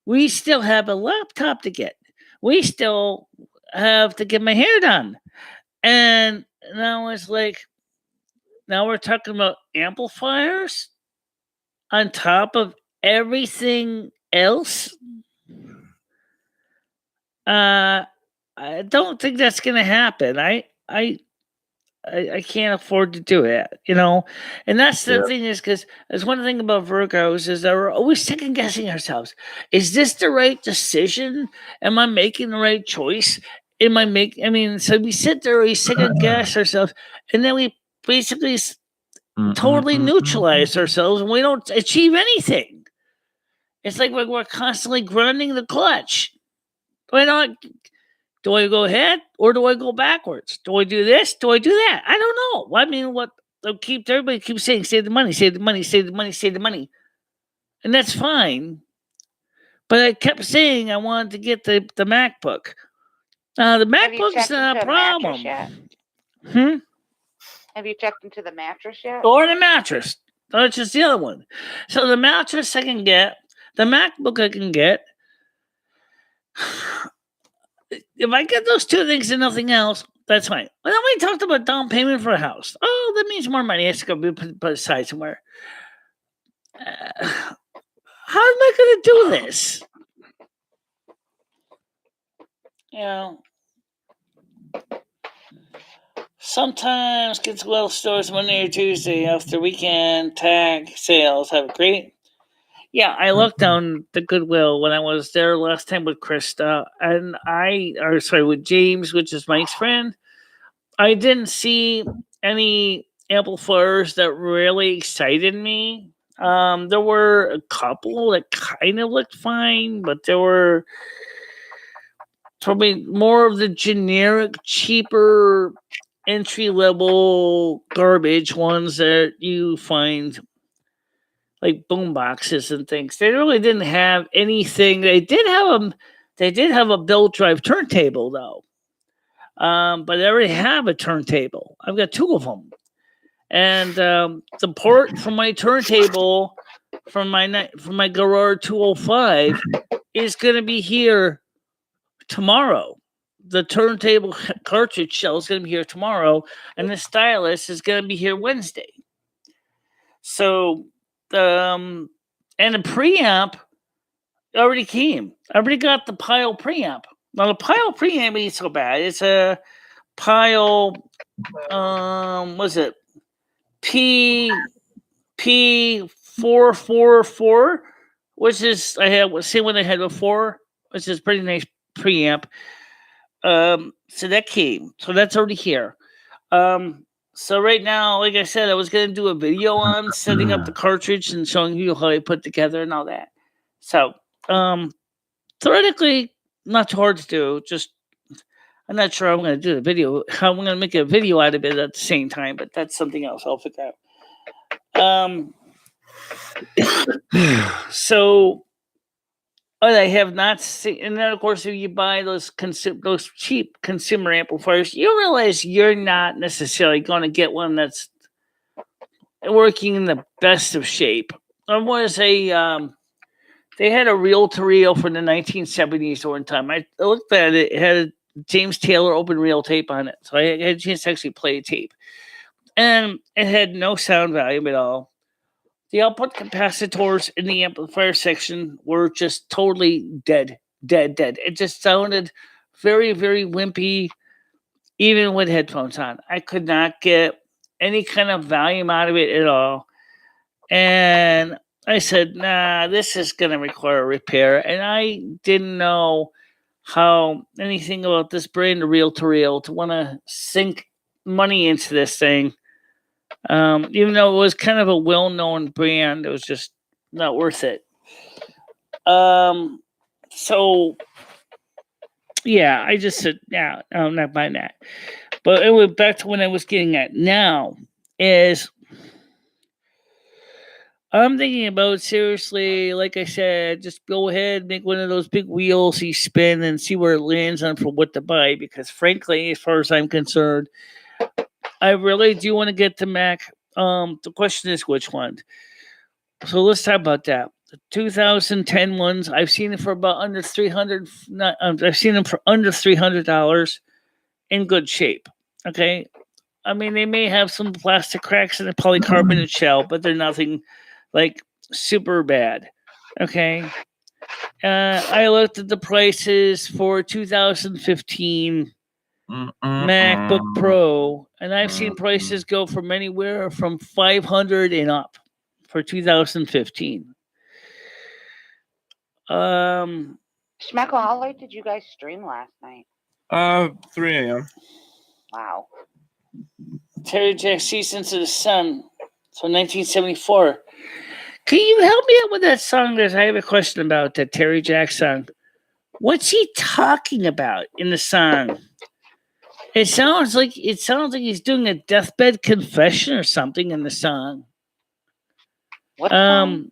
Speaker 1: We still have a laptop to get. We still have to get my hair done. And now it's like, now we're talking about amplifiers on top of everything else. I don't think that's going to happen. I can't afford to do it, And that's the thing is because there's one thing about Virgos is that we're always second guessing ourselves. Is this the right decision? Am I making the right choice? So we sit there, we second guess ourselves, and then we basically totally neutralize ourselves, and we don't achieve anything. It's like we're constantly grinding the clutch. Do I go ahead or do I go backwards? Do I do this? Do I do that? I don't know. I mean, everybody keeps saying, save the money, save the money, save the money, save the money. And that's fine. But I kept saying I wanted to get the MacBook. The MacBook's not a problem.
Speaker 3: Have you checked into the mattress yet?
Speaker 1: Or the mattress. That's just the other one. So the mattress I can get. The MacBook I can get. If I get those two things and nothing else, that's fine. Well, then we talked about down payment for a house. Oh, that means more money has to go be put aside somewhere. How am I going to do this? Sometimes Kids Well stores Monday or Tuesday after weekend tag sales have great. Yeah, I looked down the Goodwill when I was there last time with Krista, and with James, which is Mike's friend. I didn't see any amplifiers that really excited me. There were a couple that kind of looked fine, but there were probably more of the generic, cheaper, entry-level garbage ones that you find like boom boxes and things. They really didn't have anything. They did have a belt drive turntable though. But I already have a turntable. I've got 2 of them. And the port from my turntable from my Garage 205 is going to be here tomorrow. The turntable cartridge shell is going to be here tomorrow, and the stylus is going to be here Wednesday. So, and the preamp already came. I already got the Pile preamp. Now the Pile preamp ain't so bad. It's a Pile. What's it? P444, which is I had same one I had before, which is pretty nice preamp. So that came. So that's already here. So right now, like I said, I was gonna do a video on setting up the cartridge and showing you how I put together and all that. So theoretically, not too hard to do. Just I'm not sure I'm gonna do the video. How I'm gonna make a video out of it at the same time, but that's something else I'll figure out. So what I have not seen, and then of course, if you buy those cheap consumer amplifiers, you realize you're not necessarily going to get one that's working in the best of shape. There was they had a reel-to-reel from the 1970s one time. I looked at it; it had a James Taylor open reel tape on it, so I had a chance to actually play a tape, and it had no sound volume at all. The output capacitors in the amplifier section were just totally dead. It just sounded very, very wimpy, even with headphones on. I could not get any kind of volume out of it at all. And I said, nah, this is going to require a repair. And I didn't know how anything about this brand of reel-to-reel to want to sink money into this thing. Even though it was kind of a well-known brand, it was just not worth it. So yeah, I just said, yeah, I'm not buying that. But it went back to what I was getting at now is I'm thinking about seriously, like I said, just go ahead, make one of those big wheels you spin and see where it lands on for what to buy. Because frankly, as far as I'm concerned, I really do want to get the Mac. The question is which one. So let's talk about that. The 2010 ones, I've seen it for about under $300. I've seen them for under $300 in good shape. Okay, I mean they may have some plastic cracks in the polycarbonate shell, but they're nothing like super bad. Okay, I looked at the prices for 2015 MacBook Pro, and I've seen prices go from anywhere from $500 and up for 2015.
Speaker 3: Schmeckle, how late did you guys stream last night?
Speaker 6: 3 a.m.
Speaker 3: Wow.
Speaker 1: Terry Jack Seasons of the Sun, so 1974. Can you help me out with that song? Because I have a question about that Terry Jack song. What's he talking about in the song? It sounds like he's doing a deathbed confession or something in the song.
Speaker 3: What song?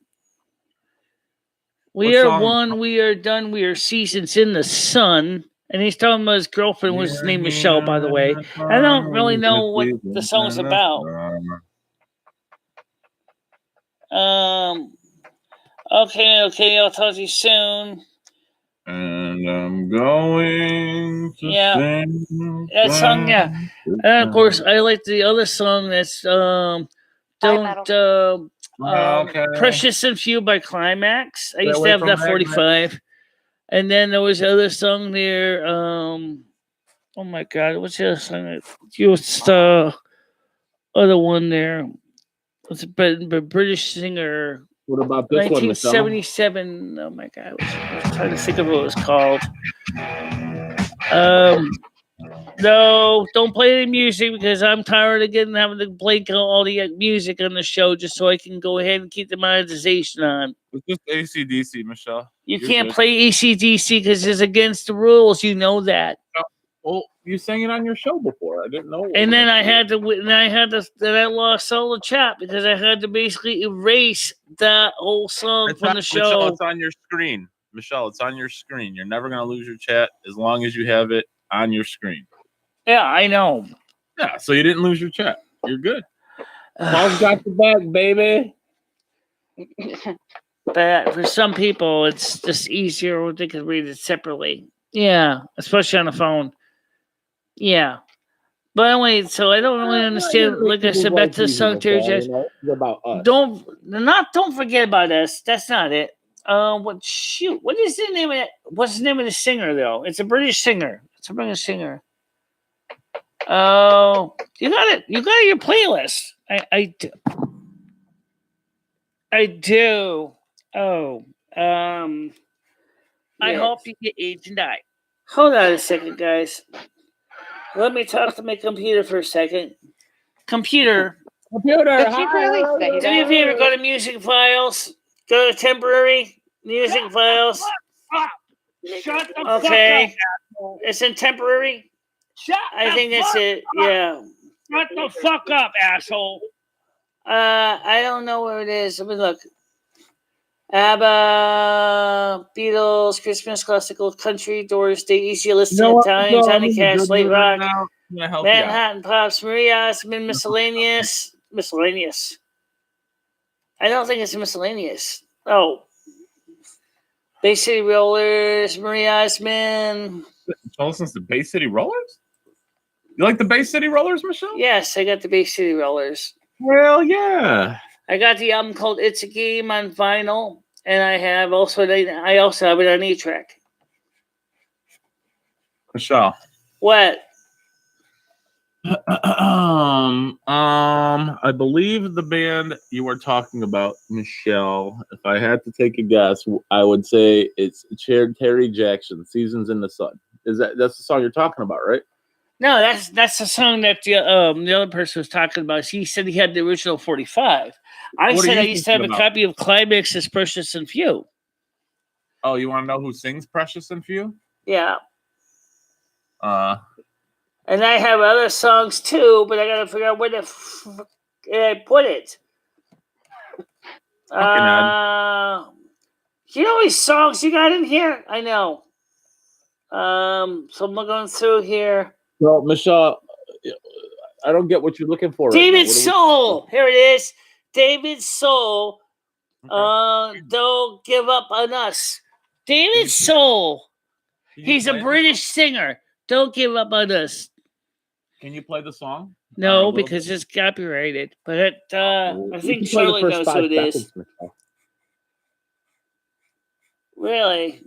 Speaker 1: We are one, we are done, we are seasons in the sun. And he's talking about his girlfriend, whose name is Michelle, by the way. I don't really know what the song's about. Okay, I'll talk to you soon.
Speaker 6: And I'm going to sing
Speaker 1: that song, yeah. And of course, I like the other song that's Precious and Few by Climax. I used to have that 45. And then there was the other song there. Oh my God, what's the other song? Just other one there. It's a British singer.
Speaker 6: What about this
Speaker 1: 1977. Oh my God, I was trying to think of what it was called. No, don't play any music because I'm tired of having to play all the music on the show just so I can go ahead and keep the monetization on.
Speaker 6: It's just AC/DC, Michelle.
Speaker 1: You can't play AC/DC because it's against the rules. You know that.
Speaker 6: Well, you sang it on your show before. I didn't know.
Speaker 1: And then I lost all the chat because I had to basically erase that whole song from the show.
Speaker 6: Michelle, it's on your screen. Michelle, it's on your screen. You're never gonna lose your chat as long as you have it on your screen.
Speaker 1: Yeah, I know.
Speaker 6: Yeah, so you didn't lose your check. You're good. Paul's got your back, baby.
Speaker 1: But for some people, it's just easier or they can read it separately. Yeah, especially on the phone. Yeah. But anyway, so I don't really understand. Like I said, back to the song, Terry Jacks.
Speaker 6: It's about us.
Speaker 1: Don't forget about us. That's not it. What is the name of it? What's the name of the singer though? It's a British singer. It's a British singer. Oh, you got it. You got it in your playlist. I do. Oh, I
Speaker 3: Yes.
Speaker 1: hope you get AIDS and die. Hold on a second, guys. Let me talk to my computer for a second. Computer,
Speaker 6: Computer,
Speaker 3: Did she really say
Speaker 1: do me a
Speaker 3: that?
Speaker 1: favor. Go to music files. Go to temporary music files.
Speaker 5: Shut the
Speaker 1: Okay,
Speaker 5: fuck up.
Speaker 1: it's in temporary.
Speaker 5: Shut
Speaker 1: I think
Speaker 5: the
Speaker 1: that's
Speaker 5: fuck
Speaker 1: it.
Speaker 5: up.
Speaker 1: Yeah.
Speaker 5: Shut the fuck up, asshole.
Speaker 1: I don't know where it is. Let me look. ABBA, Beatles, Christmas, classical, country, Doors, Day, Easy Listening, Italian, Johnny Cash, Late Rock,
Speaker 6: I'm gonna help you out.
Speaker 1: Manhattan Pops, Maria Osmond, Miscellaneous. I don't think it's miscellaneous. Oh. Bay City Rollers, Maria Osmond.
Speaker 6: So listens to Bay City Rollers? You like the Bay City Rollers, Michelle?
Speaker 1: Yes, I got the Bay City Rollers.
Speaker 6: Well, yeah.
Speaker 1: I got the album called It's a Game on vinyl, and I also have it on 8-track.
Speaker 6: Michelle.
Speaker 1: What?
Speaker 6: I believe the band you were talking about, Michelle. If I had to take a guess, I would say it's Terry Jackson, "Seasons in the Sun." That's the song you're talking about, right?
Speaker 1: No, that's the song that the other person was talking about. He said he had the original 45. I
Speaker 6: What are
Speaker 1: said
Speaker 6: you
Speaker 1: I used to have a
Speaker 6: thinking about?
Speaker 1: copy of Climax's Precious and Few.
Speaker 6: Oh, you want to know who sings "Precious and Few"?
Speaker 1: Yeah.
Speaker 6: Uh,
Speaker 1: And I have other songs too, but I gotta figure out where I put it. You know how many songs you got in here? I know. So I'm going through here.
Speaker 6: well, Michelle, I don't get what you're looking for.
Speaker 1: David
Speaker 6: right now.
Speaker 1: Soul. Here it is. David Soul.
Speaker 6: Okay.
Speaker 1: Don't give up on us. David Soul.
Speaker 6: Can you
Speaker 1: He's a
Speaker 6: play it?
Speaker 1: British singer. Don't give up on us.
Speaker 6: Can you play the song?
Speaker 1: No,
Speaker 6: little
Speaker 1: because it's copyrighted. But I
Speaker 6: You
Speaker 1: think
Speaker 6: can play the
Speaker 1: Charlie
Speaker 6: first
Speaker 1: knows
Speaker 6: 5
Speaker 1: who it is.
Speaker 6: seconds, Michelle.
Speaker 1: Really?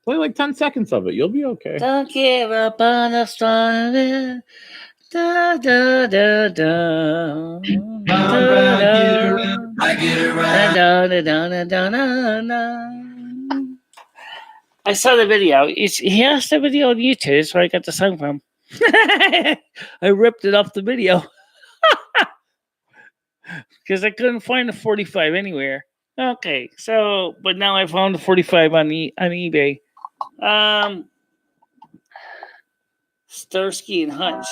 Speaker 6: Play like 10 seconds of it. You'll be okay.
Speaker 1: Don't give up on us, darling. Da da da da. I saw the video. He has the video on YouTube. That's where I got the song from. I ripped it off the video because I couldn't find the 45 anywhere. Okay, so but now I found the 45 on eBay. Starsky and Hutch.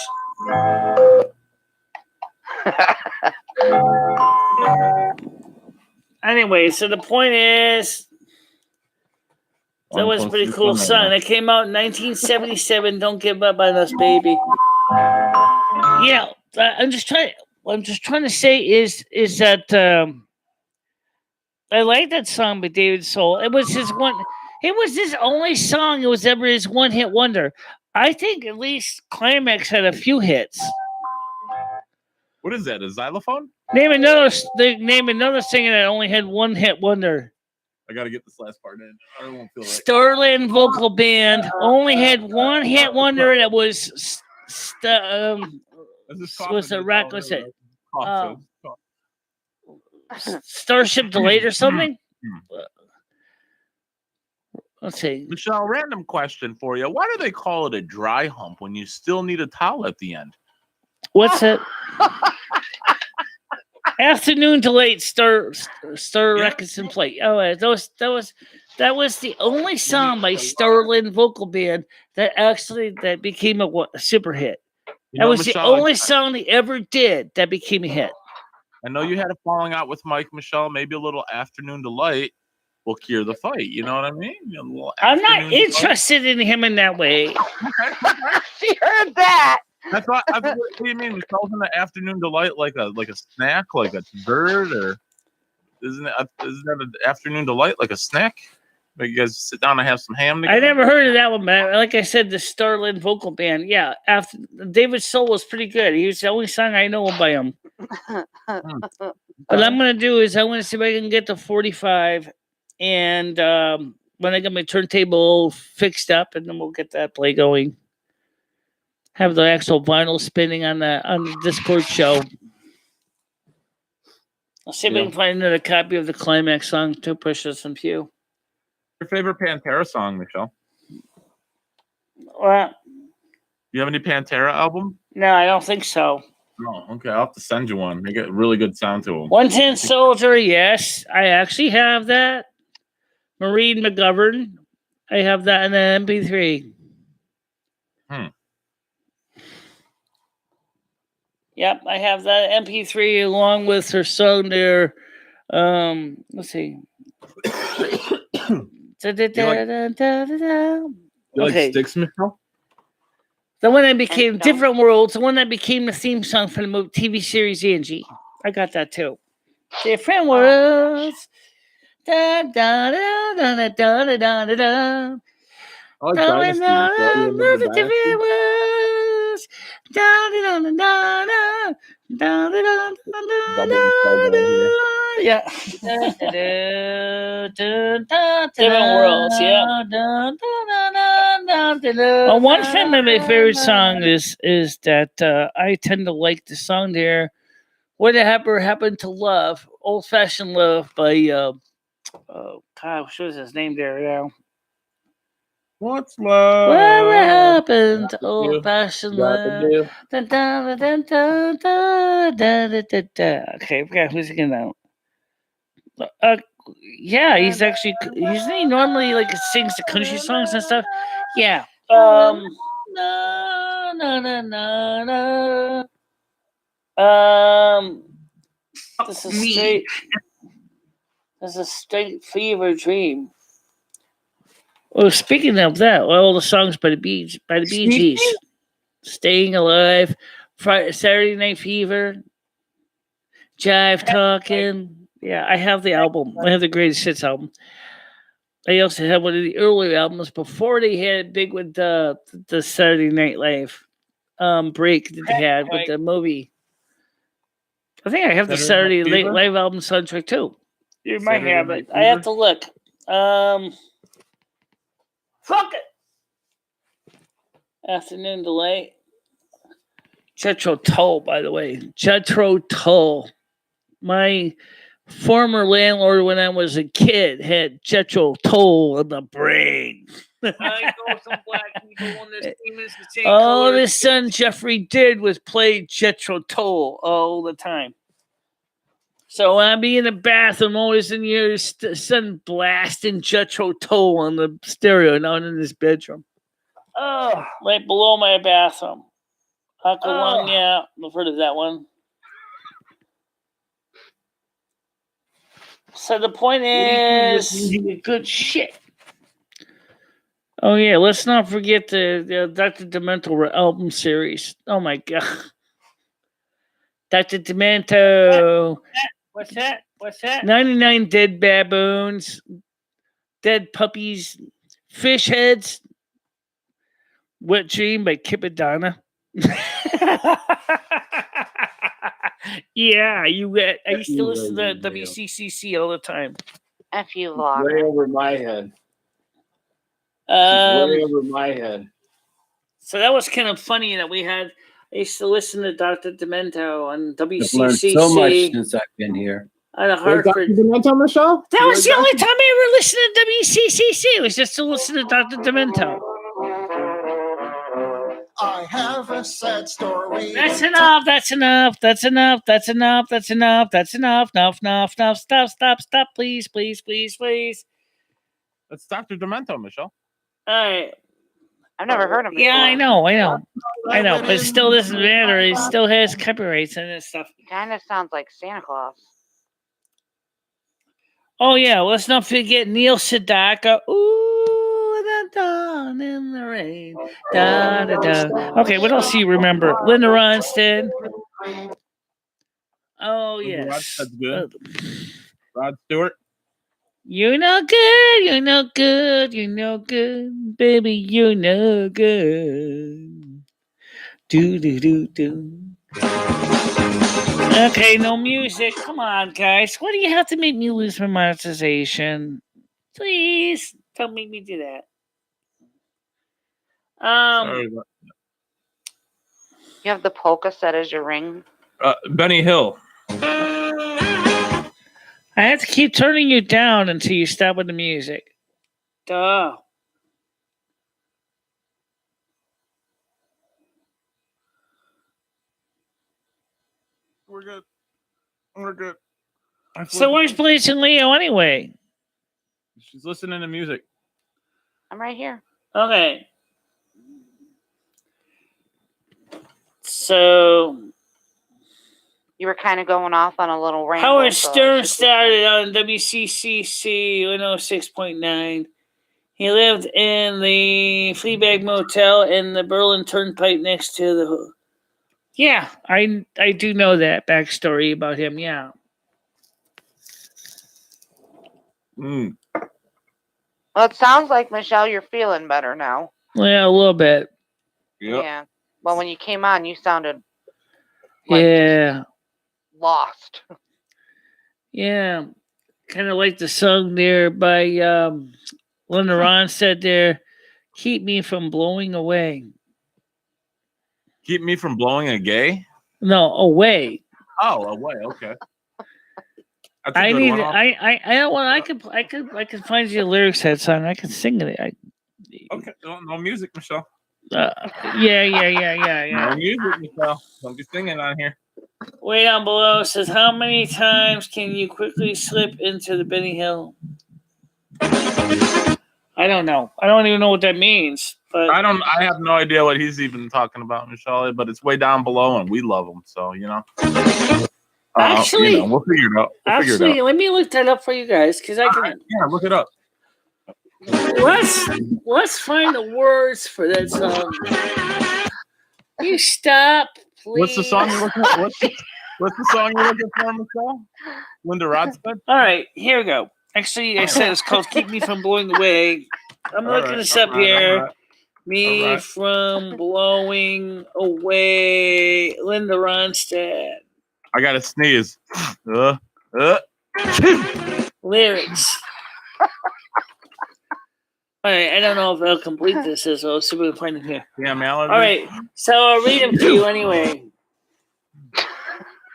Speaker 1: Anyway, so the point is, that was a pretty cool song. It came out in 1977. Don't give up on us, baby. Yeah, I'm just trying. What I'm just trying to say is that I like that song by David Soul. It was his one. It was his only song. It was ever his one-hit wonder. I think at least Climax had a few hits.
Speaker 6: What is that? A xylophone?
Speaker 1: Name another singer that only had one hit wonder.
Speaker 6: I gotta get this last part in. I won't feel right.
Speaker 1: Sterling Vocal Band only had one hit wonder that was a rock. What's it? Starship Delayed or something? Let's see.
Speaker 6: Michelle, random question for you. Why do they call it a dry hump when you still need a towel at the end?
Speaker 1: What's it? Afternoon to late stir records and play. Oh, that was the only song by Sterling Vocal Band that became a super hit. That was the only song they ever did that became a hit.
Speaker 6: I know you had a falling out with Mike, Michelle, maybe a little Afternoon Delight. will cure the fight. You know what I mean? A little
Speaker 1: I'm not
Speaker 6: afternoon delight.
Speaker 1: interested in him in that way.
Speaker 3: She heard that.
Speaker 6: That's what. What do you mean? Michelle's in the afternoon delight like a snack, like a dessert, or isn't that an afternoon delight like a snack? Like you guys sit down and have some ham together?
Speaker 1: I never heard of that one, but like I said, the Starland vocal band. Yeah, after David Soul was pretty good. He was the only song I know by him. What I'm gonna do is I want to see if I can get to 45, and when I get my turntable fixed up, and then we'll get that play going. Have the actual vinyl spinning on the Discord show. I'll see if I can find another copy of the climax song to push us and Pew.
Speaker 6: Your favorite Pantera song, Michelle?
Speaker 1: Well,
Speaker 6: You have any Pantera album?
Speaker 1: no, I don't think so.
Speaker 6: No. Okay, I'll have to send you one. They get really good sound to them.
Speaker 1: 110 Soldier, yes. I actually have that. Maureen McGovern. I have that in an MP3. Yep, I have that MP3 along with her song there. Let's see.
Speaker 6: You like
Speaker 1: Okay.
Speaker 6: Sticks, Michelle?
Speaker 1: The one that became
Speaker 3: And
Speaker 1: Different Worlds, the one that became the theme song for the movie, TV series Angie. I got that too. Different Worlds. Da, da, da, da, da, da, da, da, da, da.
Speaker 6: I like Dynasty. Michelle. You remember
Speaker 1: The different
Speaker 6: Dynasty?
Speaker 1: worlds. Da, da, da, da, da, da, da, da, da, da, da. Yeah. Different worlds, yeah. Well, one thing that my favorite song is that I tend to like the song there, Whatever Happened to Love, Old Fashioned Love by oh gosh, what is his name there now?
Speaker 6: What's love?
Speaker 1: Whatever happened to Old Fashioned
Speaker 6: Got to
Speaker 1: Love?
Speaker 6: do.
Speaker 1: Dun, dun, dun, dun, dun, dun, dun, dun, dun. Okay, I forgot who's singing that. Yeah, he's actually. Isn't he normally like sings the country songs and stuff? Yeah. No, no, no, no, no. This is straight. This is Straight Fever Dream. Well, speaking of that, all the songs by the Bee Gees, Staying Alive, Saturday Night Fever, Jive Talking. Yeah, I have the album. I have the Greatest Hits album. I also have one of the earlier albums before they had big with the Saturday Night Live break that they had with the movie. I think I have the Saturday Night Live album soundtrack too. You might have it. I have to look. Fuck it. Afternoon Delight. Jethro Tull, by the way. Jethro Tull. My former landlord when I was a kid had Jethro Tull on the brain. All his son Jeffrey did was play Jethro Tull all the time. So when I be in the bathroom, always in your son blasting Jethro Tull on the stereo down in his bedroom. Oh, right below my bathroom. Uncle Lung, yeah, I've heard of that one. So the point is, good shit. Oh yeah, let's not forget the Dr. Demento album series. Oh my god, Dr. Demento. What's that? 99 Dead Baboons, Dead Puppies, Fish Heads, Wet Dream by Kipadonna. Yeah, I used to listen to WCCC all the time.
Speaker 3: F you,
Speaker 7: Way
Speaker 3: vlogger.
Speaker 7: over my head. Way over my head.
Speaker 1: So that was kind of funny that I used to listen to Dr. Demento on
Speaker 7: I've learned
Speaker 1: WCCC.
Speaker 7: so much since I've been here.
Speaker 1: Out of
Speaker 6: Dr.
Speaker 1: Hartford.
Speaker 6: Demento, Michelle?
Speaker 1: That was the only time I ever listened to WCCC. It was just to listen to Dr. Demento.
Speaker 8: I have a sad story.
Speaker 1: That's enough. That's enough. That's enough. That's enough. That's enough. That's enough. Enough. Enough. Enough. Stop. Stop. Stop. Please. Please. Please. Please.
Speaker 6: That's Dr. Demento, Michelle.
Speaker 1: All right.
Speaker 3: I've never heard of him.
Speaker 1: Yeah, I know. But it still doesn't matter. It still has copyrights and this stuff.
Speaker 3: Kind of sounds like Santa Claus.
Speaker 1: Oh yeah, let's not forget Neil Sedaka. Ooh, the dawn in the rain. Da da da. Okay, what else do you remember? Linda Ronstadt. Oh yes.
Speaker 6: That's good. Rod Stewart.
Speaker 1: You're no good. You're no good. You're no good, baby. You're no good. Do do do do. Okay, no music. Come on, guys. Why do you have to make me lose my monetization? Please don't make me do that.
Speaker 6: Sorry about
Speaker 3: You have the polka set as your ring.
Speaker 6: Benny Hill.
Speaker 1: I have to keep turning you down until you stop with the music. Duh.
Speaker 6: We're good. We're good.
Speaker 1: So where's Blaze and Leo anyway?
Speaker 6: She's listening to music.
Speaker 3: I'm right here.
Speaker 1: Okay. So
Speaker 3: You were kind of going off on a little ramble.
Speaker 1: Howard
Speaker 3: so I was
Speaker 1: Stern
Speaker 3: just
Speaker 1: started on WCCC 106.9. He lived in the Fleabag Motel in the Berlin Turnpike next to the. Yeah, I do know that backstory about him. Yeah.
Speaker 6: Mm.
Speaker 3: Well, it sounds like, Michelle, you're feeling better now.
Speaker 1: Yeah, a little bit.
Speaker 6: Yep.
Speaker 3: Yeah. Well, when you came on, you sounded like
Speaker 1: Yeah.
Speaker 3: lost.
Speaker 1: Yeah. Kind of like the song there by Linda Ronstadt there. Keep me from blowing away.
Speaker 6: Keep me from blowing a gay?
Speaker 1: No, away.
Speaker 6: Oh, away. Okay. That's a
Speaker 1: I
Speaker 6: good
Speaker 1: need.
Speaker 6: one.
Speaker 1: I don't want. I could find you the lyrics to that song. I can sing it.
Speaker 6: Okay. No music, Michelle.
Speaker 1: Yeah.
Speaker 6: No music, Michelle. Don't be singing on here.
Speaker 1: Way down below says, how many times can you quickly slip into the Benny Hill? I don't know. I don't even know what that means. But
Speaker 6: I have no idea what he's even talking about, Michelle. But it's way down below, and we love him. So
Speaker 1: actually,
Speaker 6: we'll figure it out.
Speaker 1: Let me look that up for you guys because I can.
Speaker 6: Right. Yeah, look it up.
Speaker 1: Let's find the words for that song. You stop, please.
Speaker 6: What's the song you're looking at? What's the song you're looking for, Michelle? Linda Ronstadt?
Speaker 1: All right, here we go. Actually, I said it's called "Keep Me from Blowing Away." I'm looking this up here. Me from blowing away, Linda Ronstadt.
Speaker 6: I gotta sneeze.
Speaker 1: Lyrics. All right, I don't know if I'll complete this as well. So we'll find it here.
Speaker 6: Yeah, Mallory.
Speaker 1: All right, so I'll read them to you anyway.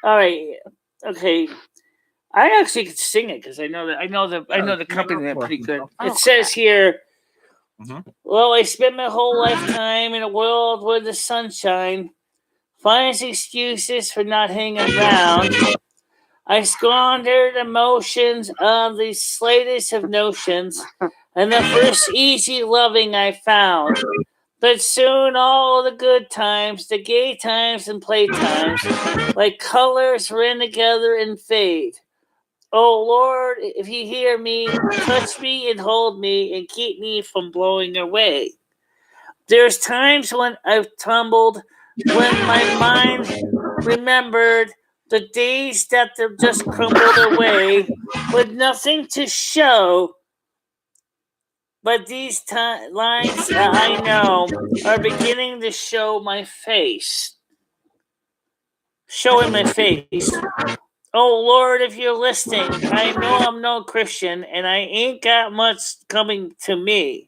Speaker 1: All right, okay. I actually could sing it because I know the company that pretty good. It says here. Well, I spent my whole lifetime in a world where the sunshine finds excuses for not hanging around. I squandered emotions on the slightest of notions, and the first easy loving I found. But soon all the good times, the gay times and playtimes, like colors ran together and fade. Oh Lord, if you hear me, touch me and hold me and keep me from blowing away. There's times when I've tumbled, when my mind remembered the days that have just crumbled away with nothing to show. But these lines I know are beginning to show my face. Showing my face. Oh Lord, if you're listening, I know I'm no Christian and I ain't got much coming to me.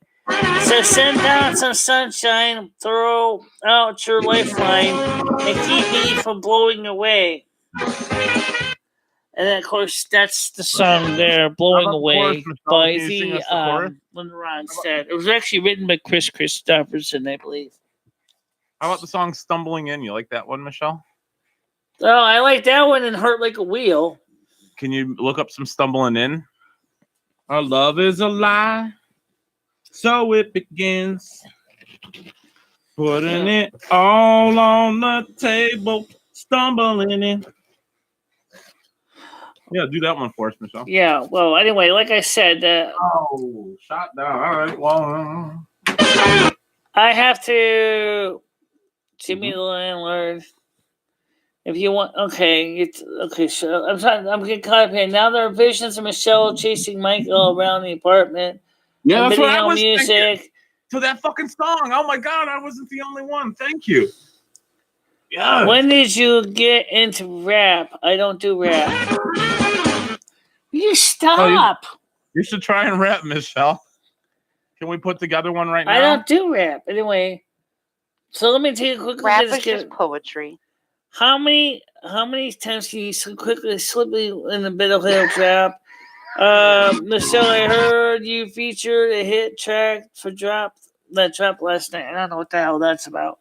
Speaker 1: So send down some sunshine, throw out your lifeline, and keep me from blowing away. And then, of course, that's the song there, Blowing Away, by the Linda Ronstadt. It was actually written by Chris Christopherson, I believe.
Speaker 6: How about the song Stumbling In? You like that one, Michelle?
Speaker 1: Oh, I like that one and Hurt Like a Wheel.
Speaker 6: Can you look up some Stumbling In? Our love is a lie, so it begins. Putting it all on the table, stumbling in. Yeah, do that one for us, Michelle.
Speaker 1: Yeah. Well, anyway, like I said,
Speaker 6: Oh, shot down. All right. Well,
Speaker 1: I have to see me the landlord. If you want, okay, it's okay. So I'm getting caught up here. Now there are visions of Michelle chasing Michael around the apartment.
Speaker 6: yeah,
Speaker 1: and
Speaker 6: that's what I
Speaker 1: video
Speaker 6: was
Speaker 1: music.
Speaker 6: thinking. To that fucking song. Oh my god, I wasn't the only one. Thank you. Yeah.
Speaker 1: When did you get into rap? I don't do rap. You stop.
Speaker 6: You should try and rap, Michelle. Can we put together one right now?
Speaker 1: I don't do rap. Anyway, so let me take a quick look
Speaker 3: Rap
Speaker 1: at this.
Speaker 3: is just poetry.
Speaker 1: How many times can you so quickly slip me in the middle of a trap? Michelle, I heard you featured a hit track for Drop last night. I don't know what the hell that's about.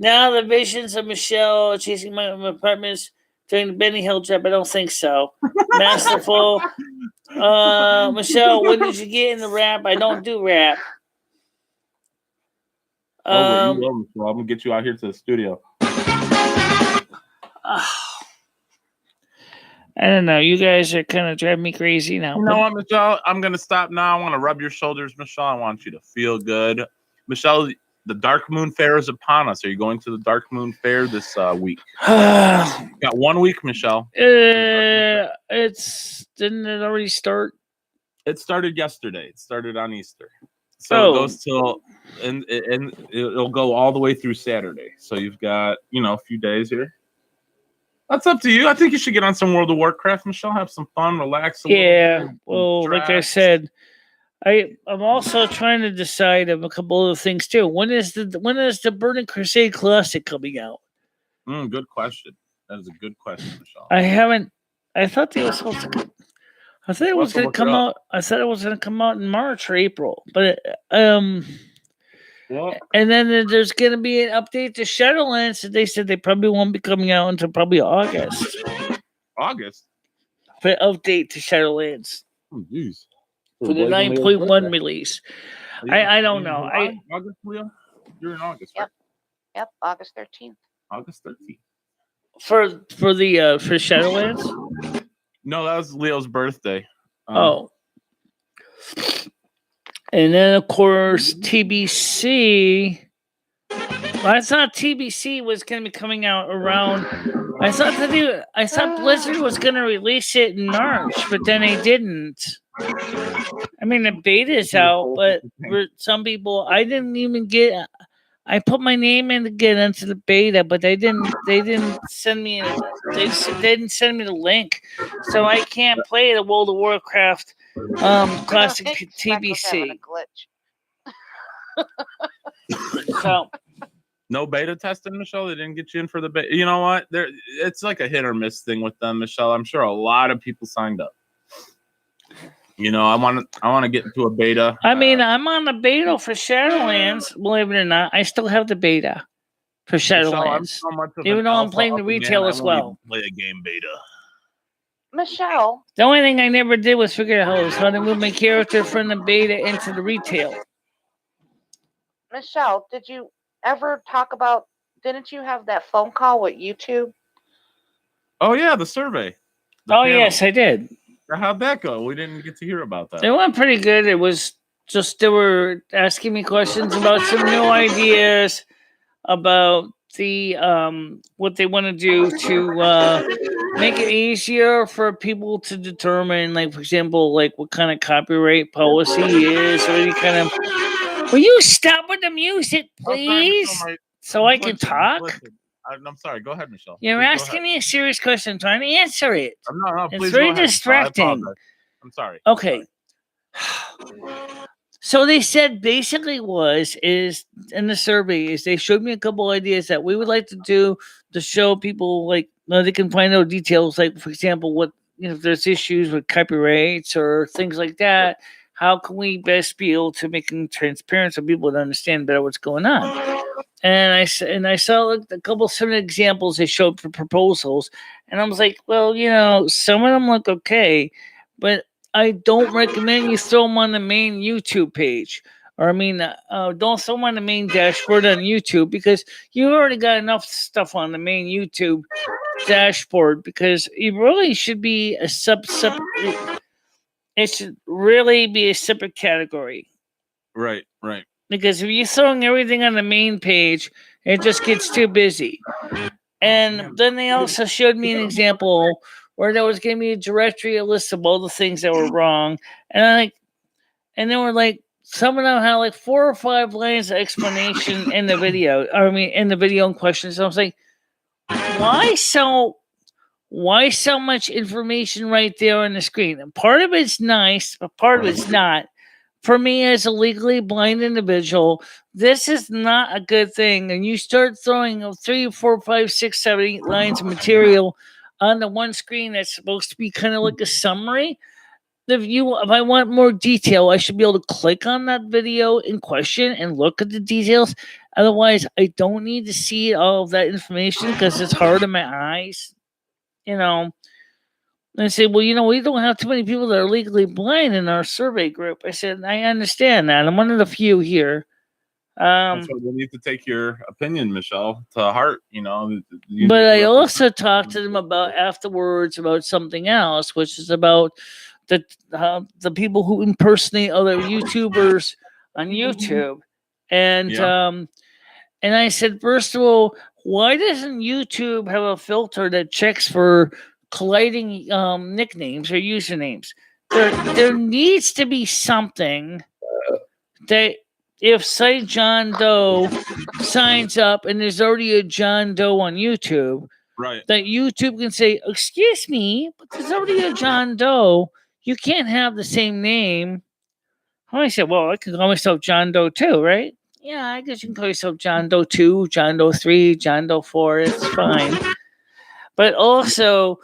Speaker 1: Now the visions of Michelle chasing my apartments during the Benny Hill trap. I don't think so. Masterful. Michelle, when did you get into rap? I don't do rap.
Speaker 6: You will, Michelle. I'm gonna get you out here to the studio.
Speaker 1: I don't know. You guys are kind of driving me crazy now.
Speaker 6: You know what, Michelle? I'm going to stop now. I want to rub your shoulders, Michelle. I want you to feel good. Michelle, the Dark Moon Fair is upon us. Are you going to the Dark Moon Fair this week? Got 1 week, Michelle.
Speaker 1: Didn't it already start?
Speaker 6: It started yesterday. It started on Easter. So it goes till, and it'll go all the way through Saturday. So you've got, a few days here. That's up to you. I think you should get on some World of Warcraft, Michelle. Have some fun, relax a little bit.
Speaker 1: Well, like I said, I'm also trying to decide of a couple of things too. When is the Burning Crusade Classic coming out?
Speaker 6: Good question. That is a good question, Michelle.
Speaker 1: I thought it was supposed to. I thought it was going to come out. I thought it was going to come out in March or April, but
Speaker 6: Well,
Speaker 1: and then there's going to be an update to Shadowlands. They said they probably won't be coming out until probably August.
Speaker 6: August?
Speaker 1: For an update to Shadowlands.
Speaker 6: Oh, jeez.
Speaker 1: For the 9.1 release. I don't know.
Speaker 6: August, Leo? You're in August, right?
Speaker 3: Yep, August 13th.
Speaker 6: August 13th.
Speaker 1: For Shadowlands?
Speaker 6: No, that was Leo's birthday.
Speaker 1: And then, of course, TBC. Well, I thought TBC was going to be coming out around. I thought Blizzard was going to release it in March, but then they didn't. I mean, the beta's out, but for some people, I didn't even get. I put my name in to get into the beta, but they didn't send me. They didn't send me the link, so I can't play the World of Warcraft classic TBC. So.
Speaker 6: No beta testing, Michelle? They didn't get you in for the beta? You know what? It's like a hit or miss thing with them, Michelle. I'm sure a lot of people signed up. I want to get into a beta.
Speaker 1: I mean, I'm on the beta for Shadowlands. Believe it or not, I still have the beta for Shadowlands. Even though I'm playing the retail as well.
Speaker 6: Play a game beta.
Speaker 3: Michelle.
Speaker 1: The only thing I never did was figure out how to move my character from the beta into the retail.
Speaker 3: Michelle, did you ever talk about? Didn't you have that phone call with YouTube?
Speaker 6: Oh yeah, the survey.
Speaker 1: Yes, I did.
Speaker 6: How'd that go? We didn't get to hear about that.
Speaker 1: It went pretty good. It was just they were asking me questions about some new ideas about the what they want to do to make it easier for people to determine, like, for example, like what kind of copyright policy is, or any kind of. Will you stop with the music, please, so I can talk?
Speaker 6: I'm sorry. Go ahead, Michelle.
Speaker 1: You're asking me a serious question. I'm trying to answer it.
Speaker 6: No, please.
Speaker 1: It's very distracting.
Speaker 6: I'm sorry.
Speaker 1: Okay. So they said basically is in the survey is they showed me a couple ideas that we would like to do to show people, like, they can find out details, like, for example, what, if there's issues with copyrights or things like that, how can we best be able to make them transparent so people would understand better what's going on? And I saw like a couple of examples they showed for proposals, and I was like, well, some of them look okay, but I don't recommend you throw them on the main YouTube page. or don't throw them on the main dashboard on YouTube, because you already got enough stuff on the main YouTube dashboard, because it really should be a separate. It should really be a separate category.
Speaker 6: Right.
Speaker 1: Because if you're throwing everything on the main page, it just gets too busy. And then they also showed me an example where there was giving me a directory, a list of all the things that were wrong, and they were like, some of them had like 4 or 5 lines of explanation in the video. In the video in question. So I was like, why so much information right there on the screen? And part of it's nice, but part of it's not. For me, as a legally blind individual, this is not a good thing. And you start throwing 3, 4, 5, 6, 7, 8 lines of material on the one screen that's supposed to be kind of like a summary. If I want more detail, I should be able to click on that video in question and look at the details. Otherwise, I don't need to see all of that information because it's hard on my eyes. And I said, well, we don't have too many people that are legally blind in our survey group. I said, I understand that. I'm one of the few here.
Speaker 6: That's why we need to take your opinion, Michelle, to heart.
Speaker 1: But I also talked to them afterwards about something else, which is about the people who impersonate other YouTubers on YouTube, and I said, first of all, why doesn't YouTube have a filter that checks for colliding nicknames or usernames? There needs to be something that if, say, John Doe signs up and there's already a John Doe on YouTube,
Speaker 6: right,
Speaker 1: that YouTube can say, excuse me, but there's already a John Doe. You can't have the same name. I said, well, I can call myself John Doe 2, right? Yeah, I guess you can call yourself John Doe 2, John Doe 3, John Doe 4. It's fine. But also,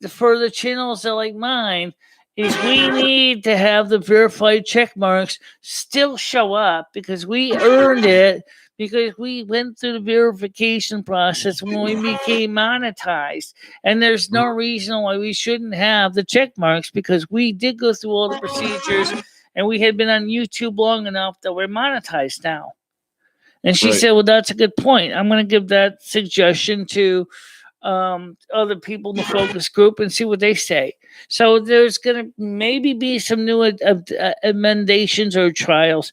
Speaker 1: for the channels that like mine, is we need to have the verified check marks still show up because we earned it, because we went through the verification process when we became monetized. And there's no reason why we shouldn't have the check marks, because we did go through all the procedures and we had been on YouTube long enough that we're monetized now. And she said, well, that's a good point. I'm going to give that suggestion to other people in the focus group and see what they say. So there's going to maybe be some new emendations or trials.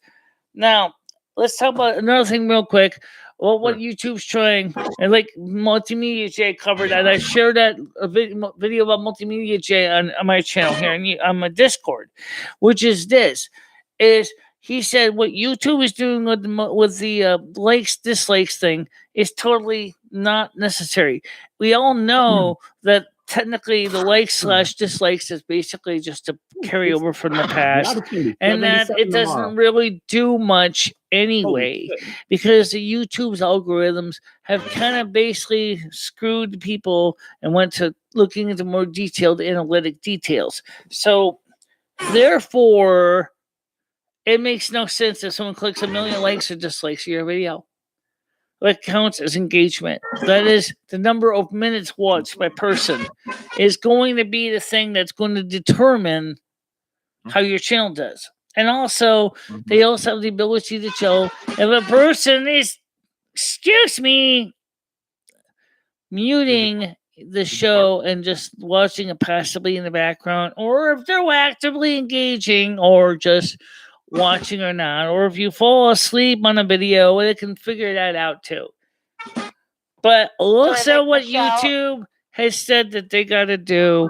Speaker 1: Now, let's talk about another thing real quick. Well, what YouTube's trying, and like Multimedia J covered that. I shared that video about Multimedia J on my channel here on my Discord, which is he said what YouTube is doing with the likes, dislikes thing is totally not necessary. We all know that technically the likes / dislikes is basically just a carryover from the past, and that it doesn't really do much anyway, because the YouTube's algorithms have kind of basically screwed people and went to looking into more detailed analytic details. So therefore, it makes no sense if someone clicks 1 million likes or dislikes your video. What counts as engagement? That is the number of minutes watched by person is going to be the thing that's going to determine how your channel does. And also, they also have the ability to show if a person is, muting the show and just watching it passively in the background, or if they're actively engaging or just watching or not, or if you fall asleep on a video, they can figure that out too. But also what YouTube has said that they got to do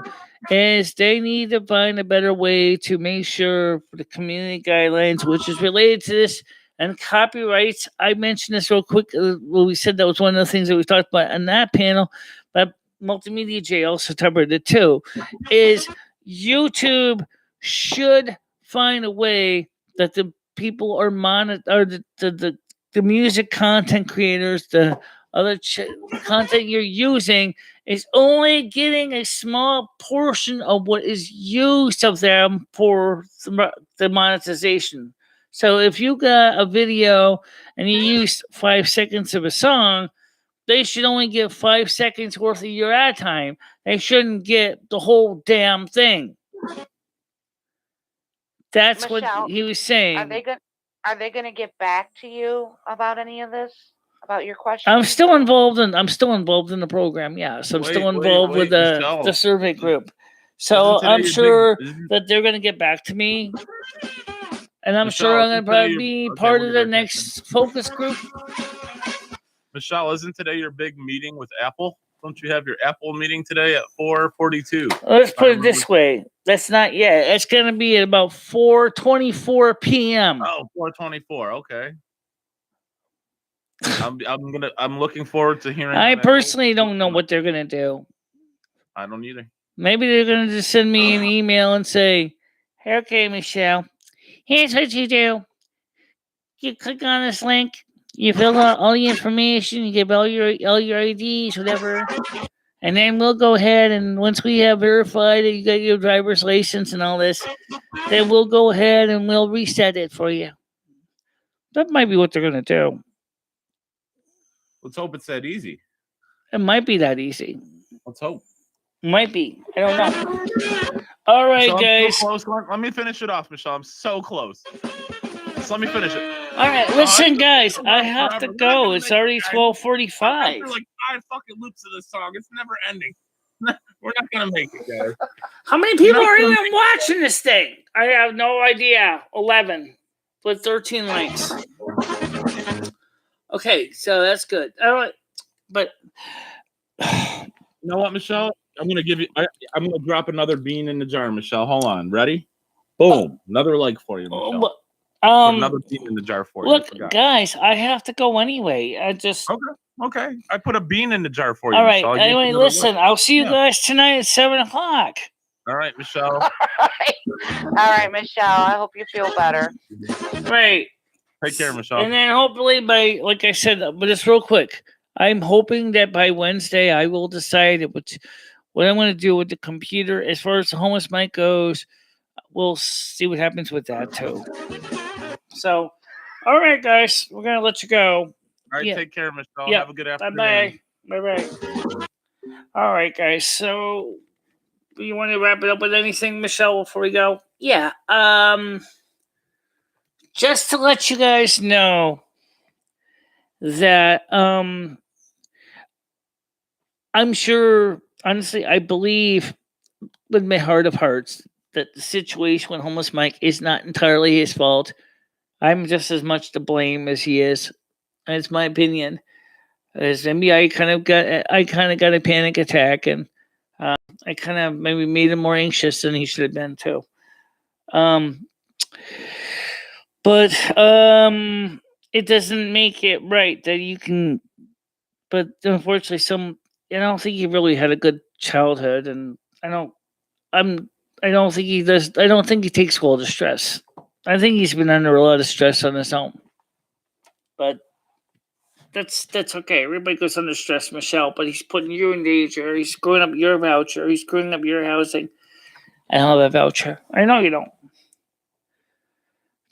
Speaker 1: is they need to find a better way to make sure for the community guidelines, which is related to this, and copyrights. I mentioned this real quick. We said that was one of the things that we talked about on that panel, but Multimedia J also covered it too, is YouTube should find a way that the people are the music content creators, the other content you're using is only getting a small portion of what is used of them for the monetization. So if you got a video and you use 5 seconds of a song, they should only get 5 seconds worth of your ad time. They shouldn't get the whole damn thing. That's
Speaker 3: Michelle,
Speaker 1: what he was saying.
Speaker 3: Are they going? Are they going to get back to you about any of this? About your questions?
Speaker 1: I'm still involved in the program. Yes, I'm still involved with the
Speaker 6: Michelle.
Speaker 1: survey group. So I'm
Speaker 6: Isn't
Speaker 1: sure
Speaker 6: today your big-
Speaker 1: that they're going to get back to me, and I'm
Speaker 6: Michelle,
Speaker 1: sure I'm going
Speaker 6: isn't
Speaker 1: to
Speaker 6: today
Speaker 1: probably
Speaker 6: your-
Speaker 1: be
Speaker 6: okay,
Speaker 1: part
Speaker 6: we'll
Speaker 1: of
Speaker 6: be
Speaker 1: the
Speaker 6: right back
Speaker 1: next focus group.
Speaker 6: Michelle, isn't today your big meeting with Apple? Don't you have your Apple meeting today at 4:42?
Speaker 1: Let's put it this way. That's not yet. It's going to be at about 4:24 p.m.
Speaker 6: Oh, 4:24. Okay. I'm looking forward to hearing.
Speaker 1: I
Speaker 6: how that
Speaker 1: personally
Speaker 6: goes.
Speaker 1: don't know what they're going to do.
Speaker 6: I don't either.
Speaker 1: Maybe they're going to just send me an email and say, "Hey, okay, Michelle, here's what you do. You click on this link. You fill out all the information. You give all your IDs, whatever, and then we'll go ahead and once we have verified that you got your driver's license and all this, then we'll go ahead and we'll reset it for you." That might be what they're going to do.
Speaker 6: Let's hope it's that easy.
Speaker 1: It might be that easy.
Speaker 6: Let's hope.
Speaker 1: Might be. I don't know. All right,
Speaker 6: Michelle, I'm
Speaker 1: guys.
Speaker 6: so close. Let me finish it off, Michelle. I'm so close. Just let me finish it.
Speaker 1: All right, listen, guys. I have to go. It's already 12:45.
Speaker 6: After like 5 fucking loops of this song, it's never ending. We're not gonna make it, guys.
Speaker 1: How many people are even watching this thing? I have no idea. 11 with 13 likes. Okay, so that's good. All right, but
Speaker 6: you know what, Michelle? I'm gonna give you. I'm gonna drop another bean in the jar, Michelle. Hold on, ready? Boom! Another like for you, Michelle. Put another bean in the jar for you.
Speaker 1: Look, guys, I have to go anyway. I just
Speaker 6: okay. I put a bean in the jar for you.
Speaker 1: All right.
Speaker 6: Michelle.
Speaker 1: Anyway, listen. I'll see you guys tonight at 7:00.
Speaker 6: All right, Michelle.
Speaker 3: All right, Michelle. I hope you feel better.
Speaker 1: Right.
Speaker 6: Take care, Michelle.
Speaker 1: And then hopefully by, like I said, but just real quick, I'm hoping that by Wednesday I will decide what I'm going to do with the computer as far as the homeless Mike goes. We'll see what happens with that too. So, all right, guys, we're gonna let you go.
Speaker 6: All right, take care, Michelle.
Speaker 1: Yeah.
Speaker 6: Have a good afternoon.
Speaker 1: Bye. All right, guys. So, you want to wrap it up with anything, Michelle, before we go? Yeah. Just to let you guys know that I'm sure, honestly, I believe with my heart of hearts that the situation with homeless Mike is not entirely his fault. I'm just as much to blame as he is. It's my opinion. As maybe I kind of got a panic attack, and I kind of maybe made him more anxious than he should have been too. But it doesn't make it right that you can. But unfortunately, I don't think he really had a good childhood, and I don't think he does. I don't think he takes well to stress. I think he's been under a lot of stress on his own. But that's okay. Everybody goes under stress, Michelle. But he's putting you in danger. He's screwing up your voucher. He's screwing up your housing. I don't have a voucher. I know you don't.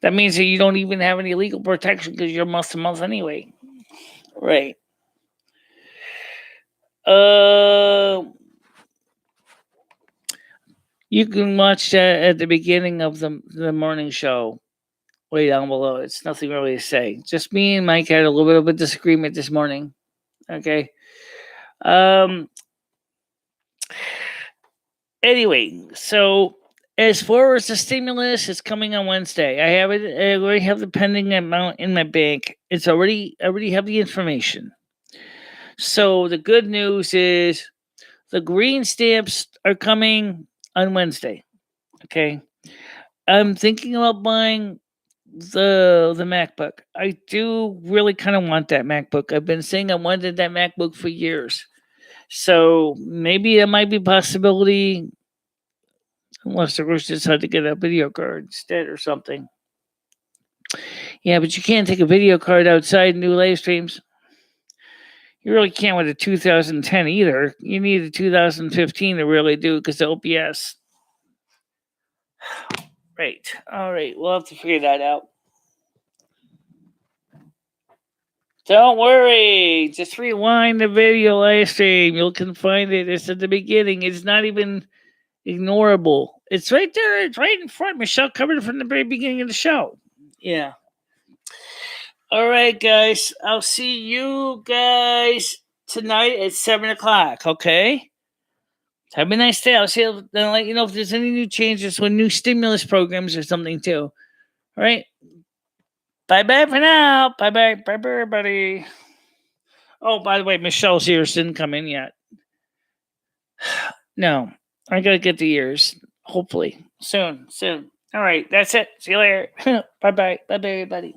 Speaker 1: That means that you don't even have any legal protection because you're month to month anyway. Right. You can watch that at the beginning of the morning show. Way down below. It's nothing really to say. Just me and Mike had a little bit of a disagreement this morning. Okay. Anyway, so as far as the stimulus, it's coming on Wednesday. I already have the pending amount in my bank. I already have the information. So the good news is the green stamps are coming on Wednesday. Okay. I'm thinking about buying the MacBook. I do really kind of want that MacBook. I've been saying I wanted that MacBook for years. So maybe it might be a possibility, unless of course decide to get a video card instead or something. Yeah, but you can't take a video card outside and do live streams. You really can't with a 2010 either. You need a 2015 to really do because the OPS. Right. All right. We'll have to figure that out. Don't worry. Just rewind the video live stream. You can find it. It's at the beginning. It's not even ignorable. It's right there. It's right in front. Michelle covered it from the very beginning of the show. Yeah. All right, guys. I'll see you guys tonight at 7:00. Okay. Have a nice day. I'll see you. Then let you know if there's any new changes with new stimulus programs or something too. All right. Bye bye for now. Bye bye. Bye bye, everybody. Oh, by the way, Michelle's ears didn't come in yet. No, I gotta get the ears. Hopefully soon. All right, that's it. See you later. Bye bye. Bye bye, everybody.